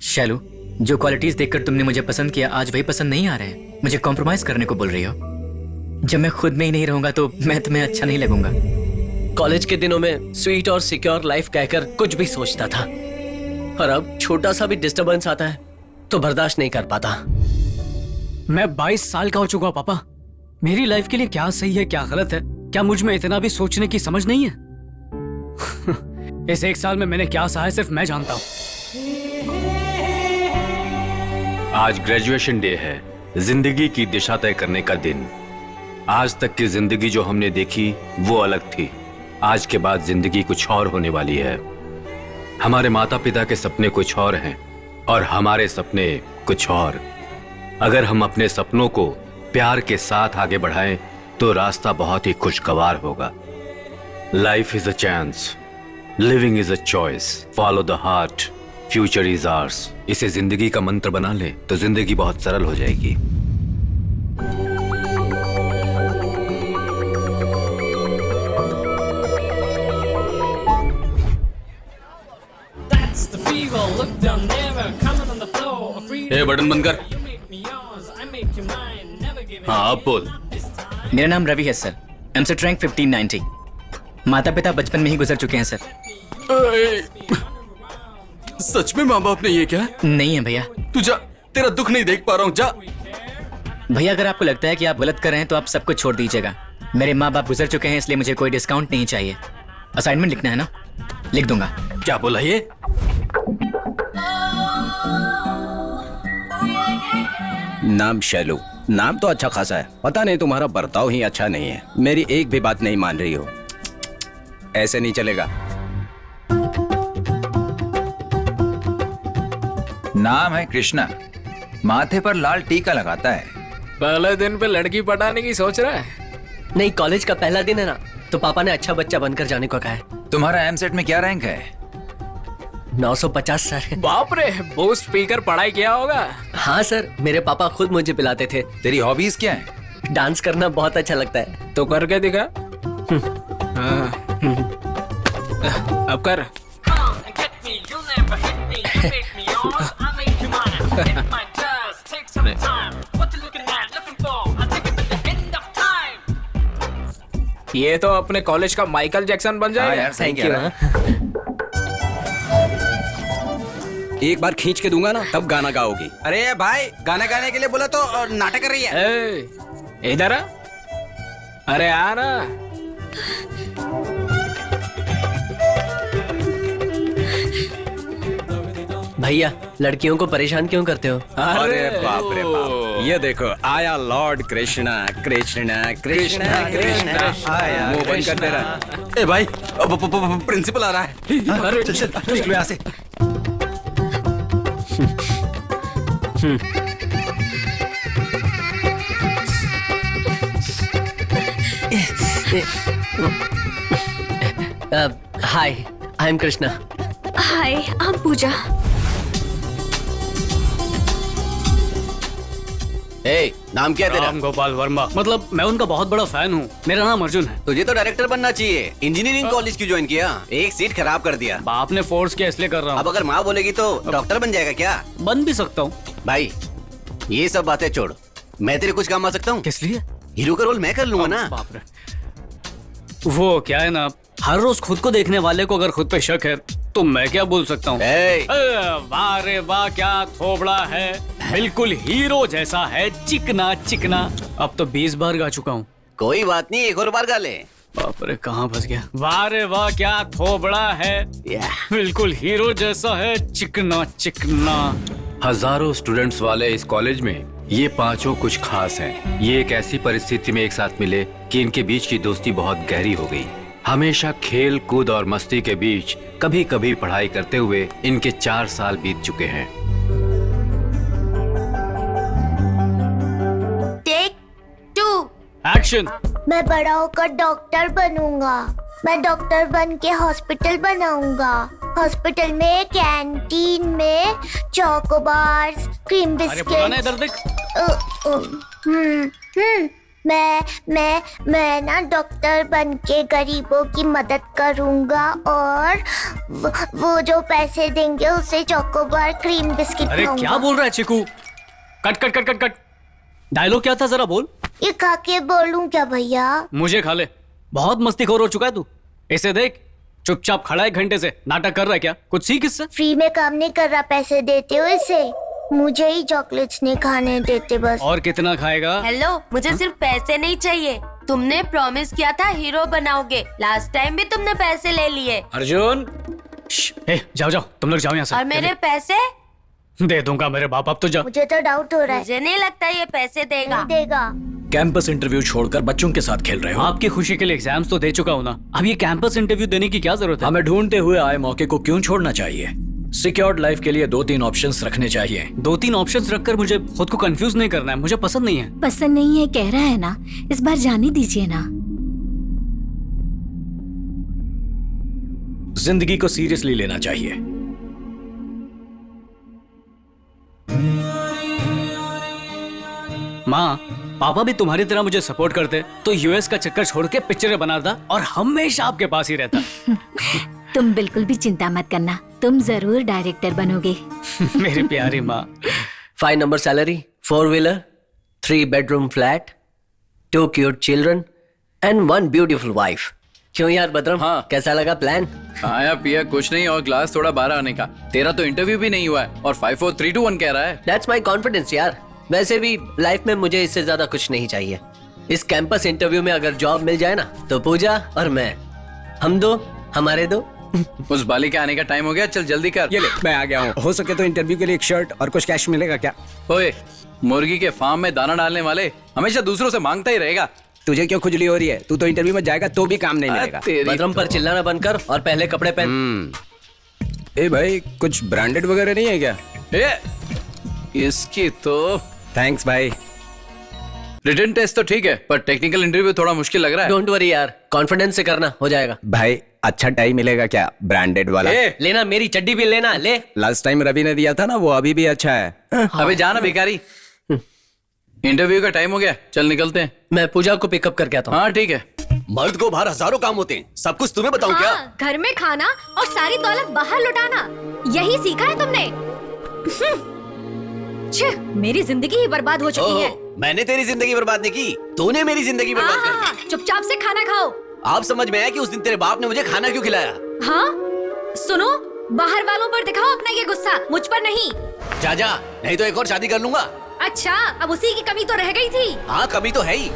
शैलू, जो क्वालिटीज देखकर तुमने मुझे पसंद किया आज वही पसंद नहीं आ रहे हैं। मुझे कॉम्प्रोमाइज करने को बोल रही हो। जब मैं खुद में ही नहीं रहूंगा तो मैं तुम्हें अच्छा नहीं लगूंगा। कॉलेज के दिनों में स्वीट और सिक्योर लाइफ कहकर कुछ भी सोचता था, और अब छोटा सा भी डिस्टरबेंस आता है तो बर्दाश्त नहीं कर पाता। मैं 22 साल का हो चुका पापा। मेरी लाइफ के लिए क्या सही है क्या गलत है, क्या मुझ में इतना भी सोचने की समझ नहीं है? इस 1 साल में मैंने क्या सहा है सिर्फ मैं जानता हूँ। आज ग्रेजुएशन डे है, जिंदगी की दिशा तय करने का दिन। आज तक की जिंदगी जो हमने देखी वो अलग थी। आज के बाद जिंदगी कुछ और होने वाली है। हमारे माता पिता के सपने कुछ और हैं और हमारे सपने कुछ और। अगर हम अपने सपनों को प्यार के साथ आगे बढ़ाएं तो रास्ता बहुत ही खुशगवार होगा। Life is a chance, living is a choice, follow the heart, future is ours. इसे जिंदगी का मंत्र बना ले तो जिंदगी बहुत सरल हो जाएगी। ए, बटन बंद कर। हाँ अब बोल। मेरा नाम रवि है सर। EAMCET rank 1590। माता पिता बचपन में ही गुजर चुके हैं सर। सच में माँ बाप ने ये क्या? नहीं है भैया। तू जा, तेरा दुख नहीं देख पा रहा हूँ, जा। भैया अगर आपको लगता है कि आप गलत कर रहे हैं तो आप सब कुछ छोड़ दीजिएगा। मेरे माँ बाप गुजर चुके हैं इसलिए मुझे कोई डिस्काउंट नहीं चाहिए। असाइनमेंट लिखना है ना, लिख दूंगा। क्या बोला ये? नाम शैलू, नाम तो अच्छा खासा है, पता नहीं तुम्हारा बर्ताव ही अच्छा नहीं है। मेरी एक भी बात नहीं मान रही हो, ऐसे नहीं चलेगा। नाम है कृष्णा, माथे पर लाल टीका लगाता है। पहले दिन पे लड़की पटाने की सोच रहा है? नहीं, कॉलेज का पहला दिन है ना, तो पापा ने अच्छा बच्चा बनकर जाने को कहा है। तुम्हारा एमसेट में क्या रैंक है? 950 सर। बाप रे, बूस्ट स्पीकर पढ़ाई किया होगा। हाँ सर, मेरे पापा खुद मुझे पिलाते थे। तेरी हॉबीज क्या है? डांस करना बहुत अच्छा लगता है। तो करके दिखा। अब कर। ये तो अपने कॉलेज का माइकल जैक्सन बन जाएगा। यार, सही थैंक कह यू। रहा है। एक बार खींच के दूंगा ना तब गाना गाओगी। अरे भाई, गाना गाने के लिए बोला तो नाटक कर रही है। इधर आ। अरे आ ना। भैया, लड़कियों को परेशान क्यों करते हो? अरे बाप रे बाप, ये देखो आया लॉर्ड कृष्णा। कृष्णा कृष्णा कृष्णा आया। मुंह बंद कर दे रहा। ए भाई, प्रिंसिपल आ रहा है। अरे चल चल निकलो यहाँ से। Hi, I am Krishna. Hi, I am Pooja. ए, नाम क्या है तेरा? राम गोपाल वर्मा। मतलब मैं उनका बहुत बड़ा फैन हूँ। मेरा नाम अर्जुन है। तुझे तो डायरेक्टर बनना चाहिए। इंजीनियरिंग कॉलेज क्यों ज्वाइन किया? एक सीट खराब कर दिया। बाप ने फोर्स किया इसलिए कर रहा अब हूँ। अगर माँ बोलेगी तो डॉक्टर बन जाएगा क्या? बन भी सकता हूँ। भाई ये सब बातें छोड़, मैं तेरे कुछ काम आ सकता हूँ? किस लिए? हीरो का रोल मैं कर लूंगा ना। बाप रे। वो क्या है ना, हर रोज खुद को देखने वाले को अगर खुद पे शक है तो मैं क्या बोल सकता हूँ? वाह रे वाह, क्या थोबड़ा है, बिल्कुल हीरो जैसा है, चिकना चिकना। अब तो 20 बार गा चुका हूँ। कोई बात नहीं, एक और बार गा ले। बाप रे, कहाँ फंस गया। वाह रे वाह, क्या थोबड़ा है, बिल्कुल हीरो जैसा है, चिकना चिकना। हजारों स्टूडेंट्स वाले इस कॉलेज में ये पांचों कुछ खास हैं। ये एक ऐसी परिस्थिति में एक साथ मिले कि इनके बीच की दोस्ती बहुत गहरी हो गई। हमेशा खेल कूद और मस्ती के बीच कभी कभी पढ़ाई करते हुए इनके 4 साल बीत चुके हैं। टेक 2। एक्शन। मैं बड़ा होकर डॉक्टर बनूंगा। मैं डॉक्टर बन के हॉस्पिटल बनाऊंगा। हॉस्पिटल में कैंटीन में चोकोबार्स, क्रीम अरे पुराना बिस्किट। इधर देख। मैं ना डॉक्टर बन के गरीबों की मदद करूंगा और वो जो पैसे देंगे उससे चोकोबार क्रीम बिस्किट अरे खाऊंगा। क्या बोल रहा है Chiku? Cut cut cut cut cut. Dialogue क्या था जरा बोल। ये खा के बोलूं क्या भैया? मुझे खा ले, बहुत मस्तीखोर हो चुका है तू। इसे देख, चुपचाप खड़ा है घंटे से, नाटक कर रहा है क्या? कुछ सीख इससे। फ्री में काम नहीं कर रहा, पैसे देते हो इसे। मुझे ही चॉकलेट्स नहीं खाने देते बस। और कितना खाएगा? हेलो, मुझे सिर्फ पैसे नहीं चाहिए। तुमने प्रॉमिस किया था हीरो बनाओगे, लास्ट टाइम भी तुमने पैसे ले लिए। अर्जुन, जाओ जाओ, तुम लोग जाओ यहाँ से। और मेरे पैसे? दे दूंगा मेरे बाप, अब तो जा। मुझे तो डाउट हो रहा है। मुझे नहीं लगता ये पैसे देगा। नहीं देगा। कैंपस इंटरव्यू छोड़कर बच्चों के साथ खेल रहे हो। आपकी खुशी के लिए एग्जाम्स तो दे चुका हूँ ना, अब ये कैंपस इंटरव्यू देने की क्या जरूरत है? हमें ढूंढते हुए आए मौके को क्यों छोड़ना चाहिए? सिक्योर्ड लाइफ के लिए 2-3 ऑप्शंस रखने चाहिए। 2-3 ऑप्शंस रखकर मुझे खुद को कंफ्यूज नहीं करना है, मुझे पसंद नहीं है। पसंद नहीं है कह रहा है ना, इस बार जाने दीजिए ना। जिंदगी को सीरियसली लेना चाहिए। माँ, पापा भी तुम्हारी तरह मुझे सपोर्ट करते तो यूएस का चक्कर छोड़ के पिक्चरें बनाता और हमेशा आपके पास ही रहता। तुम बिल्कुल भी चिंता मत करना, तुम जरूर डायरेक्टर बनोगे। मेरी प्यारी माँ। 5 number salary, 4 wheeler, 3 bedroom flat, 2 cute children and 1 beautiful wife. क्यों यार बदरम, हाँ। कैसा लगा प्लान? आया पिया कुछ नहीं और ग्लास थोड़ा बाहर आने का। तेरा तो इंटरव्यू भी नहीं हुआ है और 5 4 3 2 1 कह रहा है। दैट्स माई कॉन्फिडेंस यार। वैसे भी लाइफ में मुझे इससे ज्यादा कुछ नहीं चाहिए। इस कैंपस इंटरव्यू में अगर जॉब मिल जाए ना तो पूजा और मैं, हम दो, हमारे दो। उस बाली के आने का टाइम हो गया, चल जल्दी कर। ये ले, मैं आ गया हूँ। हो सके तो इंटरव्यू के लिए एक शर्ट और कुछ कैश मिलेगा क्या? ओए, मुर्गी के फार्म में दाना डालने वाले हमेशा दूसरों से मांगता ही रहेगा। तुझे क्यों खुजली हो रही है? तू तो इंटरव्यू में जाएगा तो भी काम नहीं मिलेगा। बदरम पर चिल्लाना बंद कर और पहले कपड़े पहन। ए भाई, कुछ ब्रांडेड वगैरह नहीं है क्या? इसकी तो थैंक्स भाई। रिटन टेस्ट तो ठीक है पर टेक्निकल इंटरव्यू थोड़ा मुश्किल लग रहा है। डोंट वरी यार, कॉन्फिडेंस से करना, हो जाएगा। भाई अच्छा टाई मिलेगा क्या ब्रांडेड वाला? लेना, मेरी चड्डी भी लेना, ले। लास्ट टाइम रवि ने दिया था ना, वो अभी भी अच्छा है। अबे जाना भिखारी, इंटरव्यू का टाइम हो गया, चल निकलते हैं। मैं पूजा को पिकअप करके आता हूँ। हाँ ठीक है। मर्द को बाहर हजारों काम होते हैं, सब कुछ तुम्हें बताऊं क्या? घर में खाना और सारी दौलत बाहर लुटाना, यही सीखा है तुमने? मेरी जिंदगी ही बर्बाद हो चुकी है। मैंने तेरी जिंदगी बर्बाद नहीं की, तूने मेरी जिंदगी बर्बाद कर दी। चुपचाप से खाना खाओ। आप समझ में आया कि उस दिन तेरे बाप ने मुझे खाना क्यों खिलाया? हाँ, सुनो, बाहर वालों पर दिखाओ अपना ये गुस्सा, मुझ पर नहीं। जा जा, नहीं तो एक और शादी कर लूंगा। अच्छा, अब उसी की कमी तो रह गई थी। हाँ, कमी तो है ही।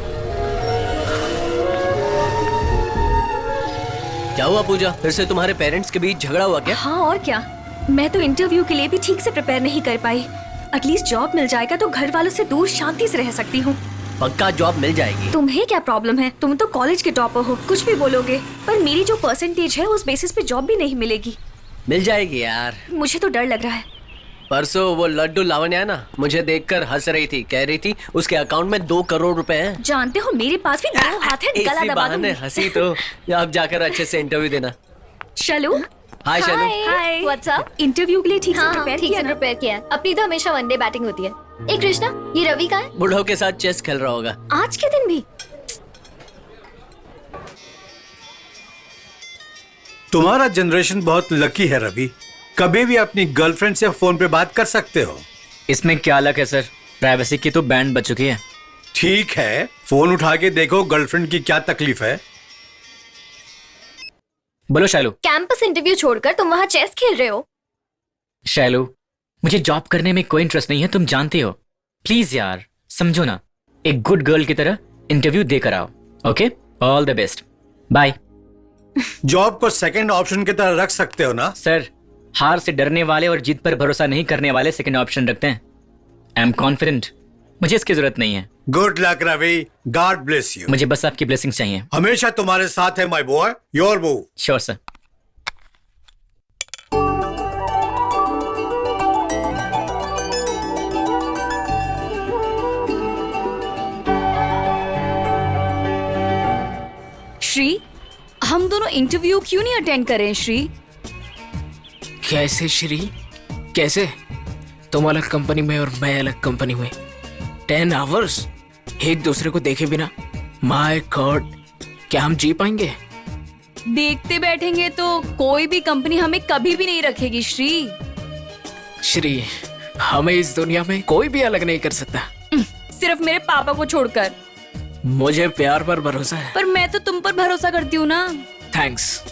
क्या हुआ पूजा, फिर से तुम्हारे पेरेंट्स के बीच झगड़ा हुआ क्या? हाँ और क्या, मैं तो इंटरव्यू के लिए भी ठीक से प्रिपेयर नहीं कर पाई। एटलीस्ट जॉब मिल जाएगा तो घर वालों से दूर शांति से रह सकती हूँ। पक्का जॉब मिल जाएगी। तुम्हें क्या प्रॉब्लम है? तुम तो कॉलेज के टॉपर हो, कुछ भी बोलोगे। पर मेरी जो परसेंटेज है उस बेसिस पे जॉब भी नहीं मिलेगी। मिल जाएगी यार। मुझे तो डर लग रहा है। परसों वो लड्डू लावण्या है ना, मुझे देखकर हंस रही थी, कह रही थी उसके अकाउंट में 2 करोड़ रुपए हैं। जानते हो मेरे पास भी 2 हाथ है, गला इसी दबा बहाने दूंगी। हंसी तो। अब जाकर अच्छे से इंटरव्यू देना। शलू, हाय शलू। हाय, व्हाट्सअप? इंटरव्यू के लिए ठीक से प्रिपेयर किया ना? प्रिपेयर किया है। अपनी तो हमेशा वनडे बैटिंग होती है। ए कृष्णा, ये रवि का है? बुढ़ो के साथ चेस खेल रहा होगा। आज के दिन भी? तुम्हारा जनरेशन बहुत लकी है रवि, कभी भी अपनी गर्लफ्रेंड से फोन पे बात कर सकते हो। इसमें क्या अलग है सर, प्राइवेसी की तो बैंड बज चुकी है। ठीक है, फोन उठा के देखो गर्लफ्रेंड की क्या तकलीफ है। बोलो शैलू। कैंपस इंटरव्यू छोड़कर तुम वहाँ चेस खेल रहे हो? शैलू, मुझे जॉब करने में कोई इंटरेस्ट नहीं है, तुम जानती हो। प्लीज यार समझो ना, एक गुड गर्ल की तरह इंटरव्यू देकर आओ। Okay, all the best, bye. Job को सेकंड ऑप्शन की तरह रख सकते हो ना? सर, हार से डरने वाले और जीत पर भरोसा नहीं करने वाले सेकंड ऑप्शन रखते हैं। आई एम कॉन्फिडेंट, मुझे इसकी जरूरत नहीं है। Good luck Ravi, God bless you. मुझे बस आपकी ब्लेसिंग चाहिए। हमेशा तुम्हारे साथ है my boy, your move. Sure sir. Shri, हम दोनों इंटरव्यू क्यों नहीं अटेंड करें श्री? कैसे श्री, कैसे? तुम अलग कंपनी में और मैं अलग कंपनी में। 10 आवर्स एक दूसरे को देखे बिना माय गॉड क्या हम जी पाएंगे? देखते बैठेंगे तो कोई भी कंपनी हमें कभी भी नहीं रखेगी श्री। श्री, हमें इस दुनिया में कोई भी अलग नहीं कर सकता। सिर्फ मेरे पापा को छोड़कर। मुझे प्यार पर भरोसा है। पर मैं तो तुम पर भरोसा करती हूँ ना। थैंक्स।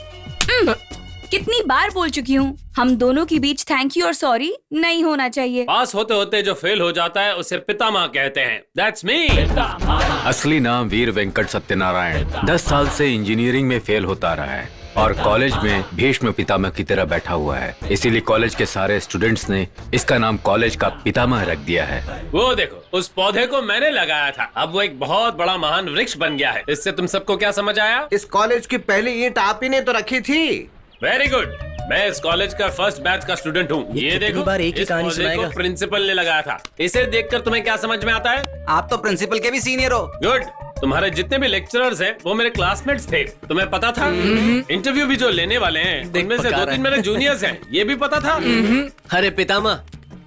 कितनी बार बोल चुकी हूँ, हम दोनों के बीच थैंक यू और सॉरी नहीं होना चाहिए। पास होते होते जो फेल हो जाता है उसे पितामह कहते हैं। That's me. असली नाम वीर वेंकट सत्यनारायण। 10 साल से इंजीनियरिंग में फेल होता रहा है और कॉलेज में भीष्म पितामह की तरह बैठा हुआ है। इसीलिए कॉलेज के सारे स्टूडेंट्स ने इसका नाम कॉलेज का पितामह रख दिया है। वो देखो, उस पौधे को मैंने लगाया था, अब वो एक बहुत बड़ा महान वृक्ष बन गया है। इससे तुम सबको क्या समझ आया? इस कॉलेज की पहली ईंट आप ही ने तो रखी थी। Very good. मैं इस कॉलेज का फर्स्ट बैच का स्टूडेंट हूँ। ये देखो, बार एक ही इस कहानी पौधे सुनाएगा। को प्रिंसिपल ने लगाया था। इसे देखकर तुम्हें क्या समझ में आता है? आप तो प्रिंसिपल के भी सीनियर हो। गुड। तुम्हारे जितने भी लेक्चरर्स हैं वो मेरे क्लासमेट्स थे। तुम्हें पता था? इंटरव्यू भी जो लेने वाले हैं उनमें से 2-3 मेरे जूनियर्स हैं। ये भी पता था? अरे पितामह,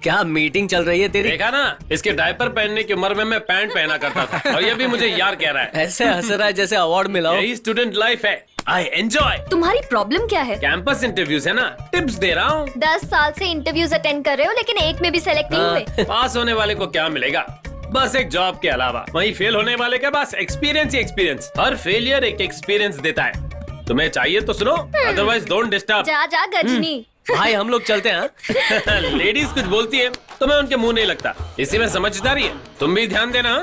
क्या मीटिंग चल रही है तेरी? देखा ना, इसके डायपर पहनने की उम्र में मैं पैंट पहना करता था और ये भी मुझे यार कह रहा है। ऐसे हंस रहा है जैसे अवार्ड मिला हो। यही स्टूडेंट लाइफ है। I enjoy. तुम्हारी प्रॉब्लम क्या है? कैंपस इंटरव्यूज है ना, टिप्स दे रहा हूँ। 10 साल से इंटरव्यूज अटेंड कर रहे हो लेकिन एक में भी सेलेक्ट नहीं हुए। पास होने वाले को क्या मिलेगा? बस एक जॉब के अलावा। वहीं फेल होने वाले के पास एक्सपीरियंस ही एक्सपीरियंस। हर फेलियर एक एक्सपीरियंस देता है। तुम्हें चाहिए तो सुनो, अदरवाइज डोंट डिस्टर्ब। जा जा गजनी। भाई हम लोग चलते हैं। लेडीज कुछ बोलती है तो मैं उनके मुंह नहीं लगता, इसी में समझदारी है। तुम भी ध्यान देना।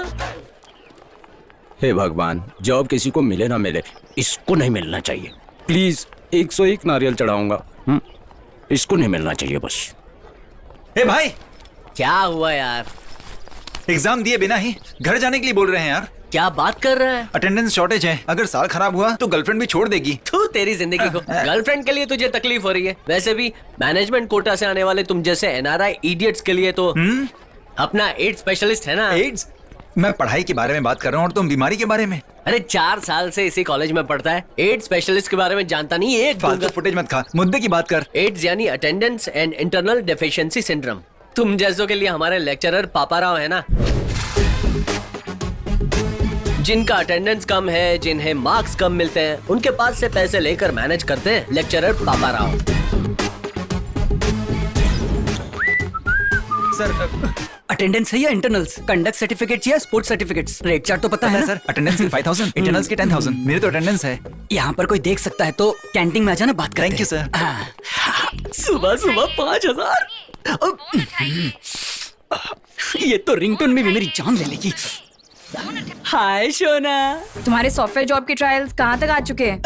हे भगवान, जॉब किसी को मिले ना मिले, इसको नहीं मिलना चाहिए। प्लीज 101 नारियल चढ़ाऊंगा। इसको नहीं मिलना चाहिए बस। ए भाई, क्या हुआ यार? एग्जाम दिए बिना ही घर जाने के लिए बोल रहे हैं यार। क्या बात कर रहा है? अटेंडेंस शॉर्टेज है, अगर साल खराब हुआ तो गर्लफ्रेंड भी छोड़ देगी। तू तेरी जिंदगी को। गर्लफ्रेंड के लिए तुझे तकलीफ हो रही है। वैसे भी मैनेजमेंट कोटा से आने वाले तुम जैसे एनआरआई इडियट्स के लिए तो अपना एड्स स्पेशलिस्ट है ना। एड्स? मैं पढ़ाई के बारे में बात कर रहा हूँ और तुम बीमारी के बारे में। अरे 4 साल से इसी कॉलेज में पढ़ता है, एड्स स्पेशलिस्ट के बारे में जानता नहीं। एक फालतू फुटेज मत खा, मुद्दे की बात कर। एड्स यानी attendance and internal deficiency syndrome. तुम जैसों के लिए हमारे लेक्चरर पापाराव है ना, जिनका अटेंडेंस कम है, जिन्हें मार्क्स कम मिलते हैं, उनके पास से पैसे लेकर मैनेज करते हैं लेक्चरर पापाराव। सर, अटेंडेंस है या इंटरनल्स? कंडक्ट सर्टिफिकेट्स या स्पोर्ट्स सर्टिफिकेट्स? रेट चार्ट तो पता है ना? सर, अटेंडेंस की 5000, इंटरनल्स की 10000। मेरे तो अटेंडेंस है। यहाँ पर कोई देख सकता है तो कैंटीन में आ जाना, बात करते हैं। Thank you sir. सुबह सुबह 5000। ये तो रिंगटोन में भी मेरी जान ले लेगी। हाय शोना। तुम्हारे सॉफ्टवेयर जॉब के ट्रायल्स कहाँ तक आ चुके हैं?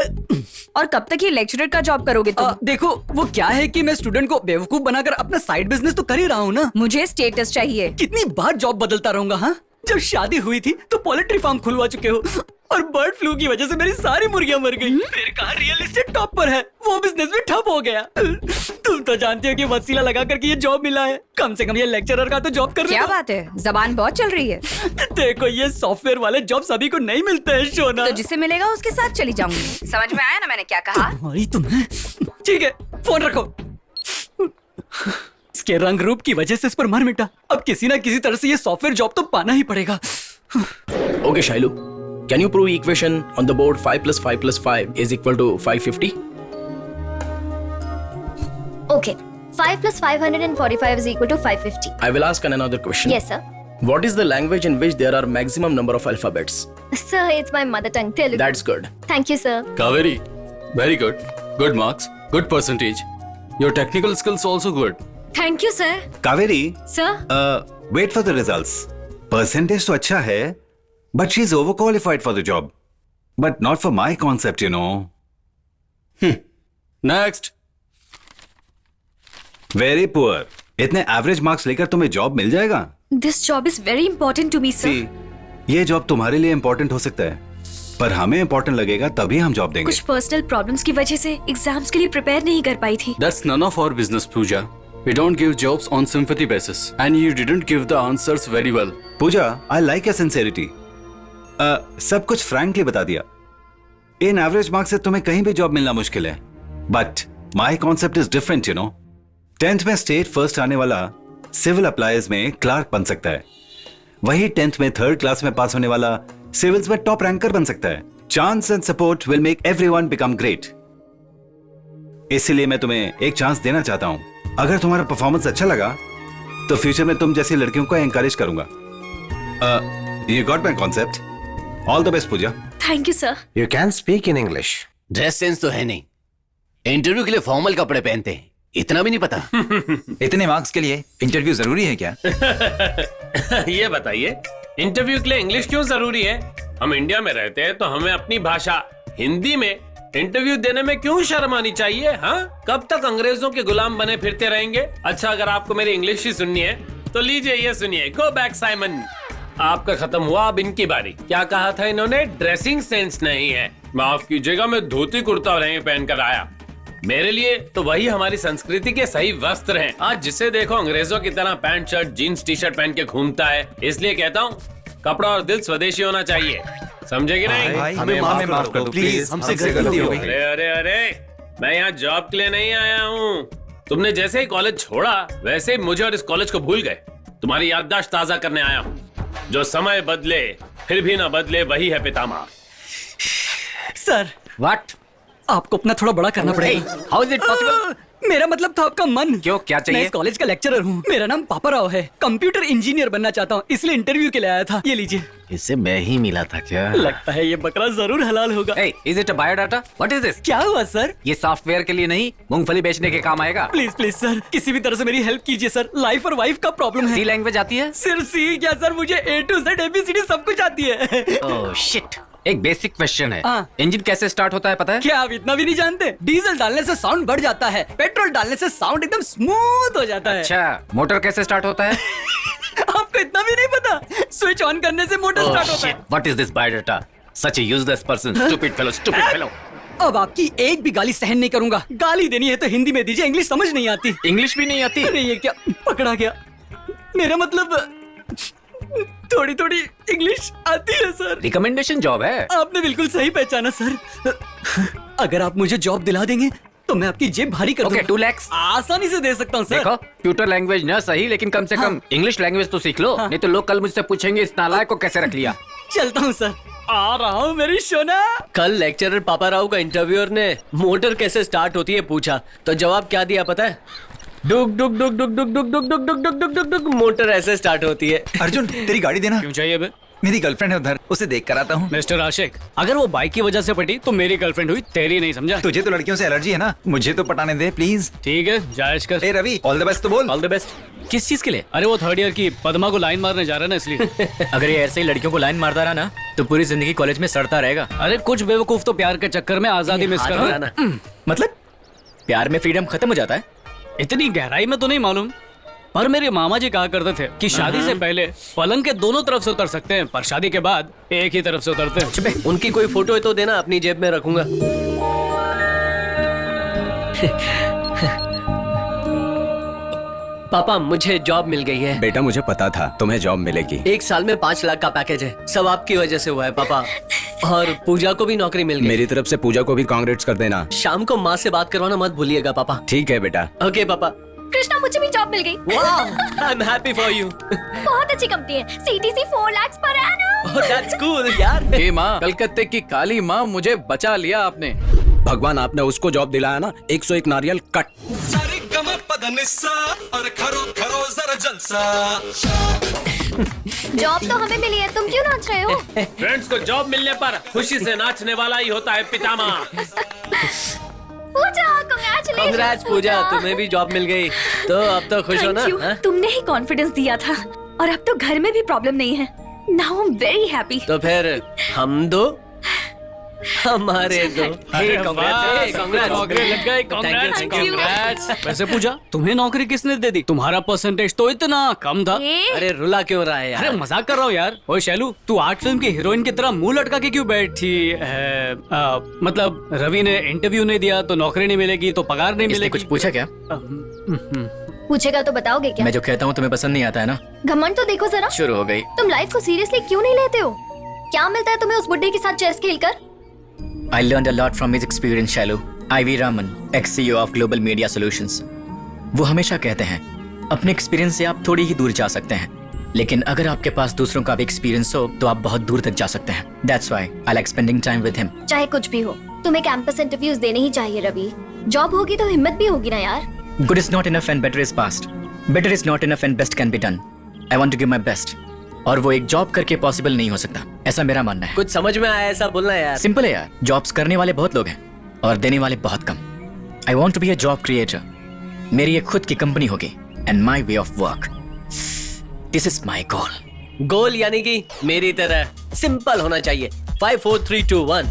और कब तक ये लेक्चरर का जॉब करोगे तुम? देखो, वो क्या है कि मैं स्टूडेंट को बेवकूफ बनाकर अपना साइड बिजनेस तो कर ही रहा हूँ ना। मुझे स्टेटस चाहिए। कितनी बार जॉब बदलता रहूंगा? हाँ, जब शादी हुई थी तो पोल्ट्री फार्म खुलवा चुके हो और बर्ड फ्लू की वजह से मेरी सारी मुर्गियां मर गई। फिर कहा रियल एस्टेट टॉप पर है, वो बिजनेस भी ठप हो गया। तुम तो जानते हो कि वसीला लगा करके ये जॉब मिला है। कम से कम ये लेक्चरर का तो जॉब कर क्या बात है, जबान बहुत चल रही है। देखो, ये सॉफ्टवेयर वाले जॉब सभी को नहीं मिलते हैं शोना। तो जिसे मिलेगा उसके साथ चली जाऊंगी। समझ में आया ना मैंने क्या कहा? तुम्हें ठीक है, फोन रखो। इसके रंग रूप की वजह से इस पर मर मिटा। अब किसी ना किसी तरह से ये सॉफ्टवेयर जॉब तो पाना ही पड़ेगा। Okay, Shailu. Can you prove equation on the board 5 + 5 + 5 is equal to 550? Okay. 5 + 545 is equal to 550. I will ask another question. Yes, sir. What is the language in which there are maximum number of alphabets? Sir, it's my mother tongue, Telugu. That's good. Thank you, sir. Kaveri, very good. Good marks, good percentage. Your technical skills also good. Thank you, sir. Kaveri, Sir? wait for the results. Percentage तो अच्छा है, but she's overqualified for the job. But not for my concept, you know. Next. Very poor. इतने average marks लेकर तुम्हें job मिल जाएगा? This job is very important to me, sir. ये job तुम्हारे लिए इम्पोर्टेंट हो सकता है, पर हमें इम्पोर्टेंट लगेगा तभी हम जॉब देंगे। कुछ पर्सनल प्रॉब्लम्स की वजह से एग्जाम्स के लिए प्रिपेयर नहीं कर पाई थी। That's none of our business, Pooja. We don't give jobs on sympathy basis, and you didn't give the answers very well. Puja, I like your sincerity. सब कुछ फ्रैंकली बता दिया। इन एवरेज मार्क्स से तुम्हें कहीं भी जॉब मिलना मुश्किल है, but my concept is different, you know. 10th में स्टेट फर्स्ट आने वाला सिविल अप्लायर्स में क्लार्क बन सकता है, वही 10th में 3rd क्लास में पास होने वाला सिविल्स में टॉप रैंकर बन सकता है। Chance and support will make everyone become great. इसलिए मैं तुम्हें एक चांस देना चाहता हूं। अगर तुम्हारा परफॉर्मेंस अच्छा लगा तो फ्यूचर में तुम जैसी लड़कियों को एनकरेज करूंगा। You got my concept. All the best Pooja. Thank you sir. You can speak in English. Dress sense तो है नहीं, इंटरव्यू के लिए फॉर्मल कपड़े पहनते हैं, इतना भी नहीं पता। इतने मार्क्स के लिए इंटरव्यू जरूरी है क्या? ये बताइए, इंटरव्यू के लिए इंग्लिश क्यों जरूरी है? हम इंडिया में रहते हैं तो हमें अपनी भाषा हिंदी में इंटरव्यू देने में क्यों शर्म आनी चाहिए? हाँ, कब तक अंग्रेजों के गुलाम बने फिरते रहेंगे? अच्छा, अगर आपको मेरी इंग्लिश ही सुननी है तो लीजिए ये सुनिए। Go back Simon. आपका खत्म हुआ, अब इनकी बारी। क्या कहा था इन्होंने? ड्रेसिंग सेंस नहीं है। माफ कीजिएगा, मैं धोती कुर्ता और यहीं पहन कर आया। मेरे लिए तो वही हमारी संस्कृति के सही वस्त्र हैं। आज जिसे देखो अंग्रेजों की तरह pant shirt jeans T shirt पहन के घूमता है। इसलिए कहता हूँ, कपड़ा और दिल स्वदेशी होना चाहिए। समझे कि नहीं? हमें माफ कर दो प्लीज, हमसे गलती हो गई। अरे अरे अरे, मैं यहाँ जॉब के लिए नहीं आया हूँ। तुमने जैसे ही कॉलेज छोड़ा वैसे ही मुझे और इस कॉलेज को भूल गए। तुम्हारी याददाश्त ताजा करने आया हूँ। जो समय बदले फिर भी ना बदले वही है पितामह। Sir, what? आपको अपना थोड़ा बड़ा करना पड़ेगा। How is it possible? मेरा मतलब था आपका मन। क्यों, क्या चाहिए? मैं इस कॉलेज का लेक्चरर हूँ। मेरा नाम पापा राव है। कंप्यूटर इंजीनियर बनना चाहता हूँ, इसलिए इंटरव्यू के लिए आया था। ये लीजिए। इससे मैं ही मिला था क्या? लगता है ये बकरा जरूर हलाल होगा। Is it a biodata? What is this? क्या हुआ सर? ये सॉफ्टवेयर के लिए नहीं, मूंगफली बेचने के काम आएगा। प्लीज प्लीज सर, किसी भी तरह से मेरी हेल्प कीजिए सर। लाइफ और वाइफ का प्रॉब्लम है। सी लैंग्वेज आती है? सिर्फ सी क्या सर, मुझे A to Z ABCD सब कुछ आती है। ओह शिट, एक बेसिक क्वेश्चन है। हाँ। इंजन कैसे स्टार्ट होता है पता है? क्या आप इतना भी नहीं जानते? डीजल डालने से साउंड बढ़ जाता है, पेट्रोल डालने से साउंड एकदम स्मूथ हो जाता है। अच्छा, मोटर कैसे स्टार्ट होता है? आपको इतना भी नहीं पता? स्विच ऑन करने से मोटर स्टार्ट होता है। What is this biodata? Such A useless person, stupid fellow, stupid fellow. अब आपकी एक भी गाली सहन नहीं करूंगा। गाली देनी है तो हिंदी में दीजिए, इंग्लिश समझ नहीं आती। इंग्लिश भी नहीं आती? अरे ये क्या पकड़ा गया। मेरा मतलब थोड़ी थोड़ी इंग्लिश आती है सर। रिकमेंडेशन जॉब है। आपने बिल्कुल सही पहचाना सर। अगर आप मुझे जॉब दिला देंगे तो मैं आपकी जेब भारी कर दूंगा। 2 लाख आसानी से दे सकता हूँ सर। देखो, ट्यूटर लैंग्वेज न सही, लेकिन कम से कम इंग्लिश लैंग्वेज तो सीख लो। नहीं तो लोग कल मुझसे पूछेंगे इस नालायक को कैसे रख लिया। चलता हूँ सर, आ रहा हूँ मेरी सोना। कल लेक्चरर पापा राव का इंटरव्यूअर ने मोटर कैसे स्टार्ट होती है पूछा, तो जवाब क्या दिया पता है? डुक डुक डुक डुक डुक डुक डुक डुक डुक डुक डुक डुक डुक मोटर ऐसे स्टार्ट होती है। अर्जुन, तेरी गाड़ी देना। क्यों चाहिए बे? मेरी गर्लफ्रेंड है उधर, उसे देख कर आता हूँ। मिस्टर आशिक, अगर वो बाइक की वजह से पटी तो मेरी गर्लफ्रेंड हुई, तेरी नहीं, समझा? तुझे तो लड़कियों से एलर्जी है ना, मुझे तो पटाने दे प्लीज। ठीक है, जायज कर। ए रवि, ऑल द बेस्ट तो बोल। All the best. किस चीज के लिए? अरे वो 3rd ईयर की पद्मा को लाइन मारने जा रहा है ना, इसलिए। अगर ये ऐसे ही लड़कियों को लाइन मारता रहा ना तो पूरी जिंदगी कॉलेज में सड़ता रहेगा। अरे कुछ बेवकूफ तो प्यार के चक्कर में आजादी मिस कर रहा है। मतलब प्यार में फ्रीडम खत्म हो जाता है? इतनी गहराई में तो नहीं मालूम, पर मेरे मामा जी कहा करते थे कि शादी से पहले पलंग के दोनों तरफ से उतर सकते हैं, पर शादी के बाद एक ही तरफ से उतरते हैं। उनकी कोई फोटो है तो देना, अपनी जेब में रखूंगा। पापा, मुझे जॉब मिल गई है। बेटा, मुझे पता था तुम्हें जॉब मिलेगी। 1 साल में 5 लाख का पैकेज है, सब आपकी वजह से हुआ है पापा। और पूजा को भी नौकरी मिल गई। मेरी तरफ से पूजा को भी कांग्रेट्स कर देना। शाम को माँ से बात करवाना मत भूलिएगा पापा। ठीक है बेटा। ओके पापा। कृष्णा, मुझे भी जॉब मिल गई। I am happy for you. बहुत अच्छी कंपनी है, CTC 4 lakh per annum. Oh that's cool यार। हे माँ, कलकत्ते की काली माँ, मुझे बचा लिया आपने। भगवान, आपने उसको जॉब दिलाया ना, 101 नारियल कट। जॉब तो हमें मिली है, तुम क्यों नाच रहे हो? फ्रेंड्स को जॉब मिलने पर खुशी से नाचने वाला ही होता है पितामह। पूजा, congratulations। कांग्रेट्स पूजा, तुम्हें भी जॉब मिल गई, तो अब तो खुश हो ना? Thank you। तुमने ही कॉन्फिडेंस दिया था, और अब तो घर में भी प्रॉब्लम नहीं है। Now I'm very happy। तो फिर हम दो, हमारे दो। वैसे पूजा, तुम्हें नौकरी किसने दे दी? तुम्हारा परसेंटेज तो इतना कम था। अरे रुला क्यों रहा है यार? अरे मजाक कर रहा हूँ यार। ओए शैलू, तू आर्ट फिल्म की हीरोइन की तरह मुंह लटका के क्यों बैठी है? मतलब रवि ने इंटरव्यू नहीं दिया तो नौकरी नहीं मिलेगी, तो पगार नहीं मिलेगी। कुछ पूछा क्या? पूछेगा तो बताओगे क्या? मैं जो कहता हूँ तुम्हें पसंद नहीं आता है ना? घमंड तो देखो जरा। शुरू हो गई। तुम लाइफ को सीरियसली क्यों नहीं लेते हो? क्या मिलता है तुम्हें उस बुड्ढे के साथ चेस खेलकर? I learned a lot from his experience, Shailu. IV Raman, ex-CEO of Global Media Solutions. वो हमेशा कहते हैं, अपने एक्सपीरियंस से आप थोड़ी ही दूर जा सकते हैं, लेकिन अगर आपके पास दूसरों का भी एक्सपीरियंस हो तो आप बहुत दूर तक जा सकते हैं. That's why I like spending time with him. चाहे कुछ भी हो, तुम्हें कैंपस इंटरव्यूज देने ही चाहिए रवि. जॉब होगी तो हिम्मत भी होगी ना यार. Good is not enough and better is past. Better is not enough and best can be done. I want to give my best. और वो एक जॉब करके पॉसिबल नहीं हो सकता, ऐसा मेरा मानना है. कुछ समझ में आया ऐसा बोलना यार. सिंपल है यार, जॉब्स करने वाले बहुत लोग हैं और देने वाले बहुत कम. I want to be a job creator. मेरी एक खुद की कंपनी होगी and my way of work. This is my goal. गोल यानी कि मेरी तरह सिंपल होना चाहिए. 5 4 3 2 1.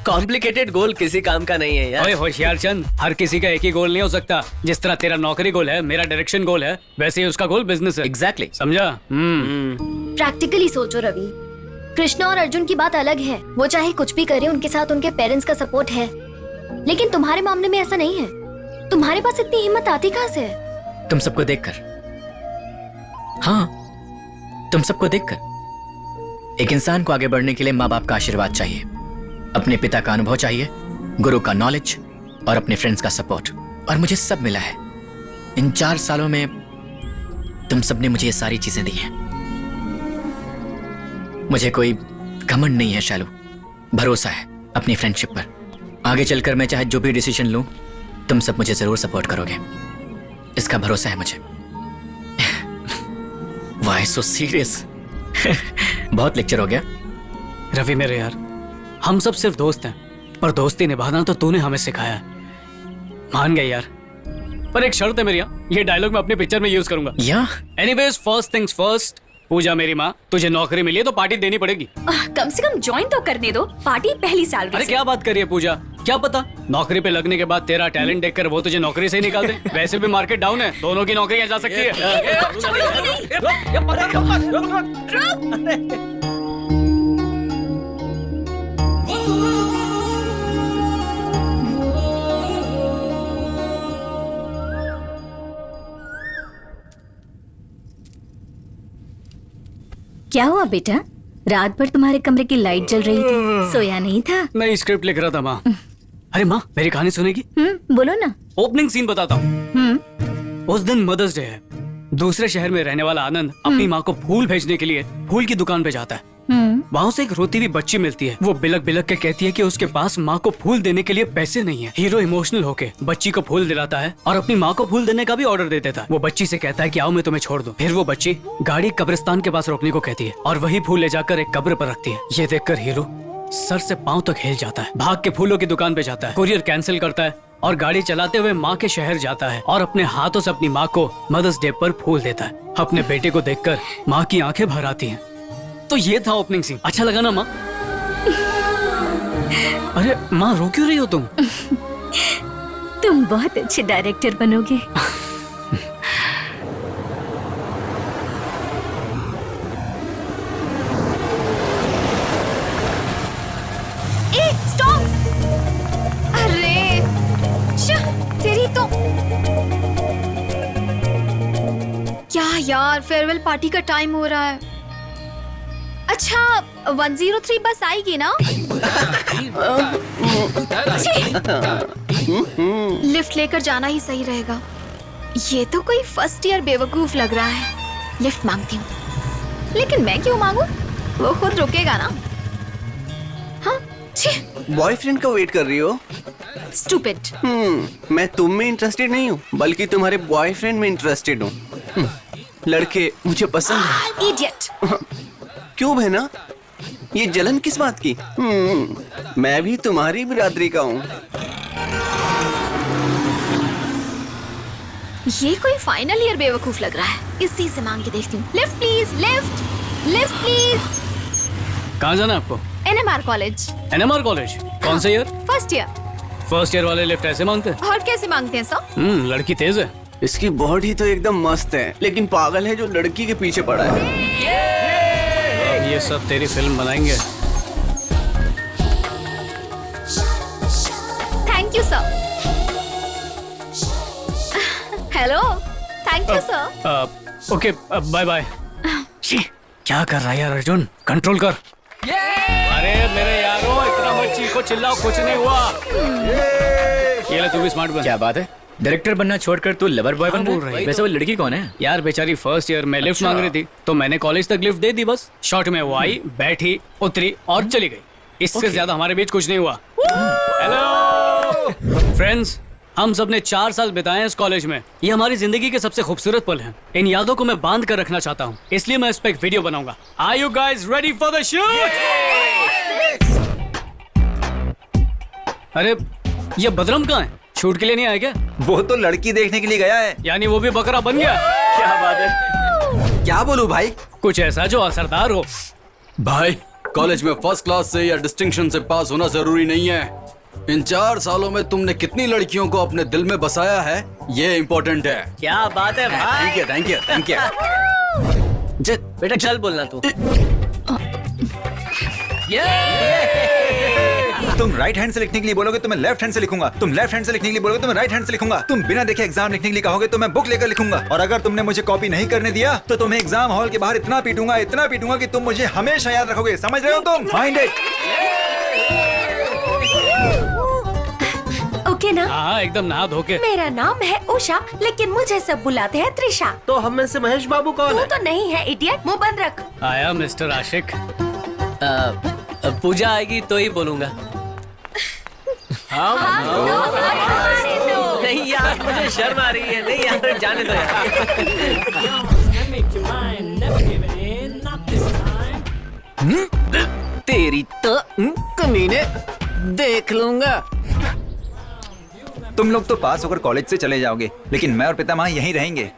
कॉम्प्लिकेटेड गोल किसी काम का नहीं है यार. ओए होशियार चंद, हर किसी का एक ही गोल नहीं हो सकता. जिस तरह तेरा नौकरी गोल है, मेरा डायरेक्शन गोल है, वैसे ही उसका गोल बिजनेस है. एग्जैक्टली. समझा? प्रैक्टिकली सोचो रवि, कृष्णा और अर्जुन की बात अलग है. वो चाहे कुछ भी करे, उनके साथ उनके पेरेंट्स का सपोर्ट है. लेकिन तुम्हारे मामले में ऐसा नहीं है. तुम्हारे पास इतनी हिम्मत आती कहाँ से है? तुम सबको देखकर. हाँ, तुम सबको देखकर. एक इंसान को आगे बढ़ने के लिए माँ बाप का आशीर्वाद चाहिए, अपने पिता का अनुभव चाहिए, गुरु का नॉलेज और अपने फ्रेंड्स का सपोर्ट. और मुझे सब मिला है. इन 4 सालों में तुम सबने मुझे ये सारी चीजें दी हैं. मुझे कोई घमंड नहीं है शैलू, भरोसा है अपनी फ्रेंडशिप पर. आगे चलकर मैं चाहे जो भी डिसीजन लूं, तुम सब मुझे जरूर सपोर्ट करोगे, इसका भरोसा है मुझे. Why so serious? बहुत लेक्चर हो गया. रवि मेरे यार, हम सब सिर्फ दोस्त हैं, पर दोस्ती निभाना तो तूने हमें सिखाया है. मान गए यार, पर एक शर्त है मेरी. ये डायलॉग मैं अपनी पिक्चर में यूज करूंगा. या एनीवेज, फर्स्ट थिंग्स फर्स्ट. पूजा मेरी माँ, तुझे नौकरी मिली है तो पार्टी देनी पड़ेगी. कम से कम ज्वाइन तो करने दो. पार्टी पहली सैलरी. अरे क्या बात कर रही है पूजा, क्या पता नौकरी पे लगने के बाद तेरा टैलेंट देखकर वो तुझे नौकरी से ही निकाल दे. वैसे भी मार्केट डाउन है, दोनों की नौकरी जा सकती है. क्या हुआ बेटा? रात भर तुम्हारे कमरे की लाइट जल रही थी, सोया नहीं था? नहीं, स्क्रिप्ट लिख रहा था माँ. अरे माँ, मेरी कहानी सुनेगी? बोलो ना. ओपनिंग सीन बताता हूँ. उस दिन मदर्स डे है. दूसरे शहर में रहने वाला आनंद अपनी माँ को फूल भेजने के लिए फूल की दुकान पे जाता है. वहाँ उसे एक रोती हुई बच्ची मिलती है. वो बिलक बिलक के कहती है कि उसके पास माँ को फूल देने के लिए पैसे नहीं है. हीरो इमोशनल होके बच्ची को फूल दिलाता है और अपनी माँ को फूल देने का भी ऑर्डर दे देता है. वो बच्ची से कहता है कि आओ मैं तुम्हें छोड़ दूं. फिर वो बच्ची गाड़ी कब्रिस्तान के पास रोकने को कहती है और वही फूल ले जाकर एक कब्र पर रखती है. ये देखकर हीरो सर से पाँव तक हिल जाता है. भाग के फूलों की दुकान पे जाता है, कुरियर कैंसिल करता है और गाड़ी चलाते हुए माँ के शहर जाता है और अपने हाथों से अपनी माँ को मदर्स डे पर फूल देता है. अपने बेटे को देखकर माँ की आंखें भर आती हैं. तो ये था ओपनिंग सीन. अच्छा लगा ना माँ? अरे माँ, रो क्यों रही हो तुम? तुम बहुत अच्छे डायरेक्टर बनोगे. स्टॉप. अरे तेरी तो क्या यार, फेयरवेल पार्टी का टाइम हो रहा है. अच्छा 103 बस आएगी ना? लिफ्ट लेकर जाना ही सही रहेगा. ये तो कोई फर्स्ट ईयर बेवकूफ लग रहा है. लिफ्ट मांगती हूँ. लेकिन मैं क्यों मांगू? वो खुद रुकेगा ना. हाँ, बॉयफ्रेंड का वेट कर रही हो? स्टूपिड. मैं तुम में इंटरेस्टेड नहीं हूँ, बल्कि तुम्हारे बॉयफ्रेंड में इंटरेस्टेड हूँ. लड़के मुझे पसंद है. इडियट. क्यों बहना, ये जलन किस बात की? मैं भी तुम्हारी बिरादरी का हूँ. ये कोई फाइनल ईयर बेवकूफ लग रहा है. इसी से मांग के देखती हूँ. Lift please, lift, lift please. कहाँ जाना है आपको? NMR college. NMR college? कौन सा year? First year. First year वाले लिफ्ट ऐसे मांगते हैं? और कैसे मांगते हैं सर? लड़की तेज है. इसकी बॉडी तो एकदम मस्त है, लेकिन पागल है जो लड़की के पीछे पड़ा है. ये सब तेरी फिल्म बनाएंगे. Thank you sir. Hello, thank you sir. Okay, bye bye. क्या कर रहा है यार अर्जुन? कंट्रोल कर. अरे मेरे यारों, इतना मत चीखो चिल्लाओ, कुछ नहीं हुआ. ये ले, तू भी स्मार्ट बन. क्या बात है? डायरेक्टर बनना छोड़कर तू लवर बॉय बन रहा है? वैसे वो लड़की कौन है? यार बेचारी फर्स्ट ईयर में लिफ्ट मांग रही थी, तो मैंने कॉलेज तक लिफ्ट दे दी बस। शॉर्ट में वो आई, बैठी, उतरी और चली गई। इससे ज्यादा हमारे बीच कुछ नहीं हुआ। हेलो फ्रेंड्स, हम सब ने 4 साल बिताए हैं इस कॉलेज में। ये हमारी जिंदगी के सबसे खूबसूरत पल हैं। इन यादों को मैं बांध कर रखना चाहता हूँ, इसलिए मैं इस पे एक वीडियो बनाऊंगा। Are you guys ready for the shoot? अरे ये बदरम कहाँ है? शूट के लिए नहीं आया क्या? वो तो लड़की देखने के लिए गया है। यानी वो भी बकरा बन गया? क्या बात है? क्या बोलूं भाई? कुछ ऐसा जो असरदार हो। भाई कॉलेज में फर्स्ट क्लास से या डिस्टिंक्शन से पास होना जरूरी नहीं है। इन 4 सालों में तुमने कितनी लड़कियों को अपने दिल में बसाया है, ये इम्पोर्टेंट है। क्या बात है भाई। Thank you thank you thank you. बेटा चल बोलना तू। तुम राइट हैंड से लिखने के लिए बोलोगे तो मैं लेफ्ट हैंड से लिखूंगा। तुम लेफ्ट हैंड से लिखने के लिए बोलोगे तो मैं राइट हैंड से लिखूंगा। तुम बिना देखे एग्जाम लिखने के लिए कहोगे तो मैं बुक लेकर लिखूंगा। और अगर तुमने मुझे कॉपी नहीं करने दिया तो तुम्हें एग्जाम हॉल के बाहर इतना पीटूंगा कि तुम मुझे हमेशा याद रखोगे। समझ रहे हो तुम? Mind it. ओके ना? हाँ एकदम नहा धो के। मेरा नाम है उषा, लेकिन मुझे सब बुलाते हैं त्रिशा। तो हम में से महेश बाबू कौन है? तू तो नहीं है इडियट, मुंह बंद रख। आया मिस्टर आशिक। पूजा आएगी तो ही बोलूंगा। नहीं यार, मुझे शर्म आ रही है। नहीं यार, जाने दो यार। तेरी तो कमीने देख लूंगा। तुम लोग तो पास होकर कॉलेज से चले जाओगे, लेकिन मैं और पितामह यहीं रहेंगे।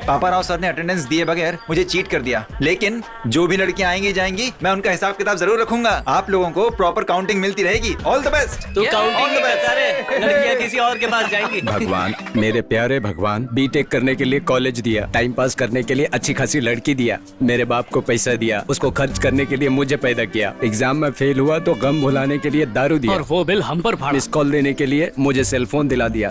पापा राव सर ने अटेंडेंस दिए बगैर मुझे चीट कर दिया, लेकिन जो भी लड़कियां आएंगी जाएंगी मैं उनका हिसाब किताब जरूर रखूंगा। आप लोगों को प्रॉपर काउंटिंग मिलती रहेगी। All the best. तू काउंटिंग में बता रहे, लड़कियां किसी और के पास जाएंगी। भगवान, मेरे प्यारे भगवान, बीटेक करने के लिए कॉलेज दिया, टाइम पास करने के लिए अच्छी खासी लड़की दिया, मेरे बाप को पैसा दिया, उसको खर्च करने के लिए मुझे पैदा किया, एग्जाम में फेल हुआ तो गम भुलाने के लिए दारू दिया, और वो बिल हम पर फाड़ा। मिस कॉल देने के लिए मुझे सेलफोन दिला दिया।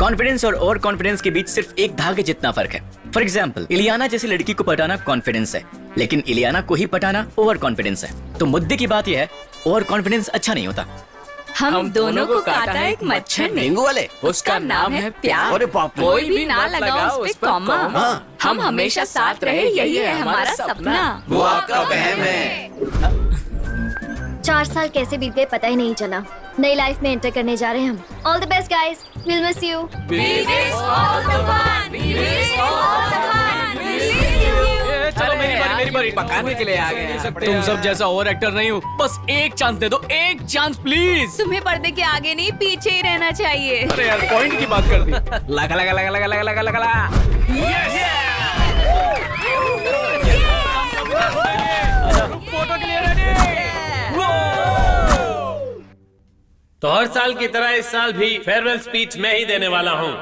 कॉन्फिडेंस और ओवर कॉन्फिडेंस के बीच सिर्फ एक धागे जितना फर्क है। फॉर एग्जाम्पल, इलियाना जैसी लड़की को पटाना कॉन्फिडेंस है, लेकिन इलियाना को ही पटाना ओवर कॉन्फिडेंस है। तो मुद्दे की बात यह है, ओवर कॉन्फिडेंस अच्छा नहीं होता। हम दोनों को काटा एक मच्छर ने, डेंगू वाले, उसका नाम है प्यार। अरे बाप रे। कोई भी ना लगा उस पे कॉमा। हम हमेशा साथ रहे, यही है हमारा सपना। वो आपका वहम है। 4 साल कैसे बीत गए पता ही नहीं चला। नई लाइफ में एंटर करने जा रहे हैं हम। All the best guys, will miss you. चलो मेरी बारी पकाने के लिए आ गए। तुम सब जैसा ओवर एक्टर नहीं हूँ, बस एक चांस दे दो, एक चांस प्लीज। तुम्हें पर्दे के आगे नहीं पीछे ही रहना चाहिए। अरे यार पॉइंट की बात कर दी। लगा लगा लगा लगा लगा लगा लगा लगा। फोटो के लिए रेडी। तो हर साल की तरह इस साल भी फेयरवेल स्पीच मैं ही देने वाला हूँ।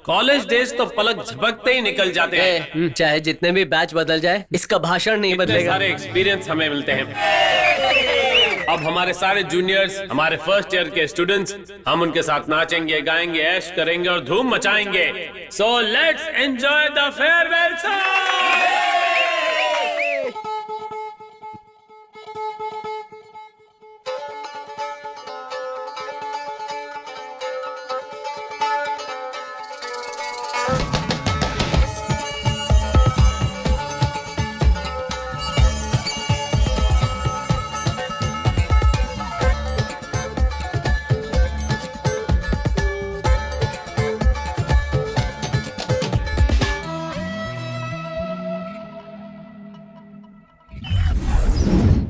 कॉलेज डेज तो पलक झपकते ही निकल जाते हैं। चाहे जितने भी बैच बदल जाए, इसका भाषण नहीं बदलेगा। सारे एक्सपीरियंस हमें मिलते हैं। अब हमारे सारे जूनियर्स, हमारे फर्स्ट ईयर के स्टूडेंट्स, हम उनके साथ नाचेंगे, गाएंगे, ऐश करेंगे और धूम मचाएंगे। So let's enjoy the farewell song.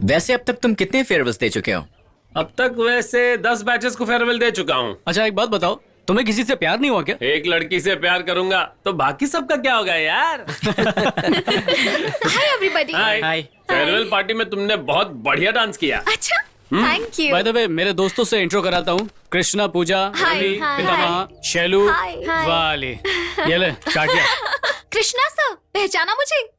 वैसे अब तक तुम कितने फेयरवेल्स दे चुके हो? अब तक वैसे 10 बैचेस को फेयरवेल दे चुका हूँ। अच्छा एक बात बताओ, तुम्हें किसी से प्यार नहीं हुआ क्या? एक लड़की से प्यार करूंगा तो बाकी सबका क्या होगा यार? Hi everybody. Hi. Farewell party में तुमने बहुत बढ़िया डांस किया। अच्छा, thank you. By the way, मेरे दोस्तों से इंट्रो कराता हूँ। कृष्णा, पूजा, रवि, पितामह, शैलू, वाली। ये ले स्टार्ट किया। कृष्णा सर, पहचाना मुझे?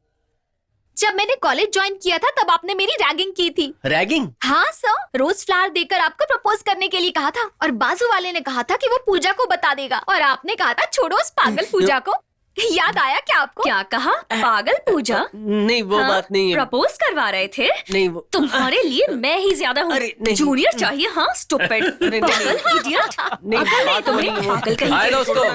जब मैंने कॉलेज ज्वाइन किया था तब आपने मेरी रैगिंग की थी। रैगिंग? हाँ सर, रोज फ्लावर देकर आपको प्रपोज करने के लिए कहा था, और बाजू वाले ने कहा था कि वो पूजा को बता देगा, और आपने कहा था छोड़ो उस पागल पूजा को। याद आया क्या आपको? क्या कहा? पागल पूजा? नहीं वो बात नहीं है। प्रपोज करवा रहे थे? नहीं वो तुम्हारे लिए मैं ही ज्यादा हूँ। जूनियर चाहिए? हाँ स्टूपिड इडियट। पागल कहीं। हाय दोस्तों।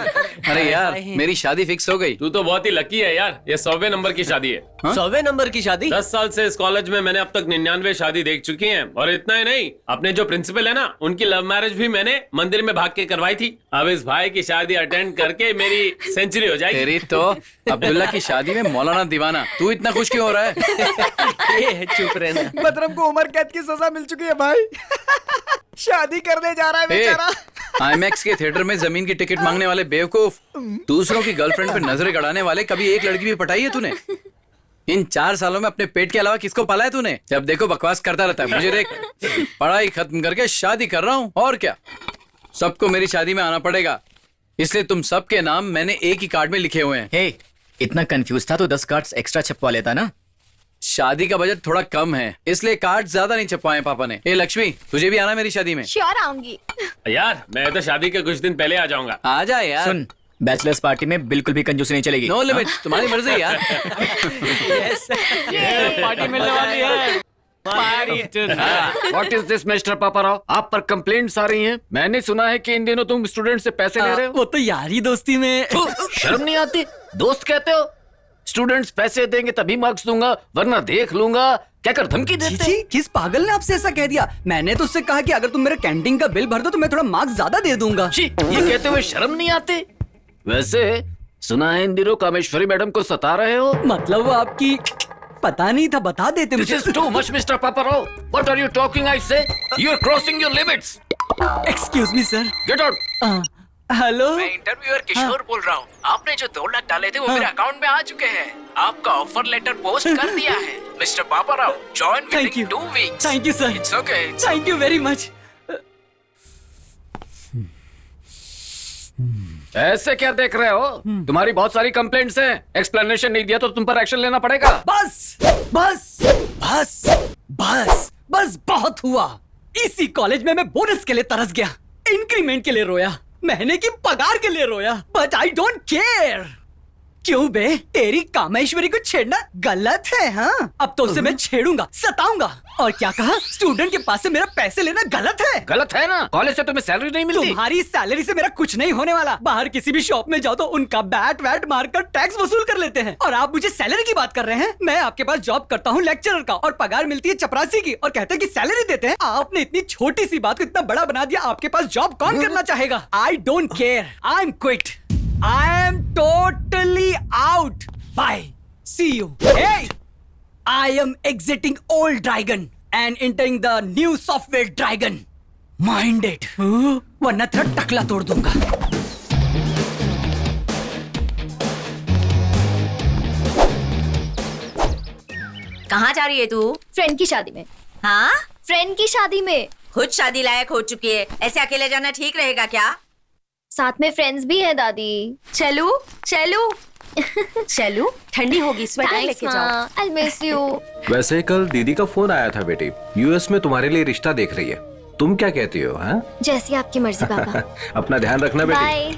अरे यार मेरी शादी फिक्स हो गई। तू तो बहुत ही लकी है यार, ये 100वें नंबर की शादी है। 100वें नंबर की शादी? 10 साल से इस कॉलेज में मैंने अब तक 99 शादी देख चुकी हैं। और इतना ही नहीं, अपने जो प्रिंसिपल है ना, उनकी लव मैरिज भी मैंने मंदिर में भाग के करवाई थी। अब इस भाई की शादी अटेंड करके मेरी सेंचुरी हो जाएगी। तेरी तो अब्दुल्ला की शादी में मौलाना दीवाना। तू इतना खुश क्यों हो रहा है? ये चुप रहना। बदरम को उम्र कैद की सजा मिल चुकी है भाई। शादी करने जा रहा है बेचारा। आईमैक्स के थिएटर में जमीन की टिकट मांगने वाले बेवकूफ, दूसरों की गर्लफ्रेंड पे नजरें गड़ाने वाले, कभी एक लड़की भी पटाई है तूने? इन 4 सालों में अपने पेट के अलावा किसको पाला है तूने? जब देखो बकवास करता रहता है। मुझे देख, पढ़ाई खत्म करके शादी कर रहा हूँ और क्या। सबको मेरी शादी में आना पड़ेगा, इसलिए तुम सबके नाम मैंने एक ही कार्ड में लिखे हुए हैं। हे, इतना कंफ्यूज था तो 10 कार्ड्स एक्स्ट्रा छपवा लेता ना। शादी का बजट थोड़ा कम है, इसलिए कार्ड ज्यादा नहीं छपवाए पापा ने। ए लक्ष्मी, तुझे भी आना मेरी शादी में? श्योर आऊंगी। यार मैं तो शादी के कुछ दिन पहले आ जाऊंगा। आ जा यार। सुन, बैचलर्स पार्टी में बिल्कुल भी कंजूसी नहीं चलेगी। नो लिमिट, तुम्हारी मर्जी यार। पार्टी मिलने वाली है। What is this, mister Paparao? आप पर कंप्लेंट्स आ रही हैं। मैंने सुना है कि इन दिनों तुम स्टूडेंट से पैसे ले रहे हो। वो तो यारी दोस्ती में। शर्म नहीं आती? दोस्त कहते हो? स्टूडेंट्स पैसे देंगे तभी मार्क्स दूंगा, वरना देख लूंगा। क्या कर धमकी देते? जी, किस पागल ने आपसे ऐसा कह दिया? मैंने तो उससे कहा कि अगर तुम मेरे कैंटीन का बिल भर दो तो मैं थोड़ा मार्क्स ज्यादा दे दूंगा। ये कहते हुए शर्म नहीं आती? वैसे सुना है इन दिनों कामेश्वरी मैडम को सता रहे हो। मतलब वो आपकी पता नहीं था, बता देते मुझे। This is too much, Mr. Paparao. What are you talking? I say you're crossing your limits. Excuse me, sir. Get out. Hello, मैं इंटरव्यूअर किशोर बोल रहा हूँ। आपने जो 2 लाख डाले थे वो मेरे अकाउंट में आ चुके हैं। आपका ऑफर लेटर पोस्ट कर दिया है। Mister Paparao, join with in 2 weeks. Thank you sir. It's okay. Thank you very much. ऐसे क्या देख रहे हो? तुम्हारी बहुत सारी कंप्लेंट्स हैं। एक्सप्लेनेशन नहीं दिया तो तुम पर एक्शन लेना पड़ेगा। बस बस बस बस बस बहुत हुआ। इसी कॉलेज में मैं बोनस के लिए तरस गया, इंक्रीमेंट के लिए रोया, महीने की पगार के लिए रोया, बट आई डोंट केयर। क्यों बे, तेरी कामेश्वरी को छेड़ना गलत है? हाँ, अब तो उसे मैं छेड़ूंगा, सताऊंगा। और क्या कहा? स्टूडेंट के पास से मेरा पैसे लेना गलत है? गलत है ना, कॉलेज से तुम्हें सैलरी नहीं मिलती। तुम्हारी सैलरी से मेरा कुछ नहीं होने वाला। बाहर किसी भी शॉप में जाओ तो उनका बैट वैट मारकर टैक्स वसूल कर लेते हैं, और आप मुझे सैलरी की बात कर रहे हैं। मैं आपके पास जॉब करता हूँ लेक्चरर का, और पगार मिलती है चपरासी की, और कहते हैं कि सैलरी देते हैं। आपने इतनी छोटी सी बात को इतना बड़ा बना दिया। आपके पास जॉब कौन करना चाहेगा? I don't care, I am quit, I am totally out, bye, see you. Hey, I am exiting old dragon and entering the new software dragon. Mind it, वरना तेरा टकला तोड़ दूंगा। कहाँ जा रही है तू? फ्रेंड की शादी में। हाँ, फ्रेंड की शादी में। खुद शादी लायक हो चुकी है, ऐसे अकेले जाना ठीक रहेगा क्या? साथ में फ्रेंड्स भी है दादी। चलू चलू चलू, ठंडी होगी, स्वेटर लेके जाओ। I'll miss you. वैसे कल दीदी का फोन आया था बेटी, यूएस में तुम्हारे लिए रिश्ता देख रही है। तुम क्या कहती हो? हाँ, जैसी आपकी मर्जी पापा। अपना ध्यान रखना बेटी। बाय।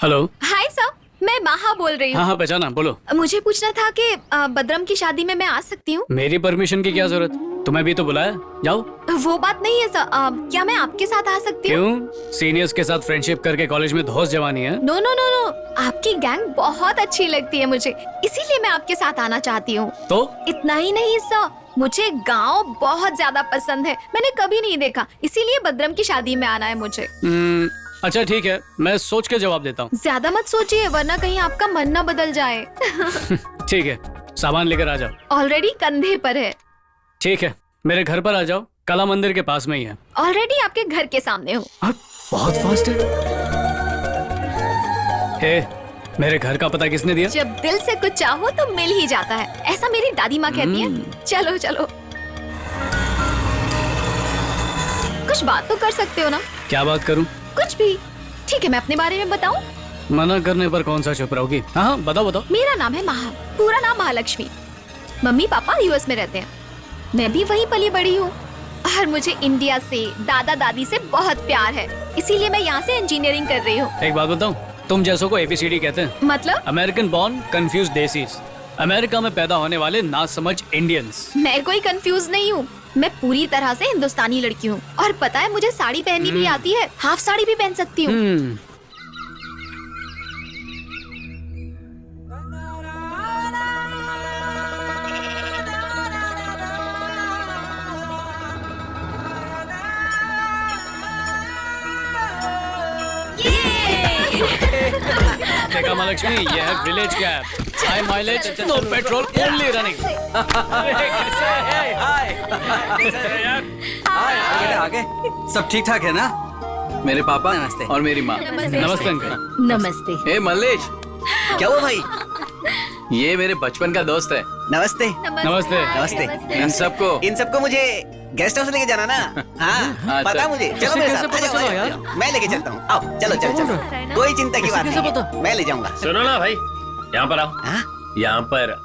हेलो। हाय सर, मैं माहा बोल रही हूँ। हाँ, पहचाना, बोलो। मुझे पूछना था कि बदरम की शादी में मैं आ सकती हूँ? मेरी परमिशन की क्या जरूरत? तुम्हें भी तो बुलाया, जाओ। वो बात नहीं है सर, क्या मैं आपके साथ आ सकती हूँ? क्यों? सीनियर्स के साथ फ्रेंडशिप करके कॉलेज में धौस जवानी है? नो नो नो नो, आपकी गैंग बहुत अच्छी लगती है मुझे, इसीलिए मैं आपके साथ आना चाहती हूँ। तो इतना ही नहीं सर, मुझे गांव बहुत ज्यादा पसंद है, मैंने कभी नहीं देखा, इसीलिए बदरम की शादी में आना है मुझे। अच्छा ठीक है, मैं सोच के जवाब देता हूँ। ज्यादा मत सोचिए, वरना कहीं आपका मन ना बदल जाए। ठीक है, सामान लेकर आ जाओ। ऑलरेडी कंधे पर है। ठीक है, मेरे घर पर आ जाओ, कला मंदिर के पास में ही है। ऑलरेडी आपके घर के सामने हूँ। बहुत फास्ट है। हे, मेरे घर का पता किसने दिया? जब दिल से कुछ चाहो तो मिल ही जाता है, ऐसा मेरी दादी माँ कहती है। चलो चलो, कुछ बात तो कर सकते हो ना? क्या बात करूं? कुछ भी। ठीक है, मैं अपने बारे में बताऊं? मना करने पर कौन सा चुप रहोगी? हाँ, बताओ बताओ। मेरा नाम है महा, पूरा नाम महालक्ष्मी। मम्मी पापा यूएस में रहते हैं, मैं भी वहीं पली बड़ी हूँ। और मुझे इंडिया से, दादा दादी से बहुत प्यार है, इसीलिए मैं यहाँ से इंजीनियरिंग कर रही हूँ। एक बात बताऊं, तुम जैसों को ABCD कहते हैं। मतलब? American born confuse desis, America में पैदा होने वाले ना समझ इंडियंस। मैं कोई कंफ्यूज नहीं हूँ, मैं पूरी तरह से हिंदुस्तानी लड़की हूँ। और पता है मुझे साड़ी पहननी भी आती है, हाफ साड़ी भी पहन सकती हूँ। देखा महालक्ष्मी, ये है village cab, high mileage, no petrol, only running. आगे सब ठीक ठाक है ना? मेरे पापा और मेरी माँ। नमस्ते अंकल। नमस्ते। ए मल्लेश, क्या हुआ भाई? ये मेरे बचपन का दोस्त है। नमस्ते। नमस्ते। नमस्ते। इन सबको मुझे गेस्ट हाउस लेके जाना ना? हाँ, पता मुझे। चलो मेरे साथ, आ जाओ, यार। मैं लेके चलता हूँ। आओ, चलो चलो। कोई चिंता की बात नहीं, मैं ले जाऊंगा। सुनो ना भाई, यहाँ पर आओ। यहाँ पर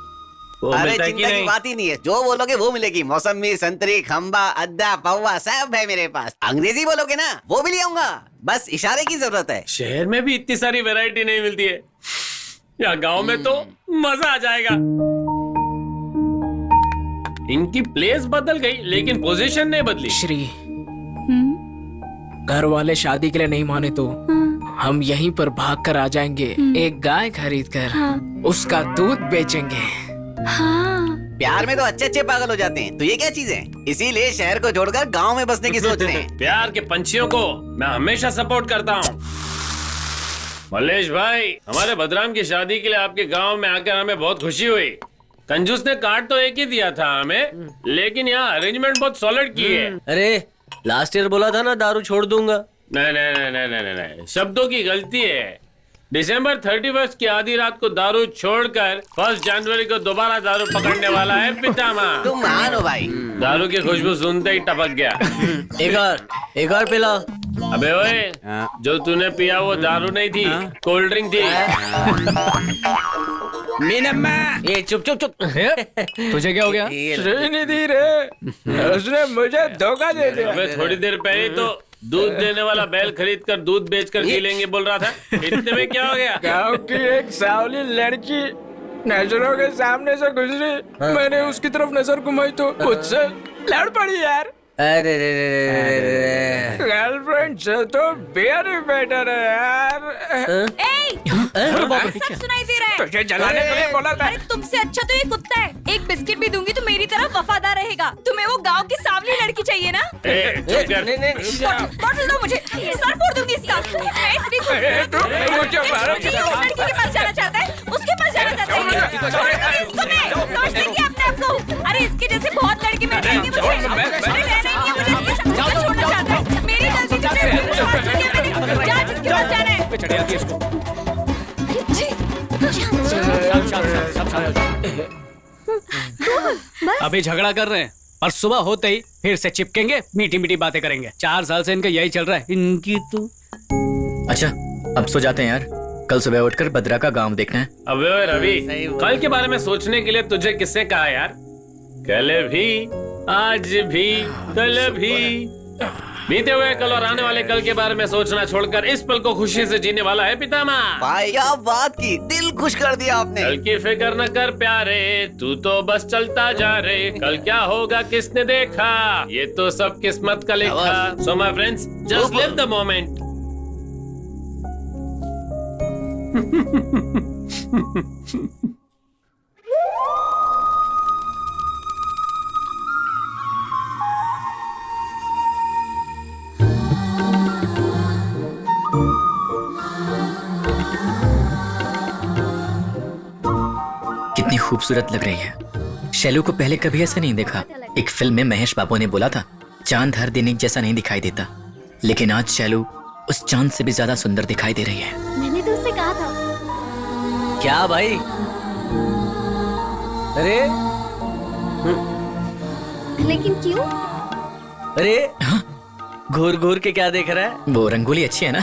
वो अरे मिलता है कि चिंता की नहीं? बात ही नहीं है, जो बोलोगे वो मिलेगी। मौसमी, संतरी, खंबा, अद्दा, पौवा सब है मेरे पास। अंग्रेजी बोलोगे ना, वो भी ले आऊंगा, बस इशारे की जरूरत है। शहर में भी इतनी सारी वैरायटी नहीं मिलती है, यहाँ गांव में तो मजा आ जाएगा। इनकी प्लेस बदल गई लेकिन पोजीशन नहीं बदली। श्री, घर वाले शादी के लिए नहीं माने तो हम यहीं पर भाग कर आ जाएंगे। एक गाय खरीद कर उसका दूध बेचेंगे। प्यार में तो अच्छे अच्छे पागल हो जाते हैं, तो ये क्या चीज है? इसीलिए शहर को छोड़कर गांव में बसने की सोच रहे हैं। प्यार के पंछियों को मैं हमेशा सपोर्ट करता हूँ। मल्लेश भाई, हमारे भद्राम की शादी के लिए आपके गांव में आकर हमें बहुत खुशी हुई। कंजूस ने कार्ड तो एक ही दिया था हमें, लेकिन यहाँ अरेंजमेंट बहुत सॉलिड की है। अरे लास्ट ईयर बोला था ना दारू छोड़ दूंगा। नहीं नहीं नहीं नहीं नहीं नहीं, शब्दों की गलती है। दिसंबर 31 की आधी रात को दारू छोड़कर 1 जनवरी को दोबारा दारू पकड़ने वाला है पितामह। तुम मान हो भाई। दारू की खुशबू सुनते ही टपक गया। एक और पिला। अबे ओए, जो तूने पिया वो दारू नहीं थी, कोल्ड ड्रिंक थी। मीनम्मा, ये चुप चुप चुप। तुझे क्या हो गया? श्रीनिधि रे, उसने मुझे धोखा दे दिया। अबे थोड़ी देर पहले तो दूध देने वाला बैल खरीद कर दूध बेचकर जी लेंगे बोल रहा था, इतने में क्या हो गया? गाँव की एक सावली लड़की नजरों के सामने से गुजरी, मैंने उसकी तरफ नजर घुमाई तो मुझसे लड़ पड़ी यार। अरे गर्लफ्रेंड से तो बियर ही बेटर है यार। सब सुनाई दे रहा है। तुझे जलाने के लिए बोला था। अरे तुमसे अच्छा तो ये कुत्ता है। एक बिस्किट भी दूंगी तो मेरी तरफ वफादार रहेगा। तुम्हें वो गांव की सावली लड़की चाहिए ना? बॉटल दो मुझे, सर फोड़ दूंगी इसका। लड़की के पास जाना चाहता है, उसके पास जाना चाहता है। सोचने की अपने आप को। अरे इसके जैसे बहुत लड़की मिल जाएंगे मुझे। छोड़ना चाहता है मेरी गलती। जा जिसके पास जाना है। अभी झगड़ा कर रहे हैं और सुबह होते ही फिर से चिपकेंगे, मीठी मीठी बातें करेंगे। 4 साल से इनका यही चल रहा है। इनकी तो अच्छा, अब सो जाते हैं यार, कल सुबह उठकर भद्रा का गांव देखना है। अबे ओए रवि, कल के बारे में सोचने के लिए तुझे किसने कहा यार? कल भी, आज भी, कल भी। बीते हुए कल और आने वाले कल के बारे में सोचना छोड़कर इस पल को खुशी से जीने वाला है पितामह। भाई क्या बात की, दिल खुश कर दिया आपने। कल की फिक्र न कर प्यारे, तू तो बस चलता जा रे। कल क्या होगा किसने देखा, ये तो सब किस्मत का लेखा। So my friends, just live the moment. कितनी खूबसूरत लग रही है। शैलू को पहले कभी ऐसा नहीं देखा। एक फिल्म में महेश बाबू ने बोला था, चांद हर दिन एक जैसा नहीं दिखाई देता, लेकिन आज शैलू उस चांद से भी ज्यादा सुंदर दिखाई दे रही है। मैंने तो उससे कहा था। क्या भाई? अरे लेकिन क्यों? अरे घूर घूर के क्या देख रहा है? वो रंगोली अच्छी है ना?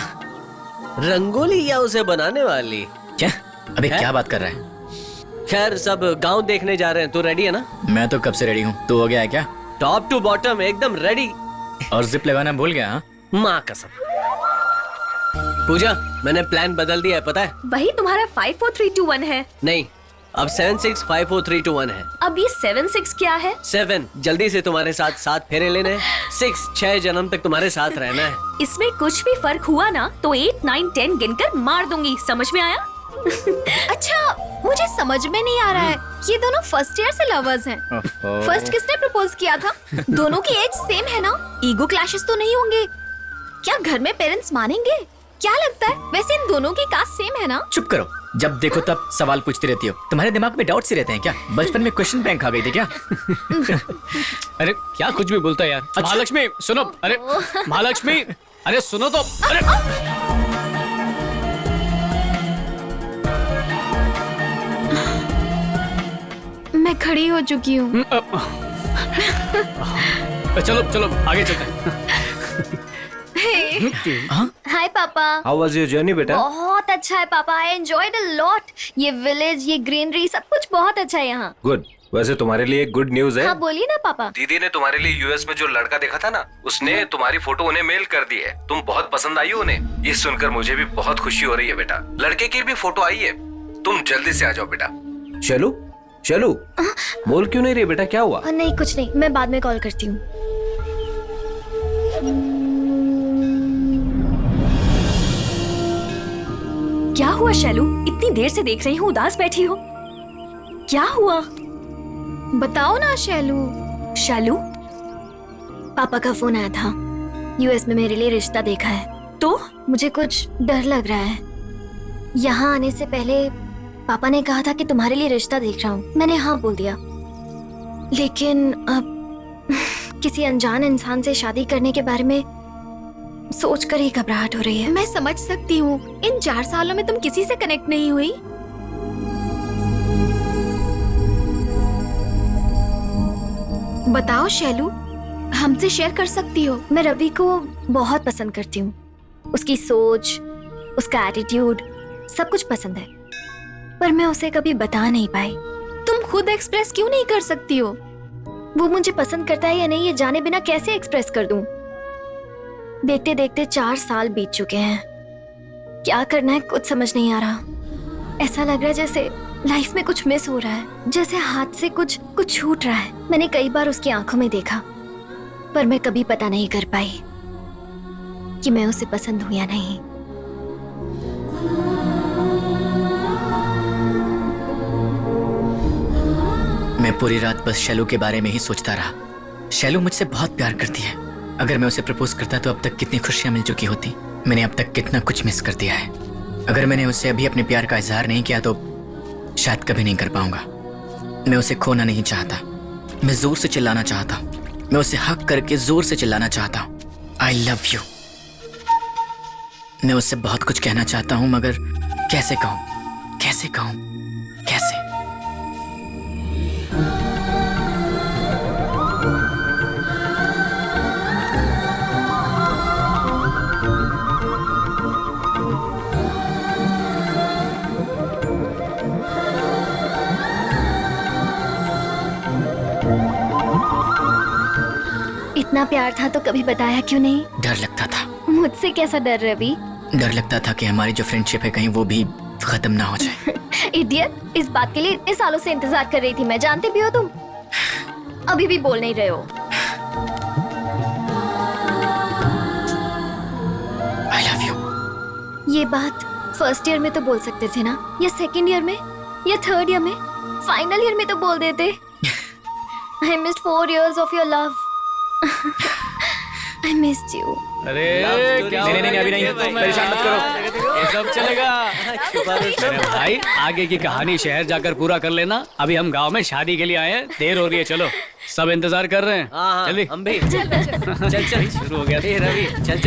रंगोली या उसे बनाने वाली? क्या? अबे क्या बात कर रहा है? खैर सब गांव देखने जा रहे हैं, तू रेडी है ना? मैं तो कब से रेडी हूँ। तू हो गया है क्या? टॉप टू बॉटम एकदम रेडी। और जिप लगाना भूल गया? हाँ, माँ कसम। पूजा, मैंने प्लान बदल दिया है, पता है? वही तुम्हारा 5 4 3 2 1 है। नहीं, अब 7 6 5 4 3 2 1 है। अब ये 7 6 क्या है? 7 जल्दी से तुम्हारे साथ 7 फेरे लेने हैं। 6 6 जन्म तक तुम्हारे साथ रहना है। इसमें कुछ भी फर्क हुआ ना तो 8 9 10 गिनकर मार दूंगी, समझ में आया? अच्छा, मुझे समझ में नहीं आ रहा है, ये दोनों फर्स्ट ईयर से लवर्स हैं। फर्स्ट किसने प्रपोज किया था? दोनों की एज सेम है ना? ईगो क्लैशेस तो नहीं होंगे? क्या घर में पेरेंट्स मानेंगे? क्या लगता है वैसे इन दोनों की कास्ट सेम है ना? चुप करो, जब देखो तब सवाल पूछती रहती हो। तुम्हारे दिमाग में डाउट्स ही रहते हैं क्या? बचपन में क्वेश्चन बैंक आ गई थी क्या? अरे क्या कुछ भी बोलता है यार। अच्छा? महालक्ष्मी सुनो, अरे महालक्ष्मी, अरे सुनो तो, अरे मैं खड़ी हो चुकी हूँ। चलो चलो आगे चलते हैं। हाय पापा। हाउ वाज योर जर्नी बेटा? बहुत अच्छा है पापा, आई एंजॉयड अ लॉट। ये विलेज, ये ग्रीनरी, सब कुछ बहुत अच्छा है यहाँ। गुड। वैसे तुम्हारे लिए एक गुड न्यूज है। हाँ बोलिए ना पापा। दीदी ने तुम्हारे लिए यूएस में जो लड़का देखा था ना, उसने तुम्हारी फोटो उन्हें मेल कर दी है। तुम बहुत पसंद आई हो उन्हें। ये सुनकर मुझे भी बहुत खुशी हो रही है बेटा। लड़के की भी फोटो आई है, तुम जल्दी से आ जाओ बेटा। चलो चलो, बोल क्यों नहीं रही बेटा, क्या हुआ? नहीं कुछ नहीं, मैं बाद में कॉल करती हूँ। क्या हुआ शैलू? इतनी देर से देख रही हूँ, उदास बैठी हो, क्या हुआ? बताओ ना शैलू। शैलू, पापा का फोन आया था, यूएस में मेरे लिए रिश्ता देखा है। तो मुझे कुछ डर लग रहा है। यहाँ आने से पहले पापा ने कहा था कि तुम्हारे लिए रिश्ता देख रहा हूँ। मैंने हाँ बोल दिया, लेकिन अब किसी अनजान इंसान से शादी करने के बारे में सोचकर ही घबराहट हो रही है। मैं समझ सकती हूँ, इन 4 सालों में तुम किसी से कनेक्ट नहीं हुई। बताओ शैलू, हमसे शेयर कर सकती हो। मैं रवि को बहुत पसंद करती हूँ। उसकी सोच, उसका एटीट्यूड, सब कुछ पसंद है, पर मैं उसे कभी बता नहीं पाई। तुम खुद एक्सप्रेस क्यों नहीं कर सकती हो? वो मुझे पसंद करता है या नहीं ये जाने बिना कैसे एक्सप्रेस कर दूं? देखते देखते 4 साल बीत चुके हैं। क्या करना है कुछ समझ नहीं आ रहा। ऐसा लग रहा है जैसे लाइफ में कुछ मिस हो रहा है, जैसे हाथ से कुछ छूट रहा है। मैंने कई बार उसकी आंखों में देखा, पर मैं कभी पता नहीं कर पाई कि मैं उसे पसंद हूं या नहीं। मैं पूरी रात बस शैलू के बारे में ही सोचता रहा। शैलू मुझसे बहुत प्यार करती है। अगर मैं उसे प्रपोज करता तो अब तक कितनी खुशियां मिल चुकी होती। मैंने अब तक कितना कुछ मिस कर दिया है। अगर मैंने उससे अभी अपने प्यार का इजहार नहीं किया तो शायद कभी नहीं कर पाऊंगा। मैं उसे खोना नहीं चाहता। मैं जोर से चिल्लाना चाहता हूँ। मैं उसे हक करके जोर से चिल्लाना चाहता हूँ, आई लव यू। मैं उससे बहुत कुछ कहना चाहता हूँ, मगर कैसे कहूँ, कैसे कहूँ, कैसे? इतना प्यार था तो कभी बताया क्यों नहीं? डर लगता था। मुझसे कैसा डर रवि? डर लगता था कि हमारी जो फ्रेंडशिप है कहीं वो भी खत्म ना हो जाए। इडियट, इस बात के लिए इतने सालों से इंतजार कर रही थी मैं, जानते भी हो तुम। अभी भी बोल नहीं रहे हो। I love you। ये बात फर्स्ट ईयर में तो बोल सकते थे ना, या सेकंड ईयर में, या थर्ड ईयर में, फाइनल ईयर में तो बोल देते। I missed 4 years of your love। I missed you। अरे क्या नहीं अभी नहीं, परेशान मत करो, ये सब चलेगा। अरे भाई आगे की कहानी शहर जाकर पूरा कर लेना। अभी हम गांव में शादी के लिए आए हैं, देर हो रही है। चलो सब इंतजार कर रहे हैं। जल्दी हम भी चल शुरू हो गया। रवि चल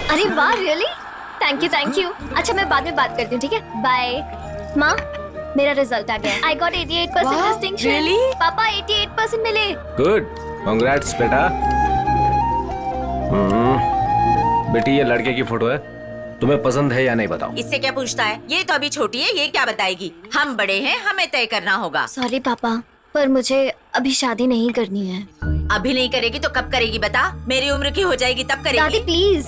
अरे वाह, रियली? Thank you. अच्छा मैं बाद में बात करती हूँ, ठीक है? बाय। माँ, मेरा रिजल्ट आ गया। I got 88% distinction. really? पापा 88% मिले। गुड, कांग्रेट्स बेटा। बेटी ये लड़के की फोटो है, तुम्हें पसंद है या नहीं बताओ। इससे क्या पूछता है? ये तो अभी छोटी है, ये क्या बताएगी? हम बड़े हैं, हमें तय करना होगा। सॉरी पापा, पर मुझे अभी शादी नहीं करनी है। अभी नहीं करेगी तो कब करेगी बता? मेरी उम्र की हो जाएगी तब करेगी। दादी प्लीज।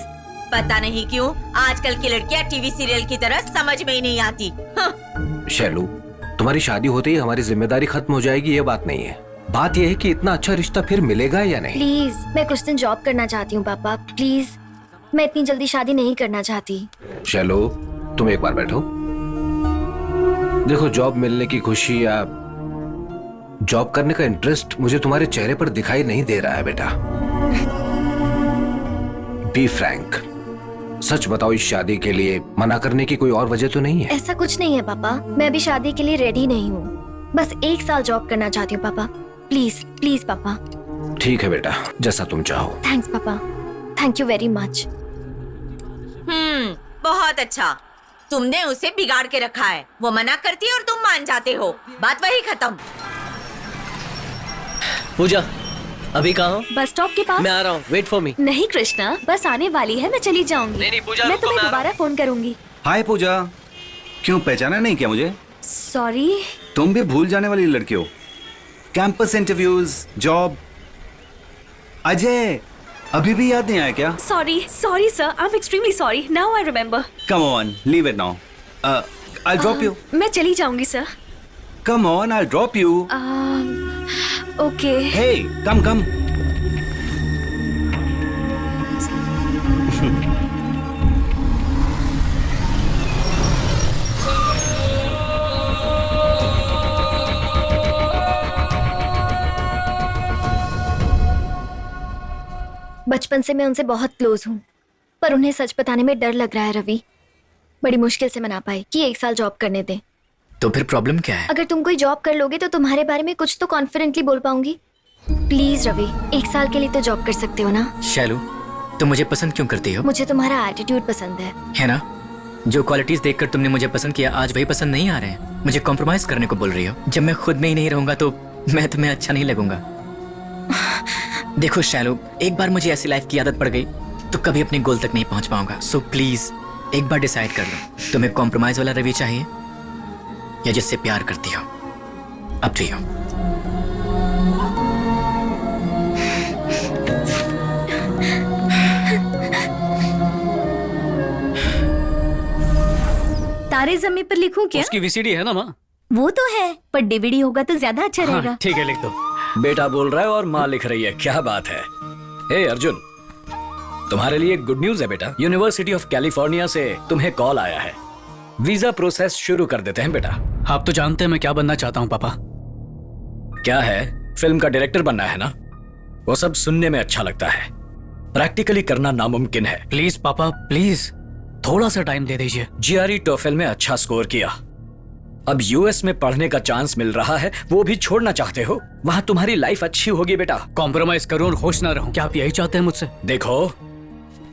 पता नहीं क्यों आजकल की लड़कियां टीवी सीरियल की तरह समझ में ही नहीं आती। शैलू, तुम्हारी शादी होते ही हमारी जिम्मेदारी खत्म हो जाएगी, ये बात नहीं है। बात यह है कि इतना अच्छा रिश्ता फिर मिलेगा या नहीं। प्लीज, मैं कुछ दिन जॉब करना चाहती हूँ पापा, प्लीज। मैं इतनी जल्दी शादी नहीं करना चाहती। शैलू, तुम एक बार बैठो। देखो, जॉब मिलने की खुशी या जॉब करने का इंटरेस्ट मुझे तुम्हारे चेहरे पर दिखाई नहीं दे रहा है बेटा। बी फ्रैंक, सच बताओ, इस शादी के लिए मना करने की कोई और वजह तो नहीं है? ऐसा कुछ नहीं है पापा, मैं अभी शादी के लिए रेडी नहीं हूँ। बस 1 साल जॉब करना चाहती हूँ पापा, प्लीज प्लीज पापा। ठीक है बेटा, जैसा तुम चाहो। थैंक्स पापा, थैंक यू वेरी मच। बहुत अच्छा, तुमने उसे बिगाड़ के रखा है। वो मना करती है और तुम मान जाते हो, बात वही खत्म। पूजा, अभी कहाँ हो? बस स्टॉप के पास। मैं आ रहा हूँ, वेट फॉर मी। नहीं कृष्णा, बस आने वाली है, मैं चली जाऊंगी। नहीं पूजा, मैं रुको, तुम्हें मैं आ रहा दोबारा फोन करूंगी। हाय पूजा, क्यों पहचाना नहीं क्या मुझे? सॉरी। तुम भी भूल जाने वाली लड़की हो। Campus interviews, job. अजय, अभी भी याद नहीं आया क्या? Sorry sir, I am extremely sorry. Now I remember. Come on, leave it now. I drop you. मैं चली जाऊंगी sir. Come on, I drop you. Okay. Hey, come. बचपन से मैं उनसे बहुत क्लोज हूँ, पर उन्हें सच बताने में डर लग रहा है रवि। बड़ी मुश्किल से मना पाई कि 1 साल जॉब करने दें। तो फिर प्रॉब्लम क्या है? अगर तुम कोई जॉब कर लोगे तो तुम्हारे बारे में कुछ तो कॉन्फिडेंटली बोल पाऊंगी। प्लीज रवि, 1 साल के लिए तो जॉब कर सकते हो ना? शैलू, तुम मुझे पसंद क्यों करती हो? मुझे तुम्हारा एटीट्यूड पसंद है ना? जो क्वालिटीज देखकर तुमने मुझे पसंद किया, आज वही पसंद नहीं आ रहे हैं। मुझे कॉम्प्रोमाइज करने को बोल रही हो। जब मैं खुद में ही नहीं रहूंगा तो मैं तुम्हें अच्छा नहीं लगूंगा। देखो शैलू, एक बार मुझे ऐसी लाइफ की आदत पड़ गई तो कभी अपने गोल तक नहीं पहुंच पाऊंगा। सो प्लीज एक बार डिसाइड कर लो, तुम्हें कॉम्प्रोमाइज वाला रवि चाहिए या जिससे प्यार करती हो। अब टू यू। तारे जमीन पर लिखूं क्या? उसकी वीसीडी है ना माँ? वो तो है, पर डीवीडी होगा तो ज्यादा अच्छा रहेगा। हाँ, ठीक है, लिख दो। बेटा बोल रहा है और माँ लिख रही है, क्या बात है। हे अर्जुन, तुम्हारे लिए गुड न्यूज है बेटा। यूनिवर्सिटी ऑफ कैलिफोर्निया से तुम्हें कॉल आया है। वीजा प्रोसेस शुरू कर देते हैं बेटा। आप तो जानते हैं मैं क्या बनना चाहता हूँ पापा। क्या है, फिल्म का डायरेक्टर बनना है ना? वो सब सुनने में अच्छा लगता है, प्रैक्टिकली करना नामुमकिन है। प्लीज पापा प्लीज, थोड़ा सा टाइम दे दीजिए। जीआरई टोफेल में अच्छा स्कोर किया, अब यूएस में पढ़ने का चांस मिल रहा है, वो भी छोड़ना चाहते हो? वहां तुम्हारी लाइफ अच्छी होगी बेटा। कॉम्प्रोमाइज करूं और खुश ना रहूं, क्या आप यही चाहते हैं मुझसे? देखो,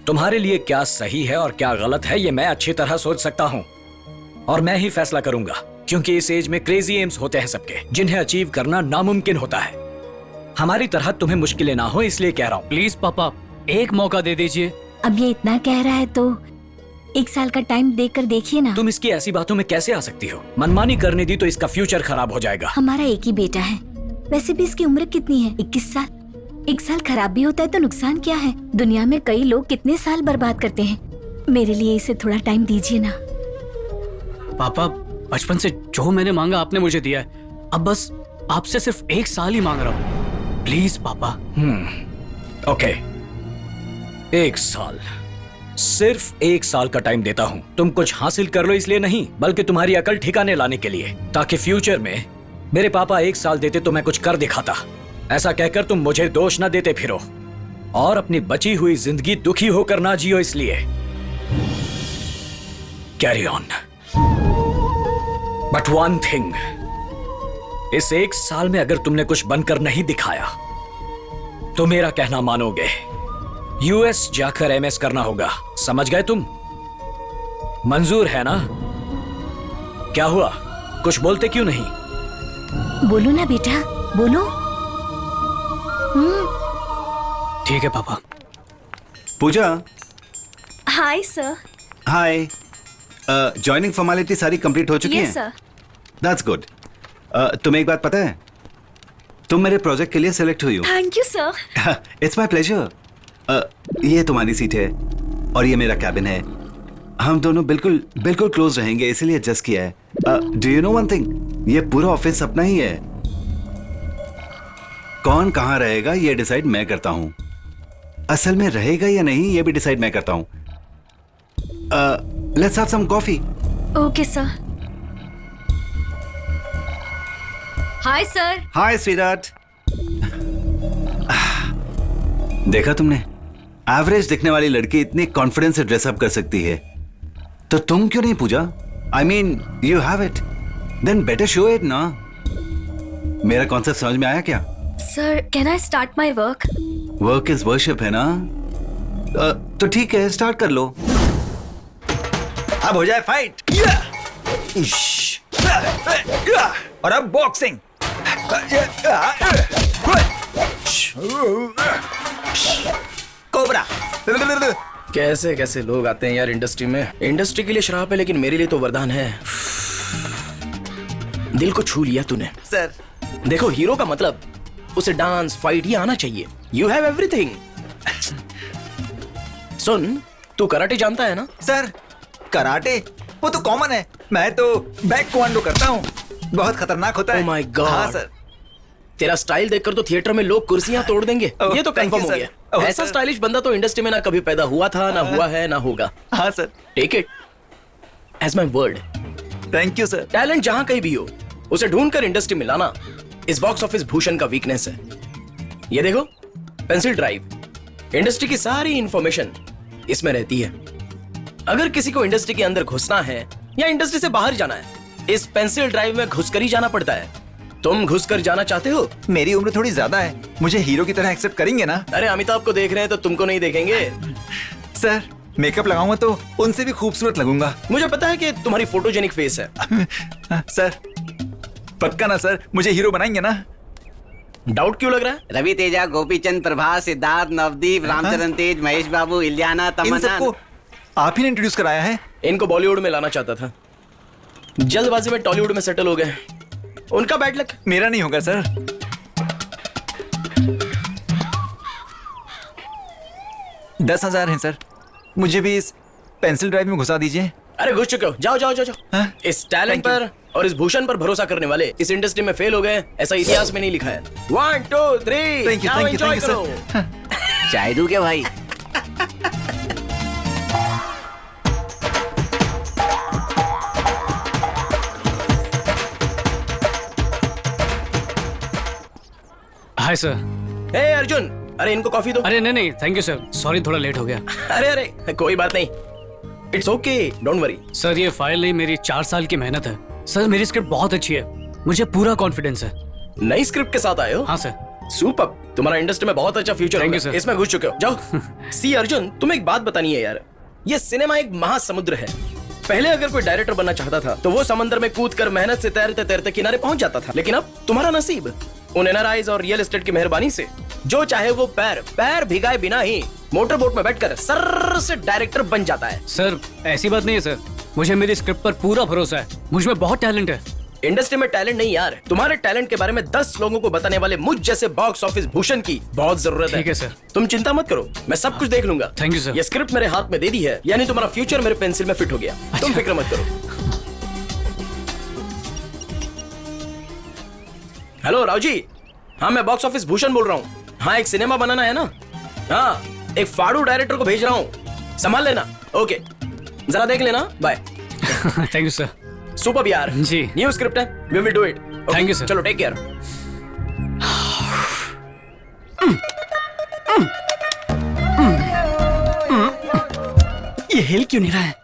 तुम्हारे लिए क्या सही है और क्या गलत है ये मैं अच्छी तरह सोच सकता हूं, और मैं ही फैसला करूंगा, क्योंकि इस एज में क्रेजी एम्स होते हैं सबके, जिन्हें अचीव करना नामुमकिन होता है। हमारी तरह तुम्हें मुश्किलें ना हो, इसलिए कह रहा हूं। प्लीज पापा, एक मौका दे दीजिए। अब ये इतना कह रहा है तो 1 साल का टाइम देकर देखिए ना। तुम इसकी ऐसी बातों में कैसे आ सकती हो? मनमानी करने दी तो इसका फ्यूचर खराब हो जाएगा। हमारा एक ही बेटा है, वैसे भी इसकी उम्र कितनी है? 21 साल। 1 साल खराब भी होता है तो नुकसान क्या है? दुनिया में कई लोग कितने साल बर्बाद करते हैं। मेरे लिए इसे थोड़ा टाइम दीजिए ना। पापा, बचपन से जो मैंने मांगा आपने मुझे दिया है, अब बस आपसे सिर्फ 1 साल ही मांग रहा हूँ। प्लीज पापा। ओके, 1 साल, सिर्फ 1 साल का टाइम देता हूं। तुम कुछ हासिल कर लो इसलिए नहीं, बल्कि तुम्हारी अकल ठिकाने लाने के लिए, ताकि फ्यूचर में मेरे पापा 1 साल देते तो मैं कुछ कर दिखाता। ऐसा कहकर तुम मुझे दोष ना देते फिरो और अपनी बची हुई जिंदगी दुखी होकर ना जियो, इसलिए carry on. But one thing, इस 1 साल में अगर तुमने कुछ बनकर नहीं दिखाया तो मेरा कहना मानोगे, यूएस जाकर एमएस करना होगा, समझ गए तुम? मंजूर है ना? क्या हुआ, कुछ बोलते क्यों नहीं? बोलो ना बेटा, बोलो। ठीक है पापा। पूजा, हाय सर। हाय। जॉइनिंग फॉर्मेलिटी सारी कंप्लीट हो चुकी यस हैं? सर। That's good. तुम्हें एक बात पता है, तुम मेरे प्रोजेक्ट के लिए सिलेक्ट हुई हो। Thank you sir. It's my pleasure. ये तुम्हारी सीट है और ये मेरा कैबिन है। हम दोनों बिल्कुल बिल्कुल क्लोज रहेंगे, इसीलिए एडजस्ट किया है। Do you know one thing, ये पूरा ऑफिस अपना ही है। कौन कहाँ रहेगा ये डिसाइड मैं करता हूँ। असल में रहेगा या नहीं ये भी डिसाइड मैं करता हूँ। Let's have some coffee. Okay sir. Hi sir. Hi sweetheart. देखा तुमने, एवरेज दिखने वाली लड़की इतनी कॉन्फिडेंस से ड्रेसअप कर सकती है, तो तुम क्यों नहीं Pooja? I mean you have it, then better show it ना। मेरा कॉन्सेप्ट समझ में आया क्या? Sir can I start my work? Work is worship है ना। तो ठीक है, स्टार्ट कर लो। अब हो जाए फाइट। और अब बॉक्सिंग। कोबरा। कैसे कैसे लोग आते हैं यार इंडस्ट्री में। इंडस्ट्री के लिए श्राप है, लेकिन मेरे लिए तो वरदान है। दिल को छू लिया तूने सर। देखो, हीरो का मतलब उसे डांस फाइट ये आना चाहिए। You have everything. सुन, तू कराटे जानता है ना? सर कराटे वो तो कॉमन है, मैं तो बैक कमांडो करता हूँ, बहुत खतरनाक होता है। Oh my God. हाँ सर। तेरा स्टाइल देखकर तो थिएटर में लोग कुर्सियां तोड़ देंगे। ये तो thank you, कंफर्म हो sir. गया। Oh, ऐसा sir. स्टाइलिश बंदा तो इंडस्ट्री में ना कभी पैदा हुआ था, ना हुआ है, ना होगा। हाँ sir. Take it as my word. Thank you sir. Talent जहां कहीं भी हो, उसे ढूंढकर इंडस्ट्री में लाना इस बॉक्स ऑफिस भूषण का वीकनेस है। ये देखो, पेंसिल ड्राइव। इंडस्ट्री की सारी इंफॉर्मेशन इसमें रहती है। अगर किसी को इंडस्ट्री के अंदर घुसना है या इंडस्ट्री से बाहर जाना है, इस पेंसिल ड्राइव में घुसकर ही जाना पड़ता है। तुम घुसकर जाना चाहते हो? मेरी उम्र थोड़ी ज्यादा है, मुझे हीरो की तरह एक्सेप्ट करेंगे ना? अरे अमिताभ को देख रहे हैं तो तुमको नहीं देखेंगे? सर मेकअप लगाऊंगा तो उनसे भी खूबसूरत लगूंगा। मुझे पता है कि तुम्हारी फोटोजेनिक फेस है। सर पक्का ना सर, मुझे हीरो बनाएंगे ना? डाउट क्यों लग रहा है? रवि तेजा, गोपीचंद, प्रभास, सिद्धार्थ, नवदीप, रामचरण तेज, महेश बाबू, इलियाना, इन तमन्ना। सबको आप ही ने इंट्रोड्यूस कराया है? इनको बॉलीवुड में लाना चाहता था, जल्दबाजी में टॉलीवुड में सेटल हो गए। उनका बैड लक। मेरा नहीं होगा सर। $10,000 है सर, मुझे भी इस पेंसिल ड्राइव में घुसा दीजिए। अरे घुस चुके हो, जाओ जाओ जाओ जाओ। इस टैलेंट पर और इस भूषण पर भरोसा करने वाले इस इंडस्ट्री में फेल हो गए, ऐसा इतिहास में नहीं लिखा है। 1 2 3 thank you now thank you enjoy thank you करो। सर। चाय दूं क्या भाई? Hi sir. हे अर्जुन, अरे इनको कॉफी दो। अरे नहीं नहीं, थैंक यू सर, सॉरी थोड़ा लेट हो गया। अरे अरे कोई बात नहीं, it's okay, don't worry. Sir ये फाइल नहीं, मेरी 4 साल की मेहनत है। सर मेरी स्क्रिप्ट बहुत अच्छी है, मुझे पूरा कॉन्फिडेंस है। नई स्क्रिप्ट के साथ आए हो? हाँ सर। सुपर, तुम्हारा इंडस्ट्री में बहुत अच्छा फ्यूचर Thank होगा। you, sir. इसमें घुस चुके हो, जाओ। सी अर्जुन, तुम्हें एक बात बतानी है यार, ये सिनेमा एक महासमुद्र है। पहले अगर कोई डायरेक्टर बनना चाहता था तो वो समंदर में कूदकर मेहनत से तैरते तैरते किनारे पहुंच जाता था, लेकिन अब तुम्हारा नसीब उन एनआरआईज और रियल एस्टेट की मेहरबानी से जो चाहे वो पैर भिगाए बिना ही मोटर बोट में बैठकर सर से डायरेक्टर बन जाता है। सर ऐसी बात नहीं है सर, मुझे मेरी स्क्रिप्ट पर पूरा भरोसा है, मुझ में बहुत टैलेंट है। इंडस्ट्री में टैलेंट नहीं यार, तुम्हारे टैलेंट के बारे में 10 लोगों को बताने वाले मुझ जैसे बॉक्स ऑफिस भूषण की बहुत जरूरत है। ठीक है सर। तुम चिंता मत करो, मैं सब कुछ देख लूंगा। Thank you sir. ये स्क्रिप्ट मेरे हाथ में दे दी है, यानी तुम्हारा फ्यूचर मेरे पेंसिल में फिट हो गया। तुम फिक्र मत करो। हेलो राव जी, हाँ मैं बॉक्स ऑफिस भूषण बोल रहा हूँ। हाँ एक सिनेमा बनाना है ना, हाँ एक फाड़ू डायरेक्टर को भेज रहा हूँ, संभाल लेना। ओके जरा देख लेना, bye. Thank you sir. Super यार जी, न्यू स्क्रिप्ट है, we will do it. Thank you sir. चलो टेक केयर। ये हिल क्यों नहीं रहा है?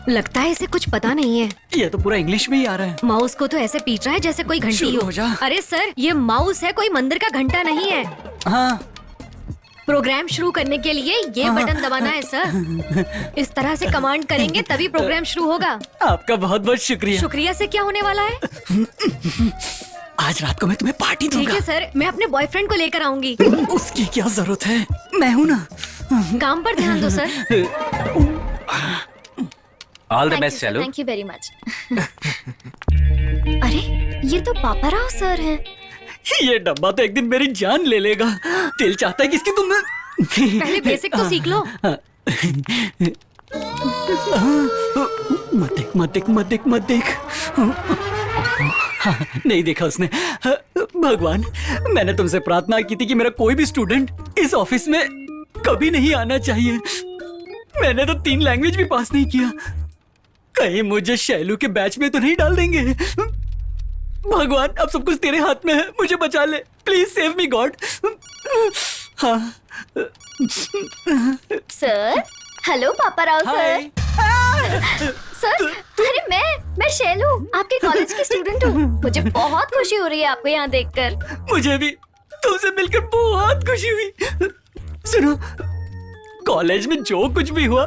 लगता है इसे कुछ पता नहीं है। ये तो पूरा इंग्लिश में ही आ रहा है। माउस को तो ऐसे पीट रहा है जैसे कोई घंटी शुरू हो। हो जा। अरे सर ये माउस है, कोई मंदिर का घंटा नहीं है। हाँ प्रोग्राम शुरू करने के लिए ये बटन दबाना है सर। इस तरह से कमांड करेंगे तभी प्रोग्राम शुरू होगा। आपका बहुत बहुत शुक्रिया। शुक्रिया से क्या होने वाला है? आज रात को मैं तुम्हें पार्टी ठीक दूंगा। है सर, मैं अपने बॉयफ्रेंड को लेकर आऊंगी। उसकी क्या जरूरत है, मैं हूँ ना। काम पर ध्यान दो सर। ऑल द बेस्ट चलो। Thank you very much. अरे ये तो पापा राव सर हैं। ये डब्बा तो एक दिन मेरी जान ले लेगा। दिल चाहता है कि इसकी तुम पहले बेसिक तो सीख लो। मत देख। हाँ, नहीं देखा उसने। भगवान, मैंने तुमसे प्रार्थना की थी कि मेरा कोई भी स्टूडेंट इस ऑफिस में कभी नहीं आना चाहिए। मैंने तो 3 लैंग्वेज भी पास नहीं किया। कहीं मुझे शैलू के बैच में तो नहीं डाल देंगे। भगवान, अब सब कुछ तेरे हाथ में है, मुझे बचा ले। Please save me God. हाँ। सर, हेलो पापा राव सर। सर, अरे मैं शैलू, आपके कॉलेज की स्टूडेंट हूँ। मुझे बहुत खुशी हो रही है आपको यहाँ देखकर। मुझे भी तुमसे मिलकर बहुत खुशी हुई। सुनो, कॉलेज में जो कुछ भी हुआ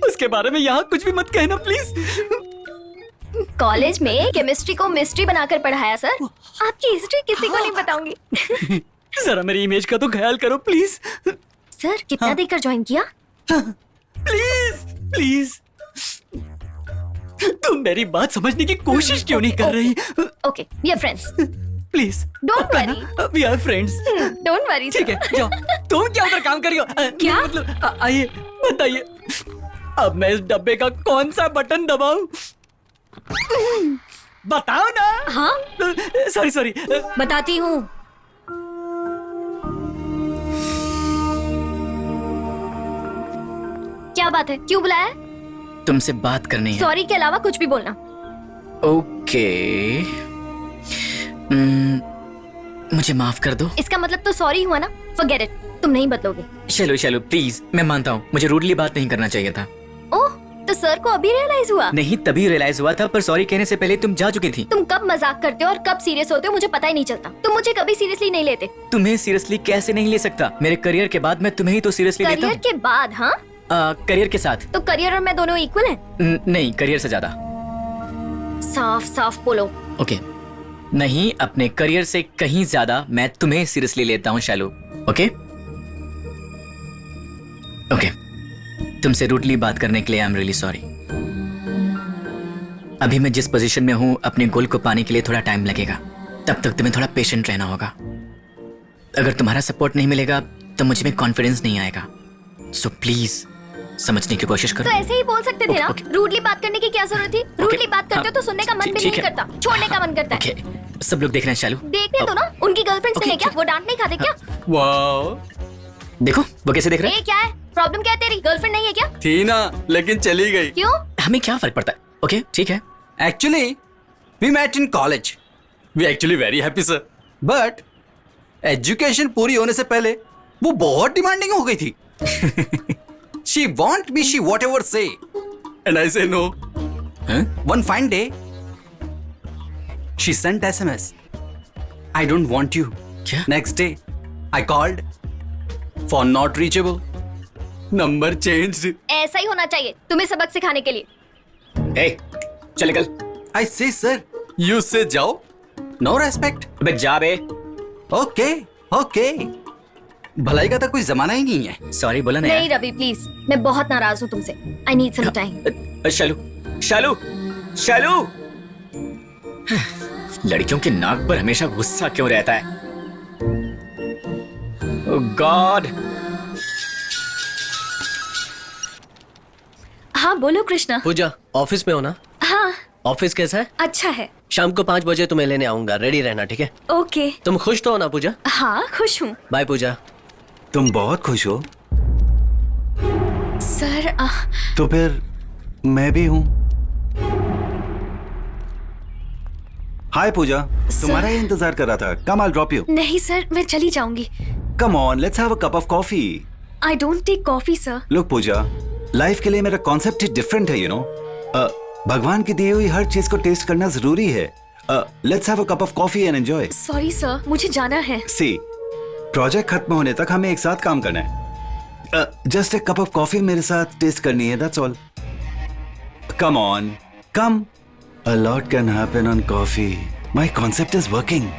उसके बारे में यहाँ कुछ भी मत कहना प्लीज। कॉलेज में केमिस्ट्री को मिस्ट्री बनाकर पढ़ाया सर। आपकी हिस्ट्री किसी को नहीं बताऊंगी। जरा मेरी इमेज का तो ख्याल करो प्लीज। सर, कितना देकर ज्वाइन किया? प्लीज तुम मेरी बात समझने की कोशिश क्यों नहीं कर रही? Okay, we are friends. Please don't worry. We are friends. Don't worry. ठीक है, जाओ। तुम क्या उधर काम कर रही हो? क्या? मतलब आइए बताइए, अब मैं इस डब्बे का कौन सा बटन दबाऊं? बताओ ना। हाँ, सॉरी। बताती हूँ। क्या बात है, क्यों बुलाया है? तुमसे बात करनी है। सॉरी के अलावा कुछ भी बोलना। ओके। मुझे माफ कर दो। इसका मतलब तो सॉरी हुआ ना? फॉरगेट इट, तुम नहीं बदलोगे। चलो प्लीज, मैं मानता हूँ मुझे रूडली बात नहीं करना चाहिए था। ओह, तो सर को अभी रियलाइज हुआ? नहीं, तभी रियलाइज हुआ था, पर सॉरी कहने से पहले तुम जा चुकी थी। तुम कब मजाक करते हो और कब सीरियस होते हो मुझे पता ही नहीं चलता। तुम मुझे कभी सीरियसली नहीं लेते। तुम्हें सीरियसली कैसे नहीं ले सकता? मेरे करियर के बाद मैं तुम्हें ही तो सीरियसली लेता करियर हूँ। के बाद? हाँ, करियर के साथ। तो करियर और मैं दोनों इक्वल हैं? नहीं, करियर से ज्यादा। साफ बोलो। ओके, नहीं, अपने करियर से कहीं ज्यादा मैं तुम्हें सीरियसली लेता हूँ शैलू। ओके, तुमसे रूडली बात करने के लिए आई एम रियली सॉरी। अभी मैं जिस पोजीशन में हूँ, अपने गोल को पाने के लिए थोड़ा टाइम लगेगा। तब तक तुम्हें थोड़ा पेशेंट रहना होगा। अगर तुम्हारा सपोर्ट नहीं मिलेगा तो मुझ में कॉन्फिडेंस नहीं आएगा। सो प्लीज समझने की कोशिश करो। तो ऐसे ही बोल सकते थे ना। रूडली बात करने की क्या जरूरत थी? रूडली बात करते हो तो सुनने का मन भी नहीं करता, छोड़ने का मन करता है। सब लोग देख रहे हैं शैलू। देखने दो ना, उनकी गर्लफ्रेंड्स नहीं है क्या? वो डांट नहीं खाते क्या? वाह, देखो वो कैसे देख रहे हैं। क्या है प्रॉब्लम? क्या है तेरी? गर्लफ्रेंड नहीं है क्या? थी ना, लेकिन चली गई। क्यों? हमें क्या फर्क पड़ता है? ओके, ठीक है। Actually we met in college. We actually very happy sir, but education पूरी होने से पहले वो बहुत डिमांडिंग हो गई थी। She want me, she whatever say, and I say no. One fine day, she sent SMS. I don't want you. क्या? Next day, I called. Phone not reachable. Number changed. ऐसा ही होना चाहिए तुम्हें सबक सिखाने के लिए। Hey, चल निकल। I say sir, you say जाओ. No respect. अबे जा बे। Okay. भलाई का तो कोई जमाना ही नहीं है। सॉरी बोला ना। नहीं रवि प्लीज, मैं बहुत नाराज हूँ तुमसे। I need some time. Shailu. लड़कियों के नाक पर हमेशा गुस्सा क्यों रहता है? Oh God. हाँ बोलो कृष्णा। पूजा, ऑफिस में हो ना? हाँ। ऑफिस कैसा है? अच्छा है। शाम को 5 बजे तुम्हें लेने आऊंगा, रेडी रहना, ठीक है? ओके। तुम खुश तो हो ना पूजा? हाँ खुश हूँ। बाय पूजा। तुम बहुत खुश हो? सर तो फिर मैं भी हूँ। हाय पूजा, तुम्हारा ही इंतजार कर रहा था। Come I drop you. नहीं सर, मैं चली जाऊंगी। Come on, let's have a cup of coffee. I don't take coffee sir. Look Pooja, life के लिए मेरा कॉन्सेप्ट ही डिफरेंट है, यू नो। भगवान की दी हुई हर चीज को टेस्ट करना जरूरी है। Let's have a cup of coffee and enjoy. Sorry sir, मुझे जाना है। सी, प्रोजेक्ट खत्म होने तक हमें एक साथ काम करना है। Just a cup of coffee मेरे साथ टेस्ट करनी है, that's all. Come on, come. A lot can happen on coffee. My concept is working.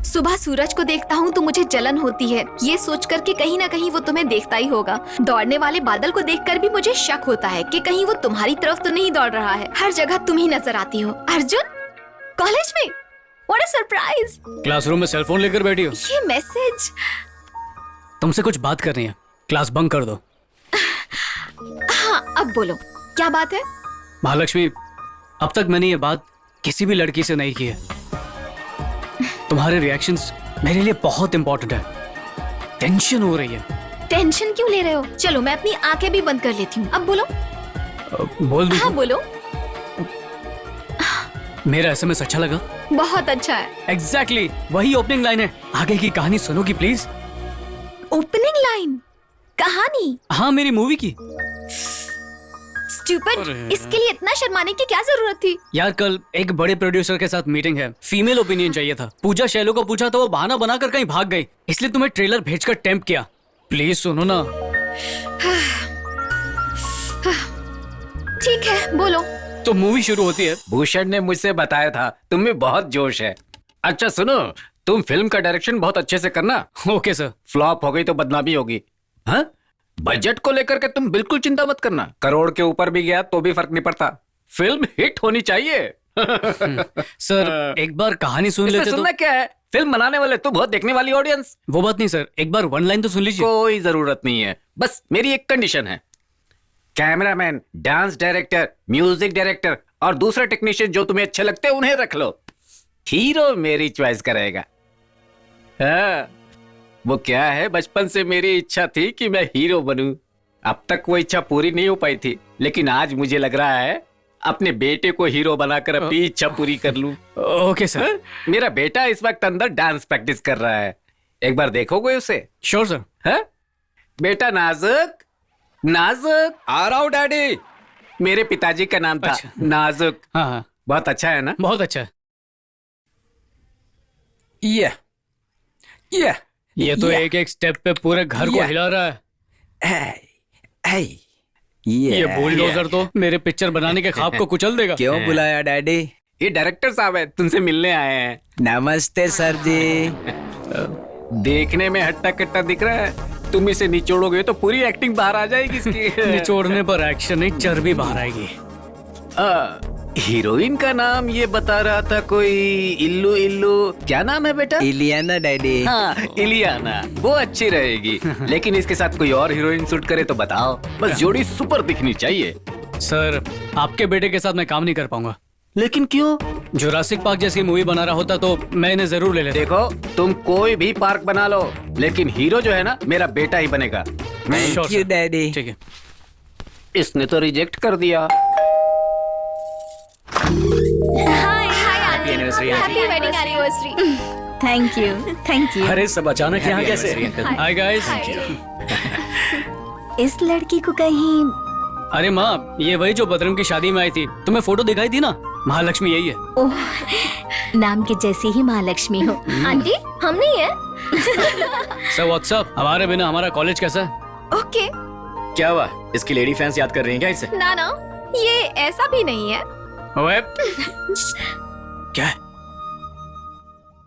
सुबह सूरज को देखता हूँ तो मुझे जलन होती है, ये सोचकर कि कहीं ना कहीं वो तुम्हें देखता ही होगा। दौड़ने वाले बादल को देखकर भी मुझे शक होता है कि कहीं वो तुम्हारी तरफ तो नहीं दौड़ रहा है। हर जगह तुम ही नजर आती हो। अर्जुन, कॉलेज में? What a surprise! क्लासरूम में सेल फोन लेकर बैठी हो? ये मैसेज। तुमसे कुछ बात करनी है, क्लास बंक कर दो। हाँ, अब बोलो, क्या बात है? महालक्ष्मी, अब तक मैंने ये बात किसी भी लड़की से नहीं की है। तुम्हारे रिएक्शंस मेरे लिए बहुत इंपॉर्टेंट है। टेंशन हो रही है। टेंशन क्यों ले रहे हो? चलो मैं अपनी आंखें भी बंद कर लेती हूँ। अब बोलो। बोल दूँ? हाँ बोलो। मेरा एसएमएस अच्छा लगा? बहुत अच्छा है। एग्जैक्टली, वही ओपनिंग लाइन है। आगे की कहानी सुनोगी प्लीज? Opening line? कहानी? हाँ, मेरी मूवी की। स्टूपिड, इसके लिए इतना शर्माने की क्या जरूरत थी? यार, कल एक बड़े प्रोड्यूसर के साथ मीटिंग है, फीमेल ओपिनियन चाहिए था। पूजा शैलो को पूछा तो वो बहाना बनाकर कहीं भाग गई, इसलिए तुम्हें ट्रेलर भेजकर टेम्प किया। प्लीज सुनो ना। ठीक है, बोलो। तो मूवी शुरू होती है। भूषण ने मुझसे बताया था तुम में बहुत जोश है। अच्छा सुनो, तुम फिल्म का डायरेक्शन बहुत अच्छे से करना। Okay sir. फ्लॉप हो गई तो बदनामी होगी। हाँ, बजट को लेकर के तुम बिल्कुल चिंता मत करना। करोड़ के ऊपर भी गया तो भी फर्क नहीं पड़ता। फिल्म हिट होनी चाहिए। सर, एक बार कहानी सुन लेते तो। सुनना क्या है, फिल्म बनाने वाले तो बहुत देखने वाली ऑडियंस। वो बात नहीं सर, एक बार वन लाइन तो सुन लीजिए। कोई जरूरत नहीं है, बस मेरी एक कंडीशन है। Cameraman, dance director, music director और दूसरे टेक्नीशियन जो तुम्हें अच्छे लगते हैं उन्हें रख लो। हीरो मेरी चॉइस करेगा। हाँ, वो क्या है, बचपन से मेरी इच्छा थी कि मैं हीरो बनूं। अब तक वो इच्छा पूरी नहीं हो पाई थी, लेकिन आज मुझे लग रहा है अपने बेटे को हीरो बनाकर अपनी इच्छा पूरी कर लूं। Okay sir. हाँ? मेरा बेटा इस वक्त अंदर डांस प्रैक्टिस कर रहा है, एक बार देखोगे उसे? Sure sir. हाँ? बेटा नाजुक, नाजुक। आ रहा हूँ डैडी। मेरे पिताजी का नाम था। अच्छा। नाजुक। हाँ हाँ, बहुत अच्छा है ना? बहुत अच्छा है। ये तो एक एक स्टेप पे पूरे घर को हिला रहा है। ये बुलडोजर तो मेरे पिक्चर बनाने के ख्वाब को कुचल देगा। क्यों बुलाया डैडी? ये डायरेक्टर साहब है, तुमसे मिलने आए हैं। नमस्ते सर जी। देखने में हट्टा कट्टा दिख रहा है, तुम इसे निचोड़ोगे तो पूरी एक्टिंग बाहर आ जाएगी इसकी। निचोड़ने पर एक्शन नहीं, चर्बी बाहर आएगी। हीरोइन का नाम ये बता रहा था कोई इल्लू इल्लू, क्या नाम है बेटा? इलियाना डैडी। हाँ, इलियाना, वो अच्छी रहेगी। लेकिन इसके साथ कोई और हीरोइन शूट करे तो बताओ, बस जोड़ी सुपर दिखनी चाहिए। सर, आपके बेटे के साथ मैं काम नहीं कर पाऊंगा। लेकिन क्यों? जुरासिक पार्क जैसी मूवी बना रहा होता तो मैं इन्हें जरूर ले लेता। देखो, तुम कोई भी पार्क बना लो, लेकिन हीरो जो है ना, मेरा बेटा ही बनेगा। Thank you daddy. ठीक है। इसने तो रिजेक्ट कर दिया। Happy wedding anniversary. Thank you, thank you. अरे सब अचानक यहाँ कैसे? Hi guys. इस लड़की को कहीं। अरे माँ, ये वही जो बदरम की शादी में आई थी, तुम्हें फोटो दिखाई थी ना? महालक्ष्मी यही है। ओह, नाम के जैसे ही महालक्ष्मी हो। आंटी, हम नहीं है। सर व्हाट्सअप, हमारे बिना हमारा कॉलेज कैसा है? ओके। क्या हुआ, इसकी लेडी फैंस याद कर रही हैं क्या इसे? ना ना, ये ऐसा भी नहीं है। ओए, क्या है?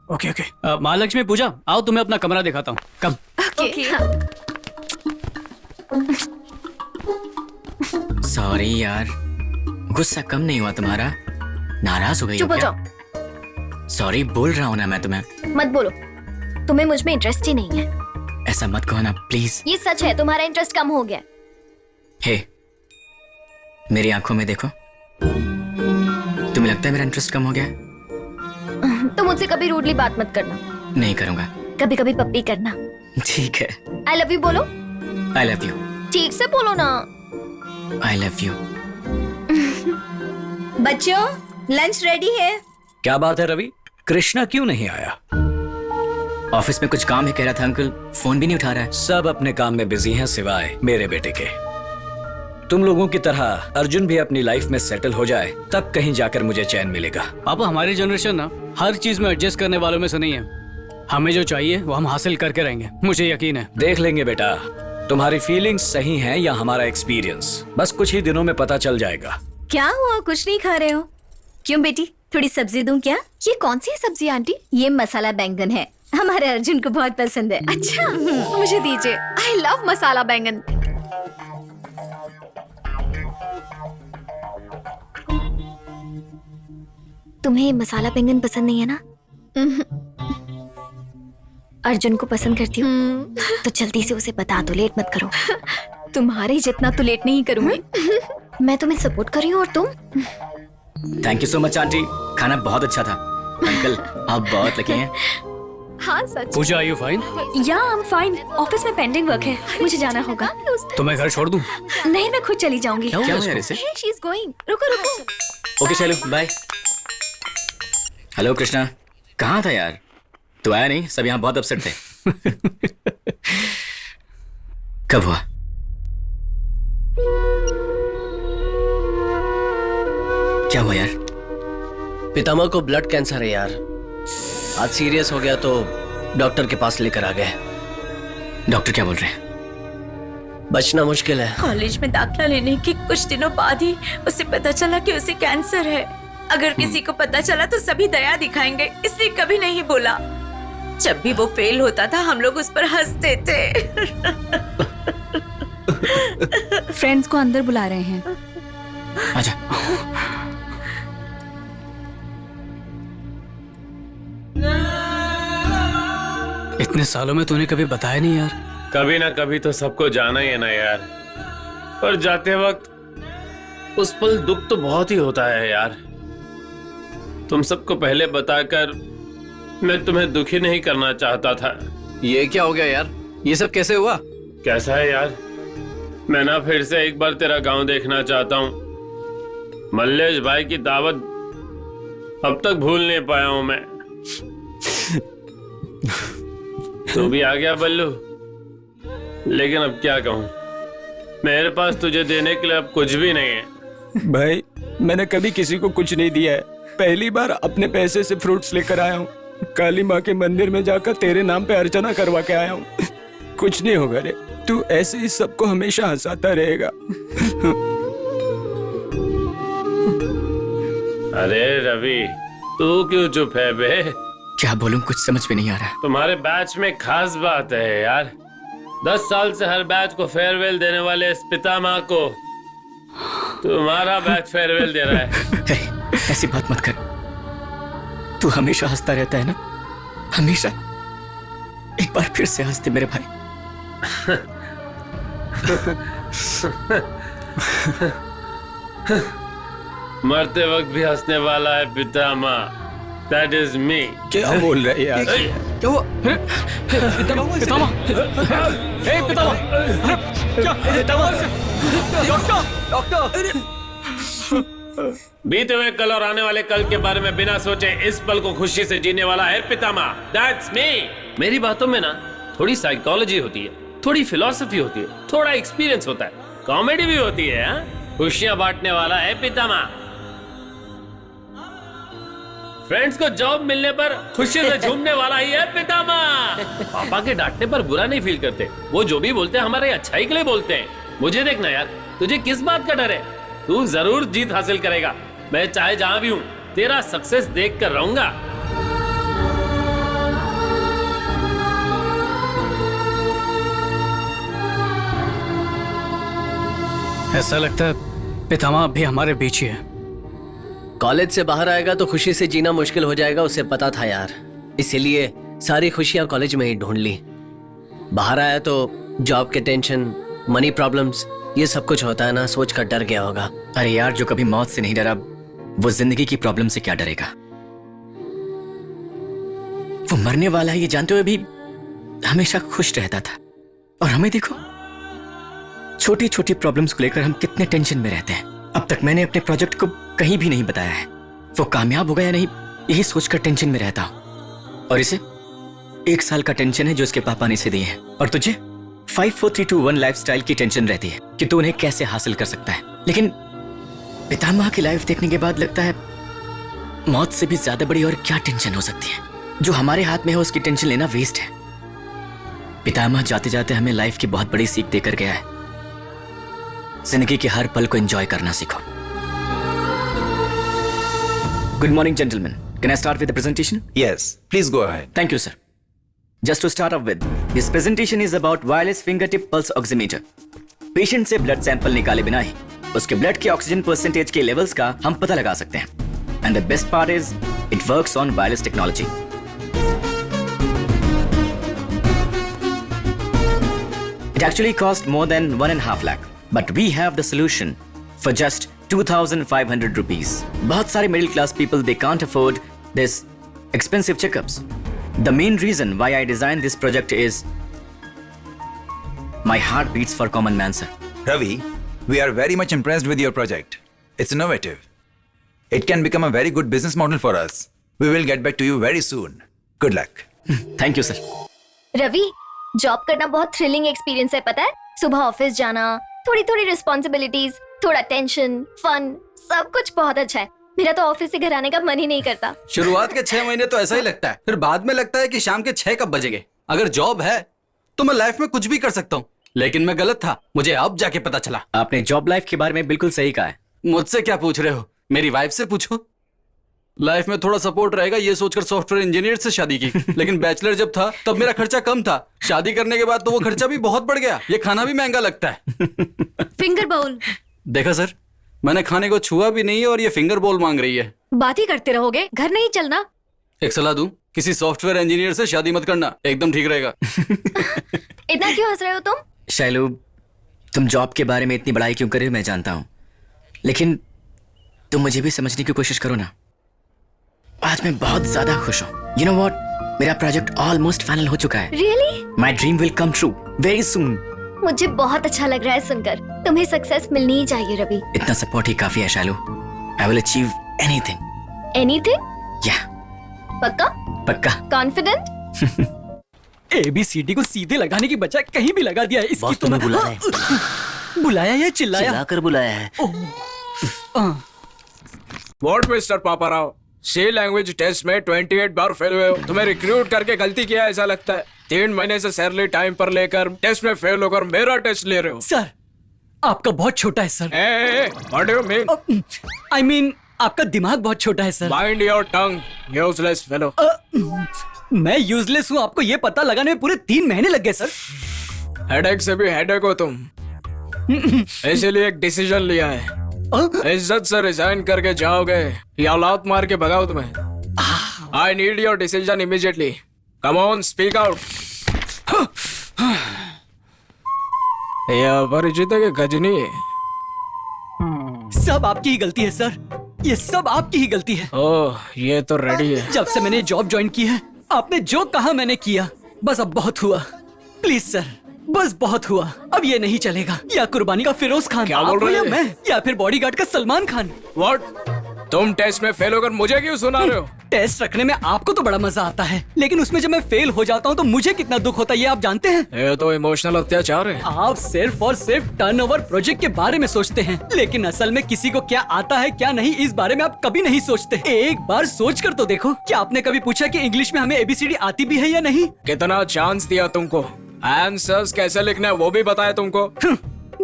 Okay okay. महालक्ष्मी, पूजा, आओ तुम्हें अपना कमरा दिखाता हूँ। कम। ओके। सॉरी यार, गुस्सा कम नहीं हुआ तुम्हारा? नाराज हो गई हो चुप हो क्या? जाओ। सॉरी बोल रहा हूँ ना मैं तुम्हें। मत बोलो, तुम्हें मुझ में इंटरेस्ट ही नहीं है। ऐसा मत कहो ना प्लीज। ये सच है, तुम्हारा इंटरेस्ट कम हो गया। हे, मेरी आंखों में देखो। तुम्हें लगता है मेरा इंटरेस्ट कम हो गया? तो मुझसे कभी रूडली बात मत करना। नहीं करूंगा। कभी कभी पप्पी करना। ठीक है। आई लव यू बोलो। I love you. ठीक से बोलो ना। I love you. बच्चों लंच रेडी है। क्या बात है रवि, कृष्णा क्यों नहीं आया? ऑफिस में कुछ काम है कह रहा था अंकल, फोन भी नहीं उठा रहा है। सब अपने काम में बिजी हैं सिवाय मेरे बेटे के। तुम लोगों की तरह अर्जुन भी अपनी लाइफ में सेटल हो जाए तब कहीं जाकर मुझे चैन मिलेगा। पापा हमारी जनरेशन ना हर चीज में एडजस्ट करने वालों में से नहीं है। हमें जो चाहिए वो हम हासिल करके रहेंगे, मुझे यकीन है। देख लेंगे बेटा, तुम्हारी फीलिंग्स सही हैं या हमारा एक्सपीरियंस, बस कुछ ही दिनों में पता चल जाएगा। क्या हुआ, कुछ नहीं खा रहे हो? क्यों बेटी, थोड़ी सब्जी दूं क्या? ये कौन सी सब्जी आंटी? ये मसाला बैंगन है, हमारे अर्जुन को बहुत पसंद है। अच्छा मुझे दीजिए, आई लव मसाला बैंगन। तुम्हें मसाला बैंगन पसंद नहीं है ना? अर्जुन को पसंद करती हूँ तो जल्दी से उसे बता दो, लेट मत करो। तुम्हारे जितना तो लेट नहीं करूंगी। मैं तुम्हें सपोर्ट कर रही हूँ और तुम? Thank you so much aunty, खाना बहुत अच्छा था। अंकल आप बहुत लकी हैं। हाँ सच। पूजा, आर यू फाइन? या आई एम फाइन। ऑफिस में पेंडिंग वर्क है, मुझे जाना होगा। तो मैं घर छोड़ दूं? नहीं, मैं खुद चली जाऊंगी। क्या हुआ यार इसे? She is going. रुको रुको। ओके चलो बाय। हेलो कृष्णा, कहाँ था यार? तू आया नहीं, सब यहाँ बहुत अपसेट थे। कब हुआ? क्या हुआ यार? पितामह को ब्लड कैंसर है यार। आज सीरियस हो गया तो डॉक्टर के पास लेकर आ गए। डॉक्टर क्या बोल रहे हैं? बचना मुश्किल है। कॉलेज में दाखिला लेने के कुछ दिनों बाद ही उसे पता चला कि उसे कैंसर है। अगर किसी को पता चला तो सभी दया दिखाएंगे, इसलिए कभी नहीं बोला। जब भी वो फेल होता था हम लोग उस पर हंसते थे। फ्रेंड्स को अंदर बुला रहे हैं। आजा। इतने सालों में तूने कभी बताया नहीं यार। कभी ना कभी तो सबको जाना ही है ना यार, पर जाते वक्त उस पल दुख तो बहुत ही होता है यार। तुम सबको पहले बताकर मैं तुम्हें दुखी नहीं करना चाहता था। ये क्या हो गया यार, ये सब कैसे हुआ? कैसा है यार, मैं ना फिर से एक बार तेरा गांव देखना चाहता हूँ। मल्लेश भाई की दावत अब तक भूल नहीं पाया हूं मैं। तू भी आ गया बल्लू, लेकिन अब क्या कहूं, मेरे पास तुझे देने के लिए अब कुछ भी नहीं है। भाई मैंने कभी किसी को कुछ नहीं दिया है, पहली बार अपने पैसे से फ्रूट्स लेकर आया हूँ। काली माँ के मंदिर में जाकर तेरे नाम पे अर्चना करवा के आया हूँ। कुछ नहीं होगा रे, तू ऐसे ही सबको हमेशा हंसाता रहेगा। अरे रवि, तू क्यों चुप है बे? क्या बोलूं, कुछ समझ में नहीं आ रहा। तुम्हारे बैच में खास बात है यार। 10 साल से हर बैच को फेयरवेल देने वाले इस पितामह को तुम्हारा बैच फेयरवेल दे रहा है। ऐसी बात मत कर, तू हमेशा हंसता रहता है ना, हमेशा। एक बार फिर से हंस दे मेरे भाई। मरते वक्त भी हंसने वाला है पितामह। That is me. क्या बोल रहे हैं यार? क्या हुआ? पितामह, पितामह, हे पितामह, क्या पितामह? डॉक्टर, बीते हुए कल और आने वाले कल के बारे में बिना सोचे इस पल को खुशी से जीने वाला है पितामह। That's me. मेरी बातों में ना थोड़ी साइकोलॉजी होती है, थोड़ी फिलॉसफी होती है, थोड़ा एक्सपीरियंस होता है, कॉमेडी भी होती है। खुशियां बांटने वाला है पितामह। फ्रेंड्स को जॉब मिलने पर खुशी से झूमने वाला ही है पितामह। पापा के डांटने पर बुरा नहीं फील करते, वो जो भी बोलते हैं हमारे अच्छाई के लिए बोलते हैं। मुझे देखना यार, तुझे किस बात का डर है? तू जरूर जीत हासिल करेगा। मैं चाहे जहां भी हूं तेरा सक्सेस देख कर रहूंगा। ऐसा लगता है पितामह अब भी हमारे बीच ही है। कॉलेज से बाहर आएगा तो खुशी से जीना मुश्किल हो जाएगा, उसे पता था यार। इसीलिए सारी खुशियां कॉलेज में ही ढूंढ ली। बाहर आया तो जॉब के टेंशन, मनी प्रॉब्लम्स, ये सब कुछ होता है ना, सोच कर डर गया होगा। अरे यार, जो कभी मौत से नहीं डरा वो जिंदगी की प्रॉब्लम से क्या डरेगा? वो मरने वाला है ये जानते हुए भी हमेशा खुश रहता था। और हमें देखो, छोटी छोटी प्रॉब्लम्स को लेकर हम कितने टेंशन में रहते हैं। अब तक मैंने अपने प्रोजेक्ट को कहीं भी नहीं बताया है। वो कामयाब होगा या नहीं यही सोचकर टेंशन में रहता हूं। और इसे 1 साल का टेंशन है जो इसके पापा ने इसे दिए हैं। और तुझे 5 4 3 2 1 लाइफस्टाइल की टेंशन रहती है कि तू उन्हें कैसे हासिल कर सकता है। लेकिन पितामह की लाइफ देखने के बाद लगता है मौत से भी ज्यादा बड़ी और क्या टेंशन हो सकती है। जो हमारे हाथ में है उसकी टेंशन लेना वेस्ट है। पितामह जाते जाते हमें लाइफ की बहुत बड़ी सीख देकर गया है। जिंदगी के हर पल को एंजॉय करना सीखो। Good morning, gentlemen. Can I start with the presentation? Yes, please go ahead. Thank you, sir. Just to start off with, this presentation is about wireless fingertip pulse oximeter. Patient से blood sample निकाले बिना ही उसके blood के oxygen percentage के levels का हम पता लगा सकते हैं. And the best part is, it works on wireless technology. It actually cost more than 1.5 lakh, but we have the solution for just 2,500 rupees. बहुत सारे middle class people they can't afford this expensive checkups. The main reason why I designed this project is my heart beats for common man, sir. Ravi, we are very much impressed with your project. It's innovative. It can become a very good business model for us. We will get back to you very soon. Good luck. Thank you, sir. Ravi, job करना बहुत thrilling experience है, पता है? सुबह office जाना, थोड़ी थोड़ी responsibilities, थोड़ा टेंशन, फन, सब कुछ बहुत अच्छा है। मेरा तो ऑफिस से घर आने का मन ही नहीं करता। शुरुआत के 6 महीने तो ऐसा ही लगता है, फिर बाद में लगता है कि शाम के 6 कब बजेंगे। अगर जॉब है तो मैं लाइफ में कुछ भी कर सकता हूँ, लेकिन मैं गलत था। मुझे अब जाके पता चला। आपने जॉब लाइफ के बारे में बिल्कुल सही कहा है। मुझसे क्या पूछ रहे हो, मेरी वाइफ से पूछो। लाइफ में थोड़ा सपोर्ट रहेगा ये सोचकर सॉफ्टवेयर इंजीनियर से शादी की, लेकिन बैचलर जब था तब मेरा खर्चा कम था। शादी करने के बाद तो वो खर्चा भी बहुत बढ़ गया। ये खाना भी महंगा लगता है। Finger bowl. देखा सर, मैंने खाने को छुआ भी नहीं है और ये फिंगर बोल मांग रही है। बात ही करते रहोगे, घर नहीं चलना। एक सलाह दूं, किसी सॉफ्टवेयर इंजीनियर से शादी मत करना, एकदम ठीक रहेगा। इतना क्यों हंस रहे हो तुम? शैलू, तुम जॉब के बारे में इतनी बड़ाई क्यों कर रही हो मैं जानता हूँ, लेकिन तुम मुझे भी समझने की कोशिश करो ना। आज मैं बहुत ज्यादा खुश हूँ। You know what? मेरा प्रोजेक्ट ऑलमोस्ट फाइनल हो चुका है। Really? My dream will come true very soon. मुझे बहुत अच्छा लग रहा है सुनकर। तुम्हें सक्सेस मिलनी ही चाहिए रवि। इतना सपोर्ट ही काफी है Shailu. I will achieve anything. Anything? Yeah. पक्का? पक्का। Confident? ABCD को सीधे लगाने की बजाय कहीं भी लगा दिया है। इसकी बॉस तुम्हें बुलाया है। बुलाया या चिल्लाया? चिल्लाकर बुलाया है। What mister Paparao, C language test में 28 बार फेल हुए हो। तुम्हें रिक्रूट करके गलती किया ऐसा लगता है। 3 महीने से सैलरी टाइम पर लेकर टेस्ट में फेल होकर मेरा टेस्ट ले रहे हो। सर, आपका बहुत छोटा है sir. What do you mean? I mean, आपका दिमाग बहुत छोटा है sir. Mind your tongue, useless fellow. मैं यूजलेस हूँ आपको ये पता लगाने में पूरे 3 महीने लग गए सर। हेडेक से भी हेडेक हो तुम, इसीलिए एक डिसीजन लिया है। इज्जत से रिजाइन करके जाओगे या लात मार के भगाओ तुम्हें? I need your decision immediately. Come on, speak out. ये अपरिचित है कि गजनी है? सब आपकी ही गलती है सर, ये सब आपकी ही गलती है। ओह, ये तो रेडी है। जब से मैंने जॉब ज्वाइन की है आपने जो कहा मैंने किया। बस अब बहुत हुआ, प्लीज सर, बस बहुत हुआ। अब ये नहीं चलेगा। या कुर्बानी का फिरोज खान क्या बोल रहे या हैं? मैं, या फिर बॉडीगार्ड का सलमान खान। व्हाट? तुम टेस्ट में फेल होकर मुझे क्यों सुना रहे हो? टेस्ट रखने में आपको तो बड़ा मजा आता है, लेकिन उसमें जब मैं फेल हो जाता हूँ तो मुझे कितना दुख होता है ये आप जानते हैं? ये तो इमोशनल अत्याचार है। आप सिर्फ और सिर्फ टर्नओवर प्रोजेक्ट के बारे में सोचते हैं, लेकिन असल में किसी को क्या आता है क्या नहीं इस बारे में आप कभी नहीं सोचते। एक बार सोच कर तो देखो, क्या आपने कभी पूछा कि इंग्लिश में हमें ABCD आती भी है या नहीं? कितना चांस दिया तुमको, आंसर्स कैसे लिखना है वो भी बताया तुमको।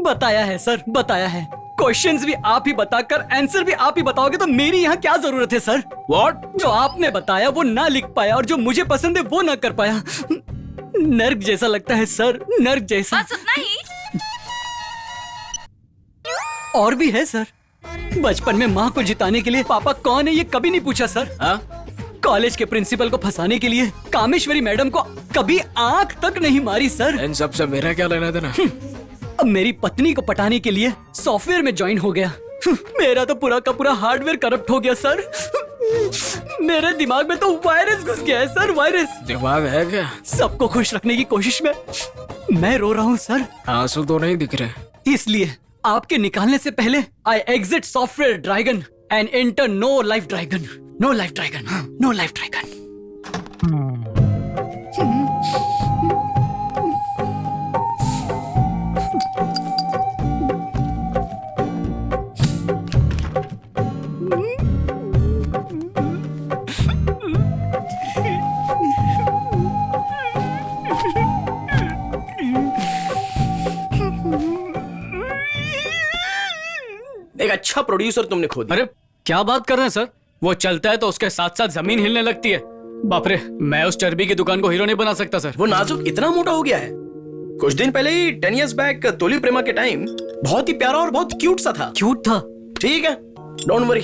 बताया है सर, बताया है। क्वेश्चंस भी आप ही बताकर आंसर भी आप ही बताओगे तो मेरी यहाँ क्या जरूरत है सर? व्हाट? जो आपने बताया वो ना लिख पाया और जो मुझे पसंद है वो ना कर पाया। नर्क जैसा लगता है सर, नर्क जैसा। बस उतना ही? और भी है सर। बचपन में माँ को जिताने के लिए पापा कौन है ये कभी नहीं पूछा सर। कॉलेज के प्रिंसिपल को फंसाने के लिए कामेश्वरी मैडम को कभी आंख तक नहीं मारी सर। इन सब से मेरा क्या लेना देना? अब मेरी पत्नी को पटाने के लिए सॉफ्टवेयर में ज्वाइन हो गया। मेरा तो पूरा का पूरा हार्डवेयर करप्ट हो गया सर। मेरे दिमाग में तो वायरस घुस गया है सर, वायरस। दिमाग है क्या? सबको खुश रखने की कोशिश में मैं रो रहा हूँ सर। आंसू तो नहीं दिख रहे। इसलिए आपके निकालने से पहले I exit software dragon and enter no life dragon. No life dragon, no life dragon. एक अच्छा प्रोड्यूसर तुमने खो दिया। अरे क्या बात कर रहे हैं सर, वो चलता है तो उसके साथ साथ जमीन हिलने लगती है। बाप रे, मैं उस चर्बी की दुकान को हीरो नहीं बना सकता सर। वो नाजुक इतना मोटा हो गया है। कुछ दिन पहले ही 10 years बैक तोली प्रेमा के टाइम बहुत ही प्यारा और बहुत क्यूट सा था। क्यूट था? ठीक है, डोंट वरी।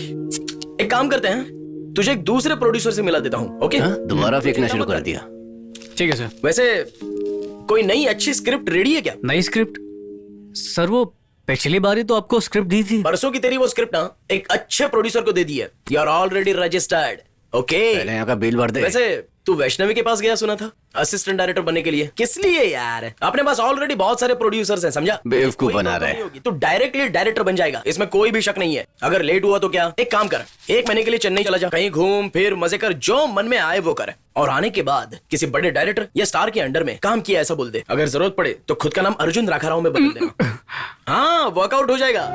एक काम करते हैं, तुझे एक दूसरे प्रोड्यूसर से मिला देता हूँ। ओके? दोबारा फेंकना शुरू कर दिया। ठीक है सर। वैसे कोई नई अच्छी स्क्रिप्ट रेडी है क्या? नई स्क्रिप्ट? सर वो पिछली बार ही तो आपको स्क्रिप्ट दी थी। परसों की तेरी वो स्क्रिप्ट ना एक अच्छे प्रोड्यूसर को दे दी है। You are already registered. Okay? पहले यहाँ का बिल भर दे। वैसे तू वैष्णवी के पास गया सुना था असिस्टेंट डायरेक्टर बनने के लिए। किस लिए यार? अपने पास ऑलरेडी बहुत सारे प्रोड्यूसर्स हैं, समझा? बेवकूफ बना रहा है। तू डायरेक्टली डायरेक्टर बन जाएगा, इसमें कोई भी शक नहीं है। अगर लेट हुआ तो क्या, एक काम कर, 1 महीने के लिए चेन्नई चला जा, कहीं घूम फिर मजे कर, जो मन में आए वो कर, और आने के बाद किसी बड़े डायरेक्टर या स्टार के अंडर में काम किया ऐसा बोल दे। अगर जरूरत पड़े तो खुद का नाम अर्जुन राखाराव में बदल देना। हाँ, वर्कआउट हो जाएगा।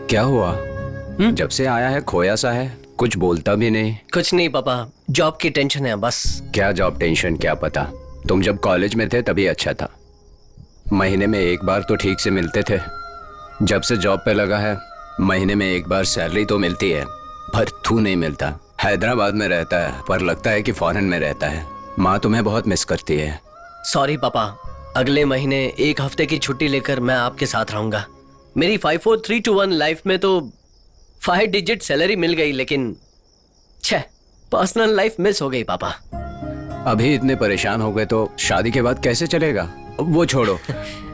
क्या हुआ? जब से आया है खोया सा है, कुछ बोलता भी नहीं। कुछ नहीं पापा, जॉब की टेंशन है बस। क्या जॉब टेंशन, क्या पता। तुम जब कॉलेज में थे तभी अच्छा था, महीने में 1 बार तो ठीक से मिलते थे। जब से जॉब पे लगा है महीने में 1 बार सैलरी तो मिलती है, पर तू नहीं मिलता। हैदराबाद में रहता है पर लगता है कि फॉरेन में रहता है। माँ तुम्हें बहुत मिस करती है। सॉरी पापा, अगले महीने 1 हफ्ते की छुट्टी लेकर मैं आपके साथ रहूंगा। मेरी 54321 लाइफ में तो 5 डिजिट सैलरी मिल गई, लेकिन पर्सनल लाइफ मिस हो गई पापा। अभी इतने परेशान हो गए तो शादी के बाद कैसे चलेगा? वो छोड़ो,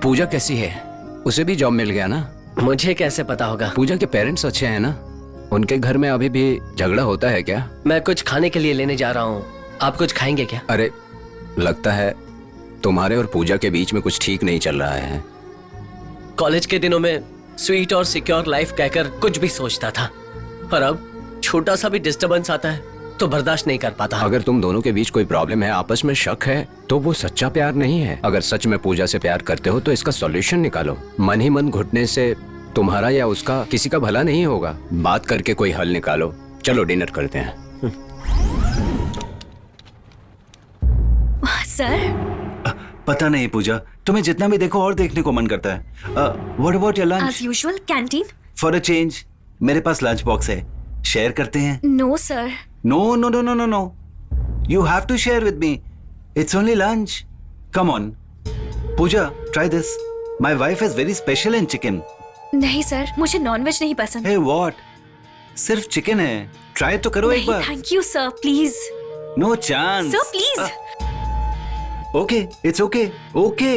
पूजा कैसी है? उसे भी जॉब मिल गया ना? मुझे कैसे पता होगा? पूजा के पेरेंट्स अच्छे हैं ना? उनके घर में अभी भी झगड़ा होता है क्या? मैं कुछ खाने के लिए लेने जा रहा हूँ, आप कुछ खाएंगे क्या? अरे लगता है तुम्हारे और पूजा के बीच में कुछ ठीक नहीं चल रहा है। कॉलेज के दिनों में स्वीट और सिक्योर लाइफ कहकर कुछ भी सोचता था, पर अब छोटा सा भी डिस्टरबेंस आता है तो बर्दाश्त नहीं कर पाता। अगर तुम दोनों के बीच कोई प्रॉब्लम है, आपस में शक है, तो वो सच्चा प्यार नहीं है। अगर सच में पूजा से प्यार करते हो तो इसका सॉल्यूशन निकालो। मन ही मन घुटने से तुम्हारा या उसका किसी का भला नहीं होगा। बात करके कोई हल निकालो। चलो डिनर करते हैं। सर पता नहीं पूजा, तुम्हें जितना भी देखो और देखने को मन करता है। What about your lunch? As usual canteen. For a change मेरे पास लंच बॉक्स है, शेयर करते हैं। No sir. No no no no no no, you have to share with me. It's only lunch, come on. Pooja, try this, my wife is very special in chicken. नहीं sir, मुझे non veg नहीं पसंद। Hey what, सिर्फ chicken है, try तो करो एक बार। Thank you sir, please. No chance sir please. Okay, it's okay okay.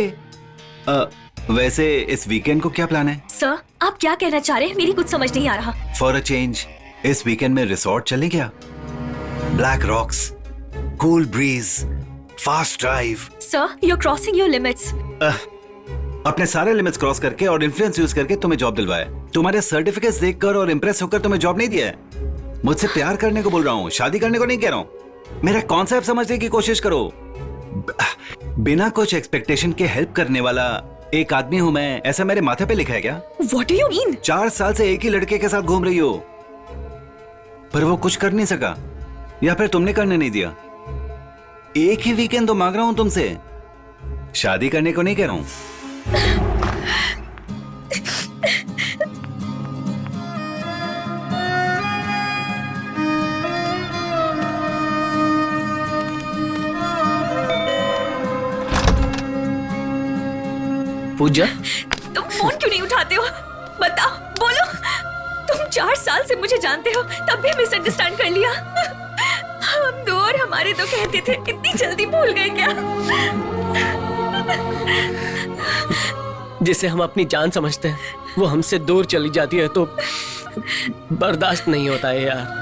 वैसे इस वीकेंड को क्या प्लान है? सर आप क्या कहना चाह रहे हैं, मेरी कुछ समझ नहीं आ रहा। फॉर अ चेंज इस वीकेंड में रिसोर्ट चलें क्या? Black rocks, cool breeze, fast drive. Sir you are crossing your limits. अपने सारे लिमिट्स क्रॉस करके और इन्फ्लुएंस यूज करके तुम्हें जॉब दिलवाया। तुम्हारे सर्टिफिकेट्स देखकर और इंप्रेस होकर तुम्हें जॉब नहीं दिया है। मुझसे प्यार करने को बोल रहा हूँ, शादी करने को नहीं कह रहा हूँ। मेरा कॉन्सेप्ट समझने की कोशिश करो। बिना कुछ एक्सपेक्टेशन के हेल्प करने वाला एक आदमी हूं मैं, ऐसा मेरे माथे पे लिखा है क्या? What do you mean? 4 साल से एक ही लड़के के साथ घूम रही हो, पर वो कुछ कर नहीं सका या फिर तुमने करने नहीं दिया। एक ही वीकेंड तो मांग रहा हूं तुमसे, शादी करने को नहीं कह रहा हूं। पूजा, तुम फोन क्यों नहीं उठाते हो? बताओ, बोलो। तुम 4 साल से मुझे जानते हो, तब भी मिसअंडरस्टैंड कर लिया। हम दो और हमारे तो कहते थे, इतनी जल्दी भूल गए क्या? जिसे हम अपनी जान समझते हैं वो हमसे दूर चली जाती है तो बर्दाश्त नहीं होता है यार।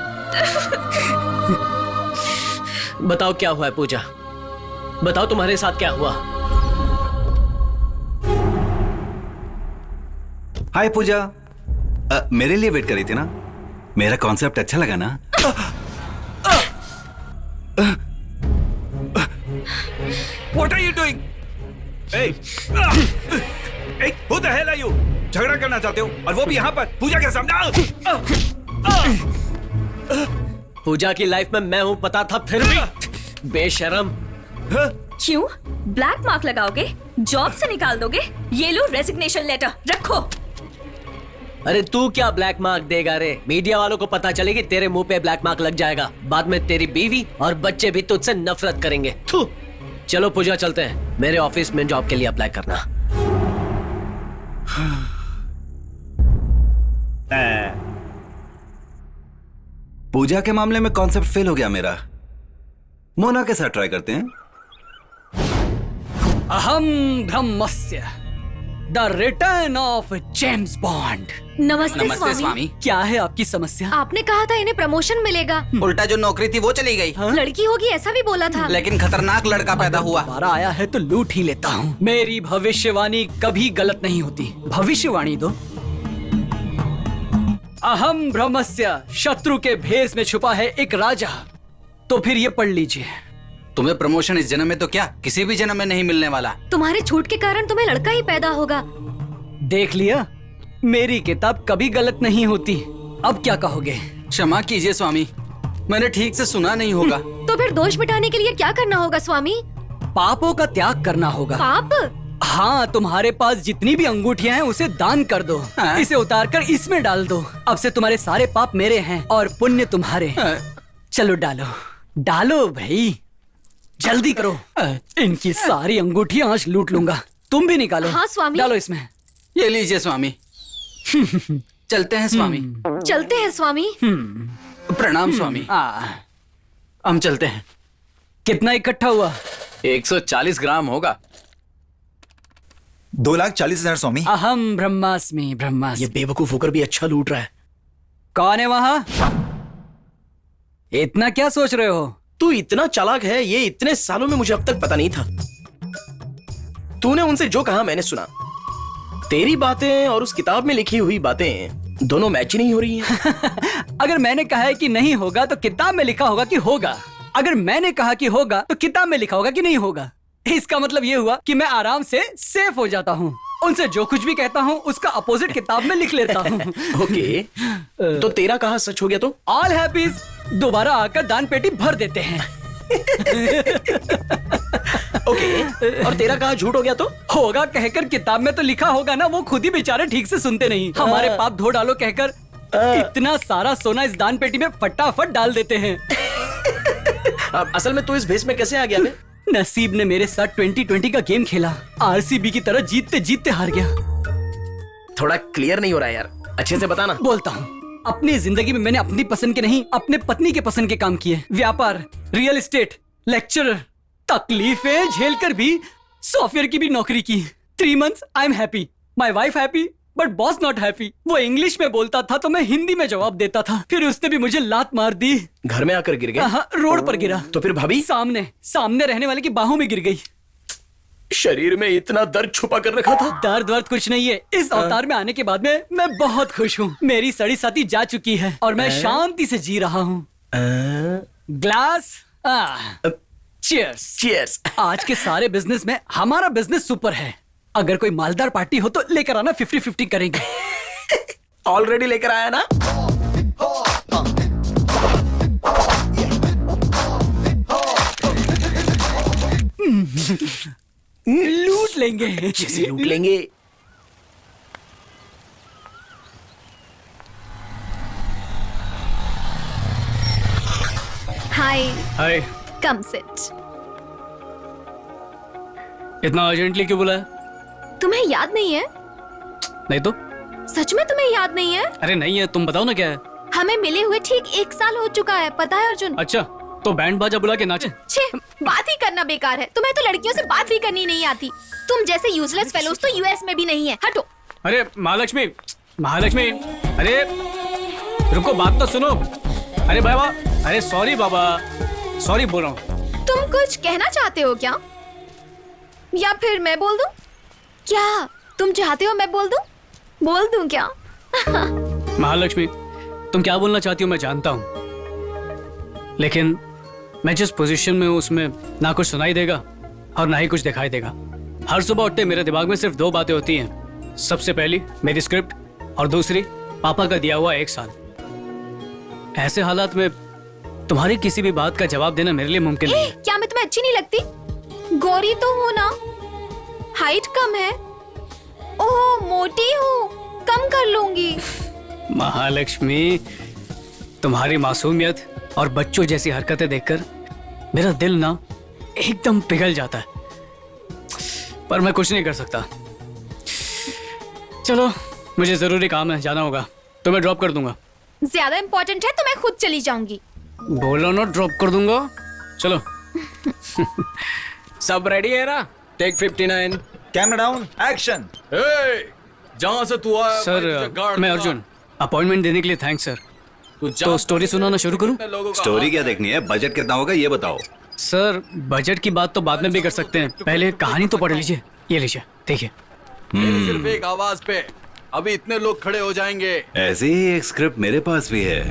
बताओ क्या हुआ है पूजा, बताओ तुम्हारे साथ क्या हुआ। हाय पूजा, मेरे लिए वेट करी थी ना? मेरा कॉन्सेप्ट अच्छा लगा ना? What are you doing? Hey, hey, who the hell are you? झगड़ा करना चाहते हो और वो भी यहाँ पर पूजा के सामने? पूजा की लाइफ में मैं हूं पता था फिर भी बेशरम। क्यों ब्लैक मार्क लगाओगे? जॉब से निकाल दोगे? ये लो रेजिग्नेशन लेटर रखो। अरे तू क्या ब्लैक मार्क देगा रे? मीडिया वालों को पता चलेगी तेरे मुंह पे ब्लैक मार्क लग जाएगा। बाद में तेरी बीवी और बच्चे भी तुझसे नफरत करेंगे। थू। चलो पूजा चलते हैं, मेरे ऑफिस में जॉब के लिए अप्लाई करना। पूजा के मामले में कॉन्सेप्ट फेल हो गया मेरा। मोना के साथ ट्राई करते हैं। अहम ब्रह्मस्य, the return of James Bond. नमस्ते स्वामी। क्या है आपकी समस्या? आपने कहा था इन्हें प्रमोशन मिलेगा। उल्टा जो नौकरी थी वो चली गई। लड़की होगी ऐसा भी बोला था। लेकिन खतरनाक लड़का पैदा हुआ। दोबारा आया है तो लूट ही लेता हूँ। मेरी भविष्यवाणी कभी गलत नहीं होती। भविष्यवाणी दो। अहम ब्रह्मस्य, शत्रु के भेष में छुपा है एक राजा। तो फिर ये पढ़ लीजिए। तुम्हें प्रमोशन इस जन्म में तो क्या किसी भी जन्म में नहीं मिलने वाला। तुम्हारे छूट के कारण तुम्हें लड़का ही पैदा होगा। देख लिया, मेरी किताब कभी गलत नहीं होती। अब क्या कहोगे? क्षमा कीजिए स्वामी, मैंने ठीक से सुना नहीं होगा। तो फिर दोष मिटाने के लिए क्या करना होगा स्वामी? पापों का त्याग करना होगा। पाप? हाँ, तुम्हारे पास जितनी भी अंगूठियां हैं उसे दान कर दो। इसे उतारकर इसमें डाल दो। अब से तुम्हारे सारे पाप मेरे हैं और पुण्य तुम्हारे। चलो डालो डालो भाई, जल्दी करो। इनकी सारी अंगूठियां आज लूट लूंगा। तुम भी निकालो। हाँ स्वामी। डालो इसमें। ये लीजिए स्वामी। चलते हैं स्वामी। चलते हैं स्वामी। प्रणाम स्वामी। हम चलते हैं। कितना इकट्ठा हुआ? 140 ग्राम होगा। 2,40,000 स्वामी। अहम ब्रह्मास्मि ब्रह्मास्मि। ये बेवकूफ होकर भी अच्छा लूट रहा है। कौन है वहां? इतना क्या सोच रहे हो? तू इतना चालाक है ये इतने सालों में मुझे अब तक पता नहीं था। तूने उनसे जो कहा मैंने सुना। तेरी बातें और उस किताब में लिखी हुई बातें दोनों मैच ही नहीं हो रही हैं। अगर मैंने कहा है कि नहीं होगा तो किताब में लिखा होगा कि होगा। अगर मैंने कहा कि होगा तो किताब में लिखा होगा कि नहीं होगा। इसका मतलब ये हुआ कि मैं आराम से सेफ हो जाता हूँ। उनसे जो कुछ भी कहता हूँ उसका अपोजिट किताब में लिख लेता हूँ। ओके, तो तेरा कहा सच हो गया तो? ऑल हैप्पीज दोबारा आकर दान पेटी भर देते हैं। ओके, और तेरा कहा झूठ हो गया तो? होगा कहकर किताब में तो लिखा होगा ना, वो खुद ही बेचारे ठीक से सुनते नहीं। हमारे पाप धो डालो कहकर इतना सारा सोना इस दान पेटी में फटाफट डाल देते हैं। असल में तू इस भेष में कैसे आ गया बे? नसीब ने मेरे साथ 2020 का गेम खेला। आरसीबी की तरह जीतते जीतते हार गया। थोड़ा क्लियर नहीं हो रहा है यार, अच्छे से बताना। बोलता हूँ। अपनी जिंदगी में मैंने अपनी पसंद के नहीं अपने पत्नी के पसंद के काम किए। व्यापार, रियल एस्टेट, लेक्चरर, तकलीफें झेलकर भी सॉफ्टवेयर की भी नौकरी की। 3 months I am happy, my wife happy, but boss not happy. वो इंग्लिश में बोलता था तो मैं हिंदी में जवाब देता था। फिर उसने भी मुझे लात मार दी। घर में आकर गिर गया? हाँ, रोड पर गिरा। तो फिर भाभी? सामने रहने वाले की बाहों में गिर गई। शरीर में इतना दर्द छुपा कर रखा था। दर्द वर्द कुछ नहीं है। इस अवतार में आने के बाद में मैं बहुत खुश हूँ। मेरी सड़ी साथी जा चुकी है और मैं शांति से जी रहा हूँ। Glass cheers. चीयर्स। आज के सारे बिजनेस में हमारा बिजनेस सुपर है। अगर कोई मालदार पार्टी हो तो लेकर आना, 50-50 करेंगे। ऑलरेडी लेकर आया ना? लूट लेंगे। जैसे लूट लेंगे। हाय। हाय। Come sit. इतना अर्जेंटली क्यों बुलाया? तुम्हें याद नहीं है? नहीं तो? सच में तुम्हें याद नहीं है? अरे नहीं है, तुम बताओ ना क्या है। हमें मिले हुए ठीक 1 साल हो चुका है, पता है अर्जुन? अच्छा, तो बैंड बाजा बुला के नाचे। छे, बात ही करना बेकार है। तुम्हें तो लड़कियों से बात भी करनी नहीं आती। तुम जैसे यूजलेस फेलोज तो यूएस में भी नहीं है। हटो। अरे महालक्ष्मी, महालक्ष्मी, अरे रुको, बात तो सुनो। अरे बाबा, अरे सॉरी बाबा, सॉरी बोल रहा हूँ। तुम कुछ कहना चाहते हो क्या, या फिर मैं बोल दूं? क्या तुम चाहते हो मैं बोल दूं क्या? महालक्ष्मी, तुम क्या बोलना चाहती हो मैं जानता हूँ, लेकिन मैं जिस पोजीशन में हूँ उसमें ना कुछ सुनाई देगा और ना ही कुछ दिखाई देगा। हर सुबह उठते मेरे दिमाग में सिर्फ 2 बातें होती हैं। सबसे पहली मेरी स्क्रिप्ट और दूसरी पापा का दिया हुआ 1 साल। ऐसे हालात में तुम्हारी किसी भी बात का जवाब देना मेरे लिए मुमकिन नहीं है। क्या मैं तुम्हें अच्छी नहीं लगती? गोरी तो हो ना, हाइट कम है। ओह मोटी हो, कम कर लूंगी। महालक्ष्मी, तुम्हारी मासूमियत और बच्चों जैसी हरकतें देखकर मेरा दिल ना एकदम पिघल जाता है, पर मैं कुछ नहीं कर सकता। चलो, मुझे जरूरी काम है, जाना होगा, तो मैं ड्रॉप कर दूंगा। ज्यादा इम्पोर्टेंट है तो मैं खुद चली जाऊंगी। बोलो ना, ड्रॉप कर दूंगा। चलो। सब रेडी है ना? Take 59, camera down, action. जहां से तू आया सर, मैं अर्जुन। अपॉइंटमेंट देने के लिए थैंक्स सर। तो स्टोरी सुनाना शुरू करूं? स्टोरी क्या देखनी है? बजट कितना होगा ये बताओ। सर, बजट की बात तो बाद में भी कर सकते हैं, पहले कहानी तो पढ़ लीजिए। ये लीजिए, देखिए। सिर्फ एक आवाज पे अभी इतने लोग खड़े हो जाएंगे। ऐसी ही एक स्क्रिप्ट मेरे पास भी है,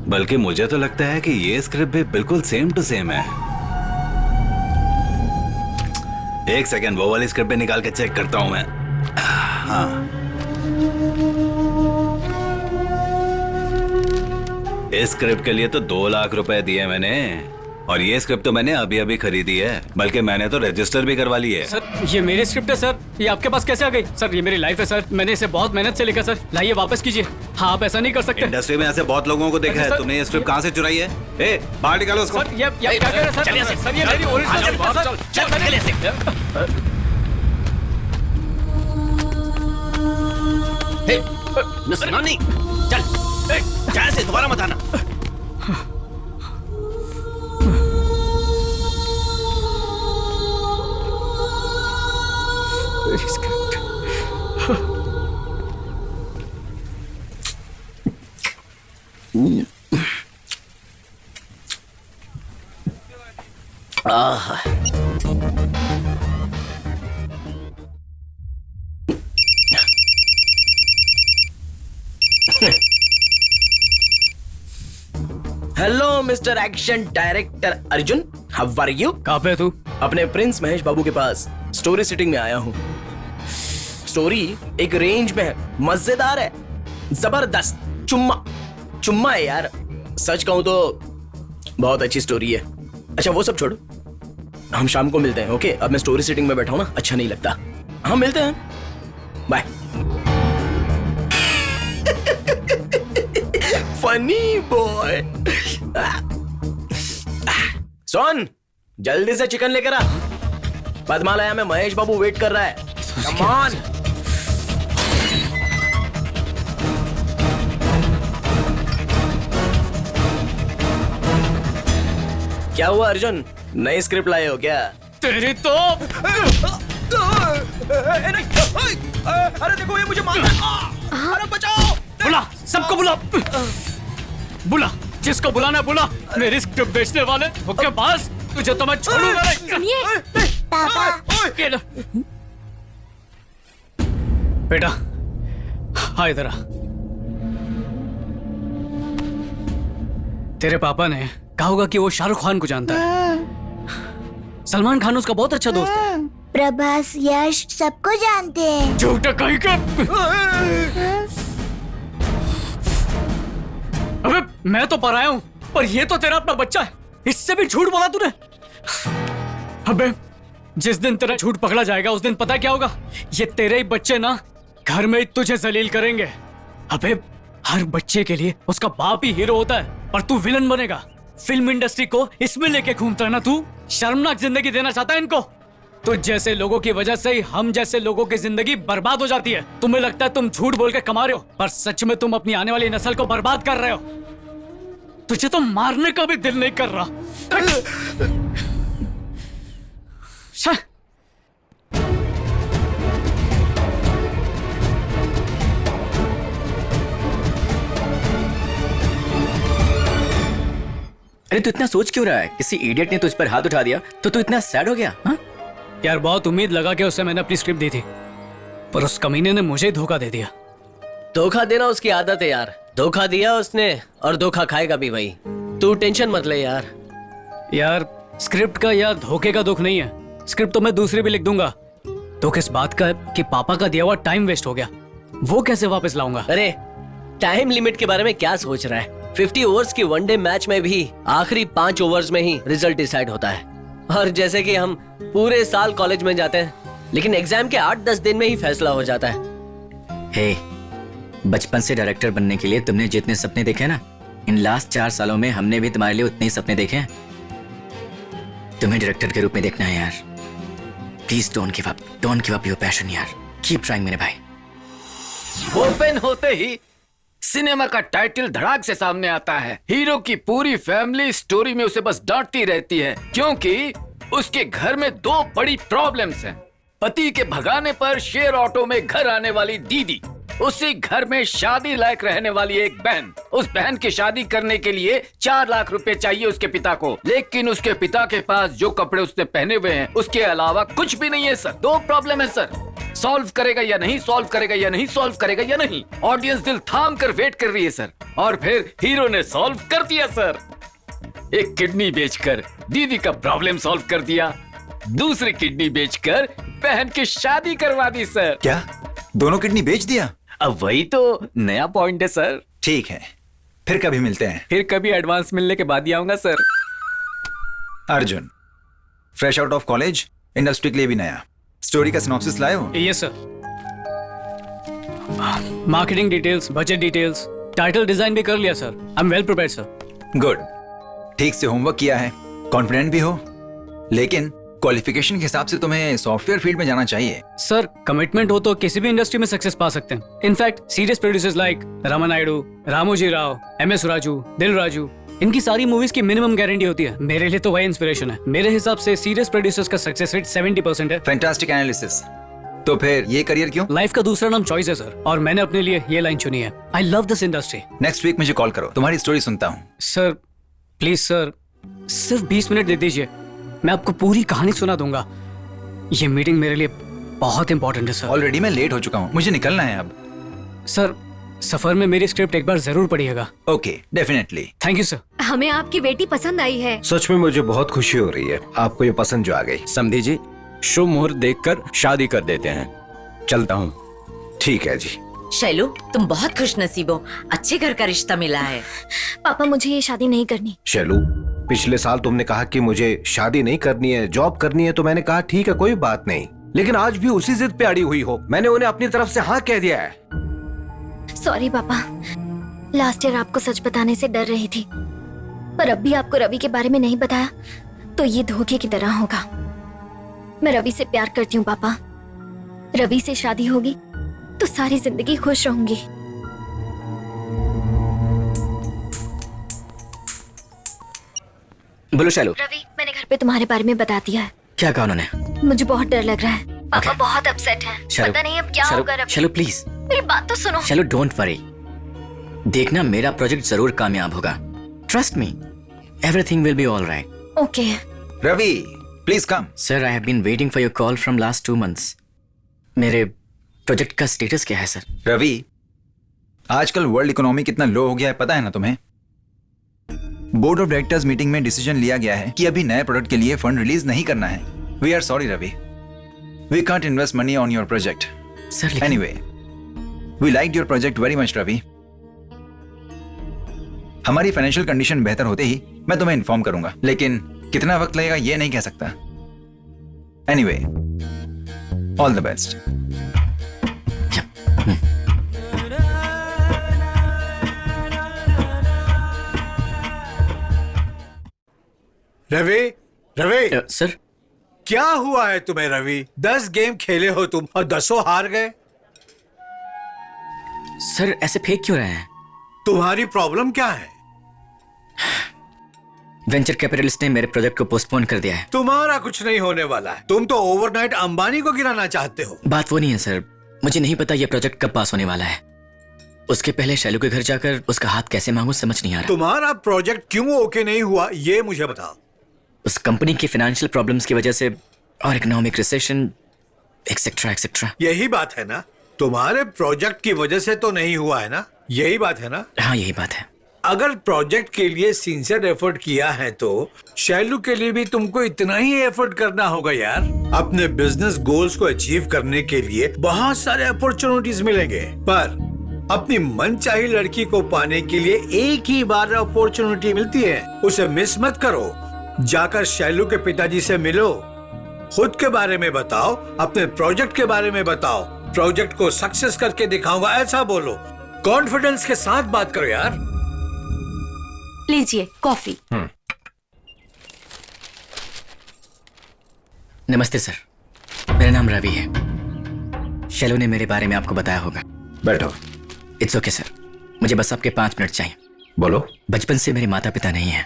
बल्कि मुझे तो लगता है कि ये स्क्रिप्ट भी बिल्कुल सेम टू सेम है। एक सेकंड, वो वाली स्क्रिप्ट भी निकाल के चेक करता हूं मैं। हाँ, इस स्क्रिप्ट के लिए तो 2 लाख रुपए दिए मैंने, और ये स्क्रिप्ट तो मैंने अभी अभी खरीदी है, बल्कि मैंने तो रजिस्टर भी करवा ली है। सर, ये मेरी स्क्रिप्ट है सर, ये आपके पास कैसे आ गई? सर, ये मेरी लाइफ है सर, मैंने इसे बहुत मेहनत से लिखा सर, लाइए वापस कीजिए। हाँ, आप ऐसा नहीं कर सकते। इंडस्ट्री में ऐसे बहुत लोगों को देखा है, तुमने ये स्क्रिप्ट कहाँ से चुराई है? ए, बाहर निकालो उसको। सर, ये क्या कह रहे हैं सर? सर, ये मेरी ओरिजिनल स्क्रिप्ट है सर। नानी, चल, चाय से दोबारा मत आना। Hello mister action director Arjun, how are you? कहाँ पे तू? अपने प्रिंस महेश बाबू के पास स्टोरी सिटिंग में आया हूँ। स्टोरी एक रेंज में है, मजेदार है, जबरदस्त, चुम्मा है यार। सच कहूं तो बहुत अच्छी स्टोरी है। अच्छा वो सब छोड़ो, हम शाम को मिलते हैं, ओके? अब मैं स्टोरी सिटिंग में बैठा हूं ना, अच्छा नहीं लगता। हाँ मिलते हैं, बाय। Funny boy. सोन, जल्दी से चिकन लेकर आ, पद्मालया में महेश बाबू वेट कर रहा है। Come on. क्या हुआ अर्जुन, नई स्क्रिप्ट लाए हो क्या? तेरी तो अरे देखो ये मुझे मार रहा है। अरे बचाओ। बुला, सबको बुला, बुला, जिसको बुलाना बुला। मेरी स्क्रिप्ट बेचने वाले के पास तुझे तो मैं छोड़ूंगा नहीं। सुनिए पापा। बेटा, हाँ इधर आ। तेरे पापा ने कहा होगा कि वो शाहरुख खान को जानता है। सलमान खान उसका बहुत अच्छा दोस्त है। प्रभास, यश सबको जानते हैं। झूठा कहीं का। अबे मैं तो पराया हूं, पर ये तो तेरा अपना बच्चा है, इससे भी झूठ बोला तूने। अबे जिस दिन तेरा झूठ पकड़ा जाएगा उस दिन पता क्या होगा? ये तेरे ही बच्चे ना घर में ही तुझे जलील करेंगे। अबे हर बच्चे के लिए उसका बाप ही हीरो होता है, पर तू विलन बनेगा। फिल्म इंडस्ट्री को इसमें लेके घूमता है ना तू। शर्मनाक जिंदगी देना चाहता है इनको। तो जैसे लोगों की वजह से ही हम जैसे लोगों की जिंदगी बर्बाद हो जाती है। तुम्हें लगता है तुम झूठ बोल के कमा रहे हो, पर सच में तुम अपनी आने वाली नस्ल को बर्बाद कर रहे हो। तुझे तो मारने का भी दिल नहीं कर रहा। अरे तू इतना सोच क्यों रहा है? किसी इडियट ने तुझ पर हाथ उठा दिया तो तू इतना सैड हो गया? हाँ यार बहुत उम्मीद लगा के उसे मैंने अपनी स्क्रिप्ट दी थी, पर उस कमीने ने मुझे धोखा दे दिया। धोखा देना उसकी आदत है यार। धोखा दिया उसने और धोखा खाएगा भी वही। तू टेंशन मत ले यार। यार स्क्रिप्ट का या धोखे का दुख नहीं है, स्क्रिप्ट तो मैं दूसरी भी लिख दूंगा। तो किस बात का है कि पापा का दिया हुआ टाइम वेस्ट हो गया, वो कैसे वापस लाऊंगा? अरे टाइम लिमिट के बारे में क्या सोच रहा है? 50 ओवर्स की वनडे मैच में भी आखिरी 5 ओवर्स में ही रिजल्ट डिसाइड होता है। और जैसे कि हम पूरे साल कॉलेज में जाते हैं, लेकिन एग्जाम के 8-10 दिन में ही फैसला हो जाता है। हे, बचपन से डायरेक्टर बनने के लिए तुमने जितने सपने देखे ना, इन लास्ट 4 सालों में हमने भी तुम्हारे लिए उतने ही सपने देखे हैं। तुम्हें डायरेक्टर के रूप में देखना है यार। Please don't give up your passion यार। कीप ट्राइंग मेरे भाई। ओपन होते ही सिनेमा का टाइटल धड़ाक से सामने आता है। हीरो की पूरी फैमिली स्टोरी में उसे बस डांटती रहती है, क्योंकि उसके घर में 2 बड़ी प्रॉब्लम्स हैं। पति के भगाने पर शेयर ऑटो में घर आने वाली दीदी, उसी घर में शादी लायक रहने वाली एक बहन। उस बहन की शादी करने के लिए 4 लाख रुपए चाहिए उसके पिता को, लेकिन उसके पिता के पास जो कपड़े उसने पहने हुए हैं उसके अलावा कुछ भी नहीं है सर। 2 प्रॉब्लम है सर। सॉल्व करेगा या नहीं, सॉल्व करेगा या नहीं, सॉल्व करेगा या नहीं। ऑडियंस दिल थाम कर वेट कर रही है सर। और फिर हीरो ने सॉल्व कर दिया सर। एक किडनी बेचकर दीदी का प्रॉब्लम सॉल्व कर दिया, दूसरी किडनी बेचकर बहन की शादी करवा दी सर। क्या दोनों किडनी बेच दिया? अब वही तो नया पॉइंट है सर। ठीक है, फिर कभी मिलते हैं। फिर कभी एडवांस मिलने के बाद ही आऊंगा sir. Arjun, fresh out of college, industry के लिए भी नया। स्टोरी का सिनॉप्सिस लाए हो? Yes sir. Marketing details, budget details, title design भी कर लिया sir. I am well prepared sir. Good, ठीक से होमवर्क किया है, कॉन्फिडेंट भी हो, लेकिन क्वालिफिकेशन के हिसाब से तुम्हें सॉफ्टवेयर फील्ड में जाना चाहिए। सर कमिटमेंट हो तो किसी भी इंडस्ट्री में सक्सेस पा सकते हैं। In fact serious producers like Rama Naidu, Ramoji Rao, MS Raju, दिल राजू, इनकी सारी मूवीज की मिनिमम गारंटी होती है। मेरे लिए तो वही इंस्पिरेशन है। मेरे हिसाब से सीरियस प्रोड्यूसर्स का सक्सेस रेट 70% है। Fantastic analysis. तो फिर ये करियर क्यों? लाइफ का दूसरा नाम चॉइस है सर, और मैंने अपने लिए ये लाइन चुनी है। I love this industry. Next week मुझे कॉल करो, तुम्हारी स्टोरी सुनता हूँ। सर प्लीज सर, सिर्फ 20 मिनट दे दीजिए, मैं आपको पूरी कहानी सुना दूंगा। ये मीटिंग मेरे लिए बहुत इंपॉर्टेंट है सर। ऑलरेडी मैं लेट हो चुका हूँ, मुझे निकलना है अब। सर सफर में मेरी स्क्रिप्ट एक बार जरूर पढ़िएगा। Okay, definitely. Thank you sir. हमें आपकी बेटी पसंद आई है। सच में मुझे बहुत खुशी हो रही है, आपको ये पसंद जो आ गई। समधी जी, शुभ मुहूर्त देखकर शादी कर देते हैं। चलता हूँ। ठीक है जी। शैलू, तुम बहुत खुशनसीब हो, अच्छे घर का रिश्ता मिला है। पापा मुझे ये शादी नहीं करनी। शैलू, पिछले साल तुमने कहा कि मुझे शादी नहीं करनी है, जॉब करनी है, तो मैंने कहा ठीक है कोई बात नहीं, लेकिन आज भी उसी जिद पे अड़ी हुई हो। मैंने उन्हें अपनी तरफ से हाँ कह दिया है। सॉरी पापा, लास्ट ईयर आपको सच बताने से डर रही थी, पर अब भी आपको रवि के बारे में नहीं बताया तो ये धोखे की तरह होगा। मैं रवि से प्यार करती हूँ पापा। रवि से शादी होगी तो सारी जिंदगी खुश रहूंगी। बोलो शैलू। रवि, मैंने घर पे तुम्हारे बारे में बता दिया है। क्या कहा उन्होंने? मुझे बहुत डर लग रहा है। पापा बहुत अपसेट हैं। शैलू, पता नहीं अब क्या होगा। रवि, शैलू प्लीज, मेरी बात तो सुनो। शैलू डोंट वरी, देखना मेरा प्रोजेक्ट जरूर कामयाब होगा। Trust me, everything will be alright. Okay. Ravi, please come. Sir, I have been waiting for your call from last 2 months। मेरे प्रोजेक्ट का स्टेटस क्या है सर? रवि, आजकल वर्ल्ड इकोनॉमी कितना लो हो गया है पता है ना तुम्हें? बोर्ड ऑफ डायरेक्टर्स मीटिंग में डिसीजन लिया गया है कि अभी नए प्रोडक्ट के लिए फंड रिलीज नहीं करना है। We are sorry Ravi, we can't invest money on your project. Sir anyway, we like your project very much Ravi. हमारी फाइनेंशियल कंडीशन बेहतर होते ही मैं तुम्हें इन्फॉर्म करूंगा, लेकिन कितना वक्त लगेगा ये नहीं कह सकता। Anyway, all the best. Ravi, Ravi sir, क्या हुआ है तुम्हें रवि? 10 गेम खेले हो तुम और 10 हार गए। सर ऐसे फेंक क्यों रहे हैं? तुम्हारी प्रॉब्लम क्या है? वेंचर कैपिटलिस्ट ने मेरे प्रोजेक्ट को पोस्टपोन कर दिया है। तुम्हारा कुछ नहीं होने वाला है। तुम तो ओवरनाइट अंबानी को गिराना चाहते हो। बात वो नहीं है सर, मुझे नहीं पता ये प्रोजेक्ट कब पास होने वाला है। उसके पहले शैलू के घर जाकर उसका हाथ कैसे मांगू समझ नहीं आ रहा। तुम्हारा प्रोजेक्ट क्यों ओके नहीं हुआ ये मुझे बताओ। उस कंपनी की फाइनेंशियल प्रॉब्लम्स की वजह से और इकोनॉमिक रिसेशन एक्सेट्रा एक्सेट्रा। यही बात है ना, तुम्हारे प्रोजेक्ट की वजह से तो नहीं हुआ है ना, यही बात है ना। हाँ यही बात है। अगर प्रोजेक्ट के लिए सिंसियर एफर्ट किया है तो शैलू के लिए भी तुमको इतना ही एफर्ट करना होगा यार। अपने बिजनेस गोल्स को अचीव करने के लिए बहुत सारे अपॉर्चुनिटीज मिलेंगे, पर अपनी मनचाही लड़की को पाने के लिए एक ही बार अपॉर्चुनिटी मिलती है, उसे मिस मत करो। जाकर शैलू के पिताजी से मिलो, खुद के बारे में बताओ, अपने प्रोजेक्ट के बारे में बताओ, प्रोजेक्ट को सक्सेस करके दिखाऊंगा ऐसा बोलो। कॉन्फिडेंस के साथ बात करो यार। लीजिए कॉफी। नमस्ते सर, मेरा नाम रवि है। शैलू ने मेरे बारे में आपको बताया होगा। बैठो। इट्स ओके सर, मुझे बस आपके 5 मिनट चाहिए। बोलो। बचपन से मेरे माता पिता नहीं है,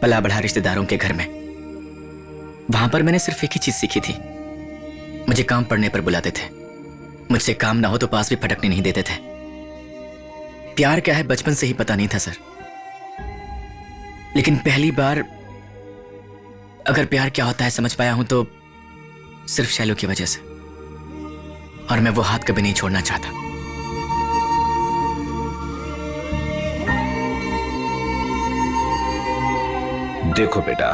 पला बढ़ा रिश्तेदारों के घर में। वहां पर मैंने सिर्फ एक ही चीज सीखी थी, मुझे काम पढ़ने पर बुलाते थे, मुझसे काम ना हो तो पास भी फटकने नहीं देते थे। प्यार क्या है बचपन से ही पता नहीं था सर, लेकिन पहली बार अगर प्यार क्या होता है समझ पाया हूं तो सिर्फ शैलू की वजह से, और मैं वो हाथ कभी नहीं छोड़ना चाहता। देखो बेटा,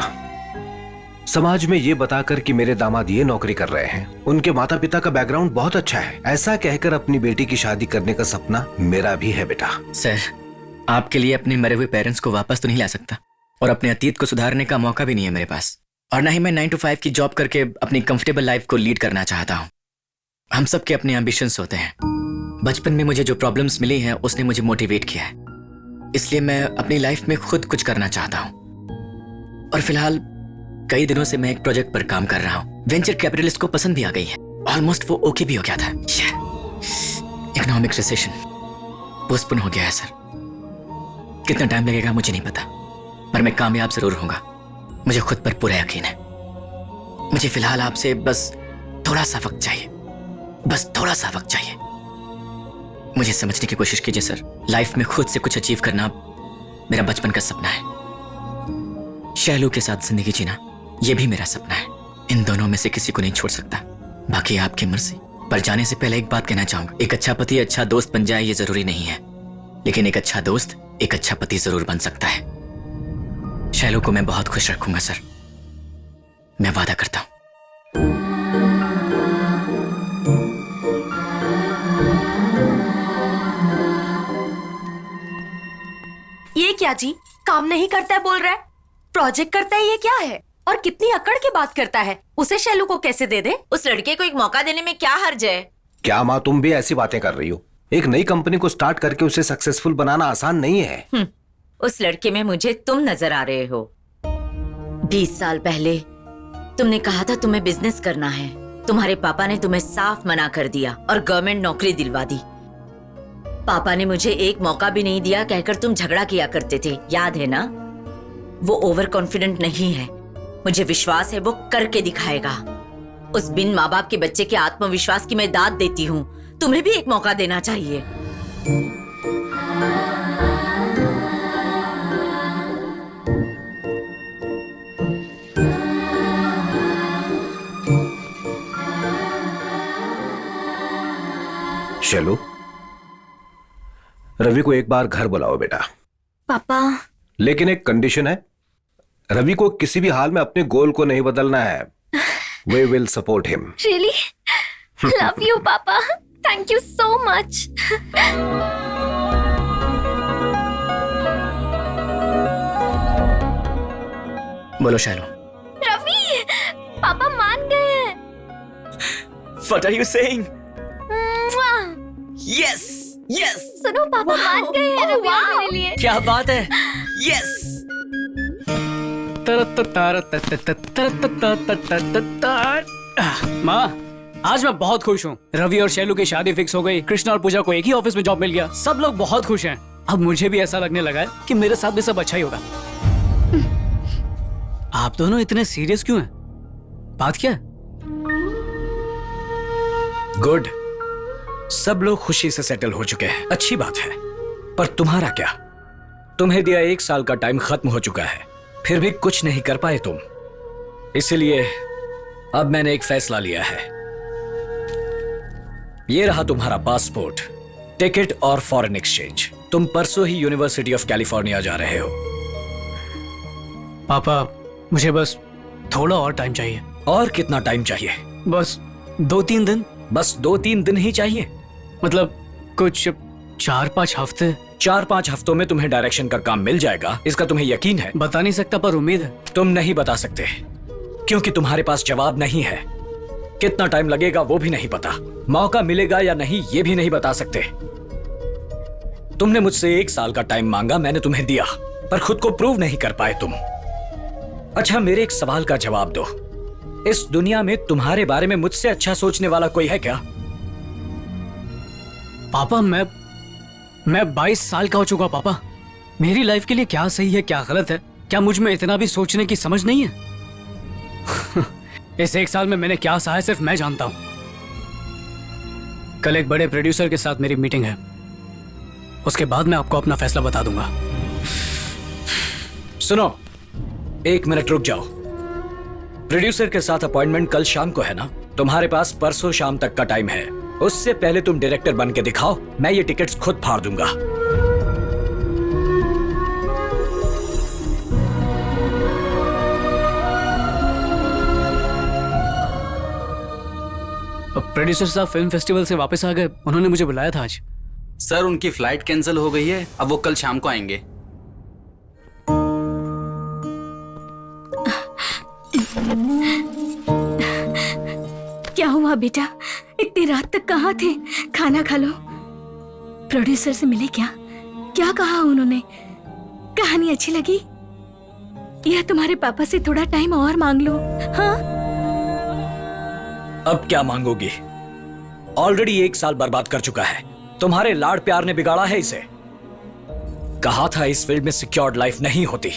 समाज में ये बताकर कि मेरे दामाद ये नौकरी कर रहे हैं, उनके माता पिता का बैकग्राउंड बहुत अच्छा है, ऐसा कहकर अपनी बेटी की शादी करने का सपना मेरा भी है बेटा। सर, आपके लिए अपने मरे हुए पेरेंट्स को वापस तो नहीं ला सकता, और अपने अतीत को सुधारने का मौका भी नहीं है मेरे पास, और ना ही मैं 9 to 5 की जॉब करके अपनी कंफर्टेबल लाइफ को लीड करना चाहता हूँ। हम सब के अपने एम्बिशंस होते हैं। बचपन में मुझे जो प्रॉब्लम्स मिली हैं उसने मुझे मोटिवेट किया है, इसलिए मैं अपनी लाइफ में खुद कुछ करना चाहता हूँ। और फिलहाल कई दिनों से मैं एक प्रोजेक्ट पर काम कर रहा हूँ। वेंचर कैपिटलिस्ट को पसंद भी आ गई है, ऑलमोस्ट वो ओके भी हो गया था। इकोनॉमिक रिसेशन पोस्टपोन हो गया है सर। कितना टाइम लगेगा मुझे नहीं पता, पर मैं कामयाब जरूर होऊंगा, मुझे खुद पर पूरा यकीन है। मुझे फिलहाल आपसे बस थोड़ा सा वक्त चाहिए, बस थोड़ा सा वक्त चाहिए। मुझे समझने की कोशिश कीजिए सर, लाइफ में खुद से कुछ अचीव करना मेरा बचपन का सपना है। शैलू के साथ जिंदगी जीना यह भी मेरा सपना है। इन दोनों में से किसी को नहीं छोड़ सकता, बाकी आपकी मर्जी। पर जाने से पहले एक बात कहना चाहूंगा, एक अच्छा पति अच्छा दोस्त बन जाए ये जरूरी नहीं है, लेकिन एक अच्छा दोस्त एक अच्छा पति जरूर बन सकता है। शैलू को मैं बहुत खुश रखूंगा सर, मैं वादा करता हूं। ये क्या जी, काम नहीं करता है बोल रहा है, प्रोजेक्ट करता है, ये क्या है? और कितनी अकड़ की बात करता है। उसे शैलू को कैसे दे दे? उस लड़के को एक मौका देने में क्या हर्ज है? क्या माँ, तुम भी ऐसी बातें कर रही हो? एक नई कंपनी को स्टार्ट करके उसे सक्सेसफुल बनाना आसान नहीं है। उस लड़के में मुझे तुम नजर आ रहे हो। 20 साल पहले तुमने कहा था तुम्हें बिजनेस करना है, तुम्हारे पापा ने तुम्हें साफ मना कर दिया और गवर्नमेंट नौकरी दिलवा दी। पापा ने मुझे एक मौका भी नहीं दिया कहकर तुम झगड़ा किया करते थे, याद है ना? वो ओवर कॉन्फिडेंट नहीं है, मुझे विश्वास है वो करके दिखाएगा। उस बिन माँ बाप के बच्चे के आत्मविश्वास की मैं दाद देती हूँ, तुम्हें भी एक मौका देना चाहिए। शैलू, रवि को एक बार घर बुलाओ बेटा। पापा, लेकिन एक कंडीशन है, रवि को किसी भी हाल में अपने गोल को नहीं बदलना है। We will support him. Really? Love you, पापा. Thank you so much. बोलो शैलू। रवि, पापा मान गए हैं। What are you saying? Yes, yes. सुनो, पापा मान गए हैं रवि मेरे लिए। क्या बात है? Yes. माँ, आज मैं बहुत खुश हूँ। रवि और शैलू की शादी फिक्स हो गई, कृष्णा और पूजा को एक ही ऑफिस में जॉब मिल गया, सब लोग बहुत खुश हैं। अब मुझे भी ऐसा लगने लगा है कि मेरे साथ भी सब अच्छा ही होगा। आप दोनों इतने सीरियस क्यों हैं? बात क्या है? गुड, सब लोग खुशी से सेटल हो चुके हैं, अच्छी बात है। पर तुम्हारा क्या? तुम्हें दिया 1 साल का टाइम खत्म हो चुका है, फिर भी कुछ नहीं कर पाए तुम। इसलिए अब मैंने एक फैसला लिया है। ये रहा तुम्हारा पासपोर्ट, टिकट और फॉरेन एक्सचेंज। तुम परसों ही यूनिवर्सिटी ऑफ कैलिफोर्निया जा रहे हो। पापा, मुझे बस थोड़ा और टाइम चाहिए। और कितना टाइम चाहिए? बस 2-3 दिन। बस 2-3 दिन ही चाहिए? मतलब कुछ 4-5 हफ्ते। 4-5 हफ्तों में तुम्हें डायरेक्शन का काम मिल जाएगा, इसका तुम्हें यकीन है? बता नहीं सकता, पर उम्मीद है। तुम नहीं बता सकते क्योंकि तुम्हारे पास जवाब नहीं है। कितना टाइम लगेगा वो भी नहीं पता, मौका मिलेगा या नहीं ये भी नहीं बता सकते। तुमने मुझसे 1 साल का टाइम मांगा, मैंने तुम्हें दिया, पर खुद को प्रूव नहीं कर पाए तुम। अच्छा, मेरे एक सवाल का जवाब दो। इस दुनिया में तुम्हारे बारे में मुझसे अच्छा सोचने वाला कोई है क्या? पापा, मैं 22 साल का हो चुका। पापा, मेरी लाइफ के लिए क्या सही है क्या गलत है, क्या मुझ में इतना भी सोचने की समझ नहीं है? इस 1 साल में मैंने क्या सहा है सिर्फ मैं जानता हूं। कल एक बड़े प्रोड्यूसर के साथ मेरी मीटिंग है, उसके बाद मैं आपको अपना फैसला बता दूंगा। सुनो, 1 मिनट रुक जाओ। प्रोड्यूसर के साथ अपॉइंटमेंट कल शाम को है ना? तुम्हारे पास परसों शाम तक का टाइम है। उससे पहले तुम डायरेक्टर बन के दिखाओ, मैं ये टिकट्स खुद फाड़ दूंगा। प्रोड्यूसर साहब फिल्म फेस्टिवल से वापस आ गए, उन्होंने मुझे बुलाया था आज। सर, उनकी फ्लाइट कैंसिल हो गई है, अब वो कल शाम को आएंगे। क्या हुआ बेटा, इतनी रात तक कहाँ थे? खाना खा लो। प्रोड्यूसर से मिले क्या? क्या कहा उन्होंने? कहानी अच्छी लगी? या तुम्हारे पापा से थोड़ा टाइम और मांग लो। हाँ, अब क्या मांगोगी? ऑलरेडी 1 साल बर्बाद कर चुका है। तुम्हारे लाड़ प्यार ने बिगाड़ा है इसे। कहा था इस फील्ड में सिक्योर्ड लाइफ नहीं होती,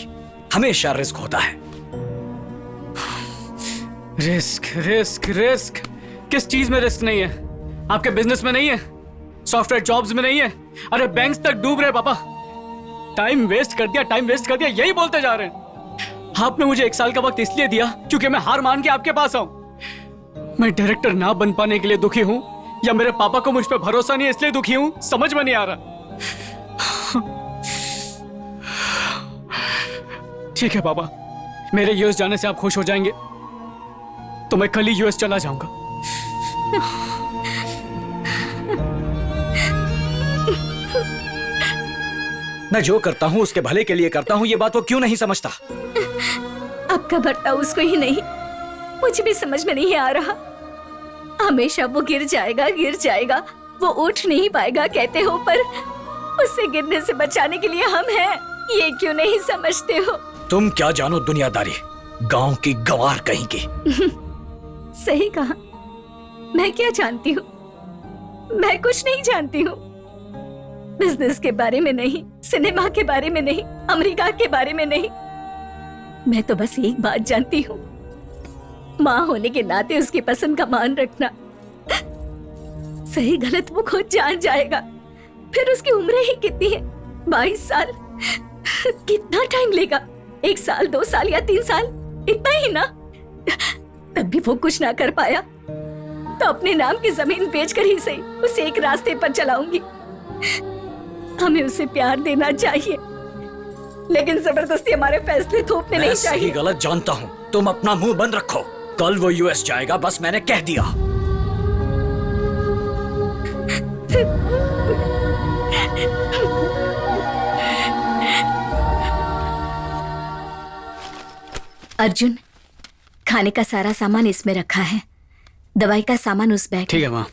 हमेशा रिस्क होता है। रिस्क रिस्क रिस्क, किस चीज में रिस्क नहीं है? आपके बिजनेस में नहीं है, सॉफ्टवेयर जॉब्स में नहीं है। अरे बैंक्स तक डूब रहे पापा। टाइम वेस्ट कर दिया, टाइम वेस्ट कर दिया, यही बोलते जा रहे हैं। आपने मुझे 1 साल का वक्त इसलिए दिया क्योंकि मैं हार मान के आपके पास आऊं। मैं डायरेक्टर ना बन पाने के लिए दुखी हूं या मेरे पापा को मुझ पर भरोसा नहीं है इसलिए दुखी हूं, समझ में नहीं आ रहा। ठीक है पापा, मेरे यूएस जाने से आप खुश हो जाएंगे तो मैं कल ही यूएस चला जाऊंगा। मैं जो करता हूं उसके भले के लिए करता हूं, ये बात वो क्यों नहीं समझता? आपका बर्ताव उसको ही नहीं, मुझे भी समझ में नहीं आ रहा। हमेशा वो गिर जाएगा, वो उठ नहीं पाएगा कहते हो, पर उससे गिरने से बचाने के लिए हम हैं। ये क्यों नहीं समझते हो? तुम क्या जानो दुनियादारी, गांव की गंवार कहीं की। सही कहा, मैं क्या जानती हूँ? मैं कुछ नहीं जानती हूँ। बिजनेस के बारे में नहीं, सिनेमा के बारे में नहीं, अमेरिका के बारे में नहीं। मैं तो बस एक बात जानती हूँ, माँ होने के नाते उसकी पसंद का मान रखना। सही गलत वो खुद जान जाएगा। फिर उसकी उम्र ही कितनी है? 22 साल। कितना टाइम लेगा? 1 साल, 2 साल या 3 साल? इतना ही ना? तब भी वो कुछ ना कर पाया तो अपने नाम की जमीन बेचकर ही सही उसे एक रास्ते पर चलाऊंगी। हमें उसे प्यार देना चाहिए, लेकिन जबरदस्ती हमारे फैसले थोपने नहीं चाहिए। सही गलत जानता हूँ, तुम अपना मुंह बंद रखो। कल वो यूएस जाएगा, बस मैंने कह दिया। अर्जुन, खाने का सारा सामान इसमें रखा है, दवाई का सामान उस बैग। ठीक है माँ।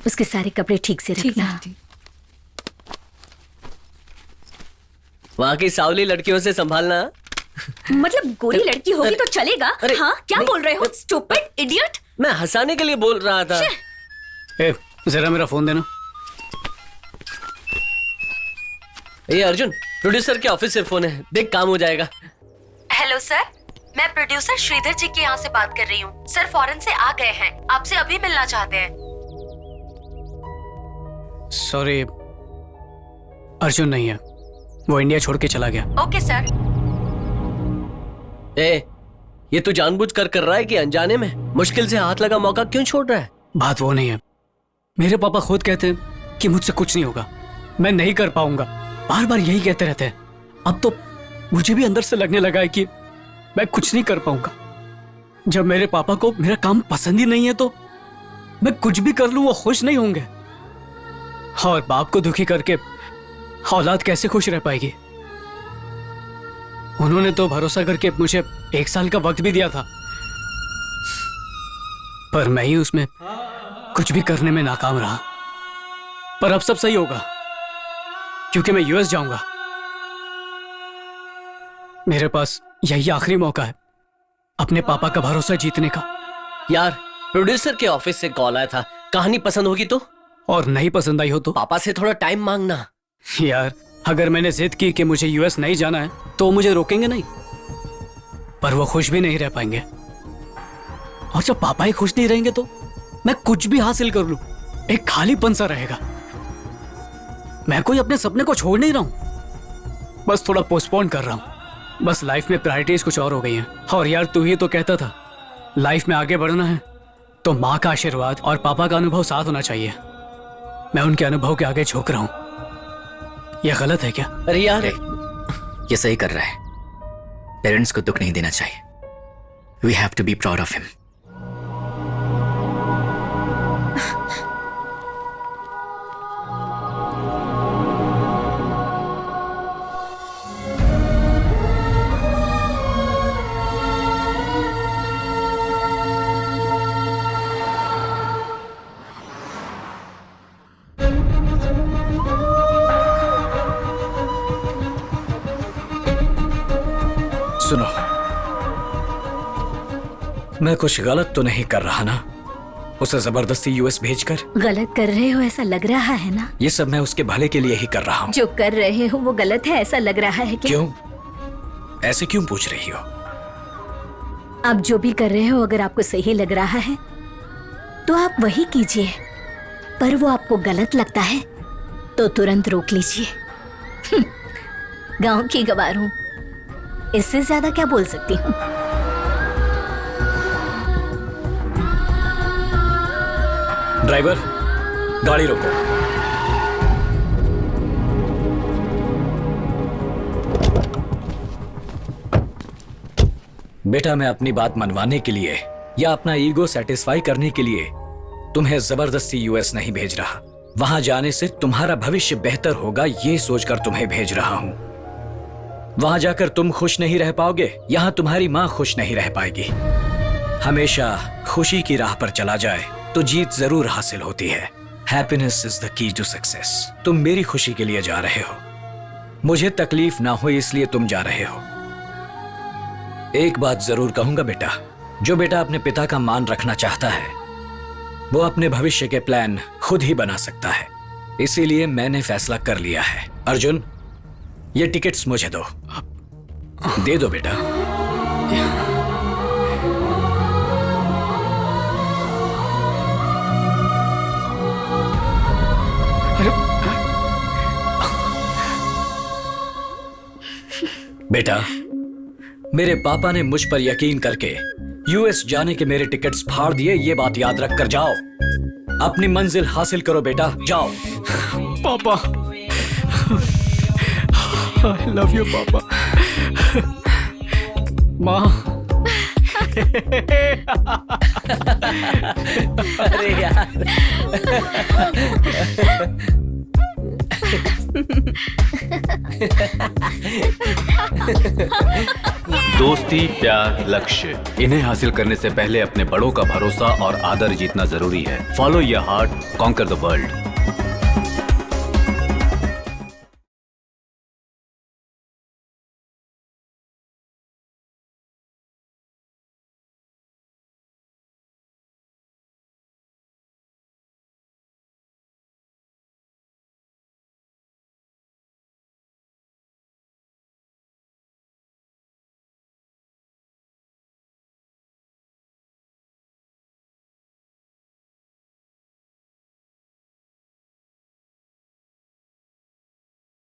उसके सारे कपड़े ठीक से रखना। वहाँ की सावली लड़कियों से संभालना। मतलब गोरी लड़की होगी तो चलेगा? हाँ, क्या बोल रहे हो? Stupid idiot. मैं हंसाने के लिए बोल रहा था। ए, जरा मेरा फोन देना। ए अर्जुन, प्रोड्यूसर के ऑफिस से फोन है, देख काम हो जाएगा। हेलो सर, मैं प्रोड्यूसर श्रीधर जी के यहाँ से बात कर रही हूँ। सर फॉरेन से आ गए हैं, आपसे अभी मिलना चाहते हैं। सॉरी, अर्जुन नहीं है, वो इंडिया छोड़ के चला गया। Okay sir. ये तू जानबूझ कर रहा है कि अनजाने में? मुश्किल से हाथ लगा मौका क्यों छोड़ रहा है? बात वो नहीं है, मेरे पापा खुद कहते हैं कि मुझसे कुछ नहीं होगा, मैं नहीं कर पाऊंगा, बार बार यही कहते रहते हैं। अब तो मुझे भी अंदर से लगने लगा है कि मैं कुछ नहीं कर पाऊंगा। जब मेरे पापा को मेरा काम पसंद ही नहीं है तो मैं कुछ भी कर लूं वो खुश नहीं होंगे, और बाप को दुखी करके औलाद कैसे खुश रह पाएगी? उन्होंने तो भरोसा करके मुझे 1 साल का वक्त भी दिया था, पर मैं ही उसमें कुछ भी करने में नाकाम रहा। पर अब सब सही होगा क्योंकि मैं यूएस जाऊंगा। मेरे पास यही आखिरी मौका है अपने पापा का भरोसा जीतने का। यार, प्रोड्यूसर के ऑफिस से कॉल आया था, कहानी पसंद होगी तो? और नहीं पसंद आई हो तो? पापा से थोड़ा टाइम मांगना। यार, अगर मैंने जिद की कि मुझे यूएस नहीं जाना है तो मुझे रोकेंगे नहीं, पर वो खुश भी नहीं रह पाएंगे। और जब पापा ही खुश नहीं रहेंगे तो मैं कुछ भी हासिल कर लूं, एक खालीपन सा रहेगा। मैं कोई अपने सपने को छोड़ नहीं रहा हूं, बस थोड़ा पोस्टपोन कर रहा हूं। बस लाइफ में प्रायोरिटीज कुछ और हो गई हैं। और यार, तू ही तो कहता था लाइफ में आगे बढ़ना है तो माँ का आशीर्वाद और पापा का अनुभव साथ होना चाहिए। मैं उनके अनुभव के आगे झुक रहा हूं। यह गलत है क्या? अरे यार, ये सही कर रहा है। पेरेंट्स को दुख नहीं देना चाहिए। We have to be proud of him. सुनो, मैं कुछ गलत तो नहीं कर रहा ना उसे जबरदस्ती यूएस भेजकर? गलत कर रहे हो ऐसा लग रहा है ना? ये सब मैं उसके भले के लिए ही कर रहा हूँ। जो कर रहे हो वो गलत है ऐसा लग रहा है क्या? क्यों? ऐसे क्यों पूछ रही हो? आप जो भी कर रहे हो अगर आपको सही लग रहा है तो आप वही कीजिए, पर वो आपको गलत लगता है तो तुरंत रोक लीजिए। गांव की गवार हूँ, इससे ज्यादा क्या बोल सकती हूँ? ड्राइवर, गाड़ी रोको। बेटा, मैं अपनी बात मनवाने के लिए या अपना ईगो सेटिस्फाई करने के लिए तुम्हें जबरदस्ती यूएस नहीं भेज रहा। वहां जाने से तुम्हारा भविष्य बेहतर होगा ये सोचकर तुम्हें भेज रहा हूं। वहां जाकर तुम खुश नहीं रह पाओगे, यहां तुम्हारी मां खुश नहीं रह पाएगी। हमेशा खुशी की राह पर चला जाए तो जीत जरूर हासिल होती है। Happiness is the key to success. तुम मेरी खुशी के लिए जा रहे हो, मुझे तकलीफ ना हो इसलिए तुम जा रहे हो। एक बात जरूर कहूंगा बेटा, जो बेटा अपने पिता का मान रखना चाहता है वो अपने भविष्य के प्लान खुद ही बना सकता है। इसीलिए मैंने फैसला कर लिया है। अर्जुन, ये टिकट्स मुझे दो। दे दो बेटा। बेटा, मेरे पापा ने मुझ पर यकीन करके यूएस जाने के मेरे टिकट्स फाड़ दिए, ये बात याद रख कर जाओ। अपनी मंजिल हासिल करो बेटा, जाओ। पापा, I love you, पापा। माँ। अरे यार। दोस्ती, प्यार, लक्ष्य, इन्हें हासिल करने से पहले अपने बड़ों का भरोसा और आदर जीतना जरूरी है। Follow your heart, conquer the world.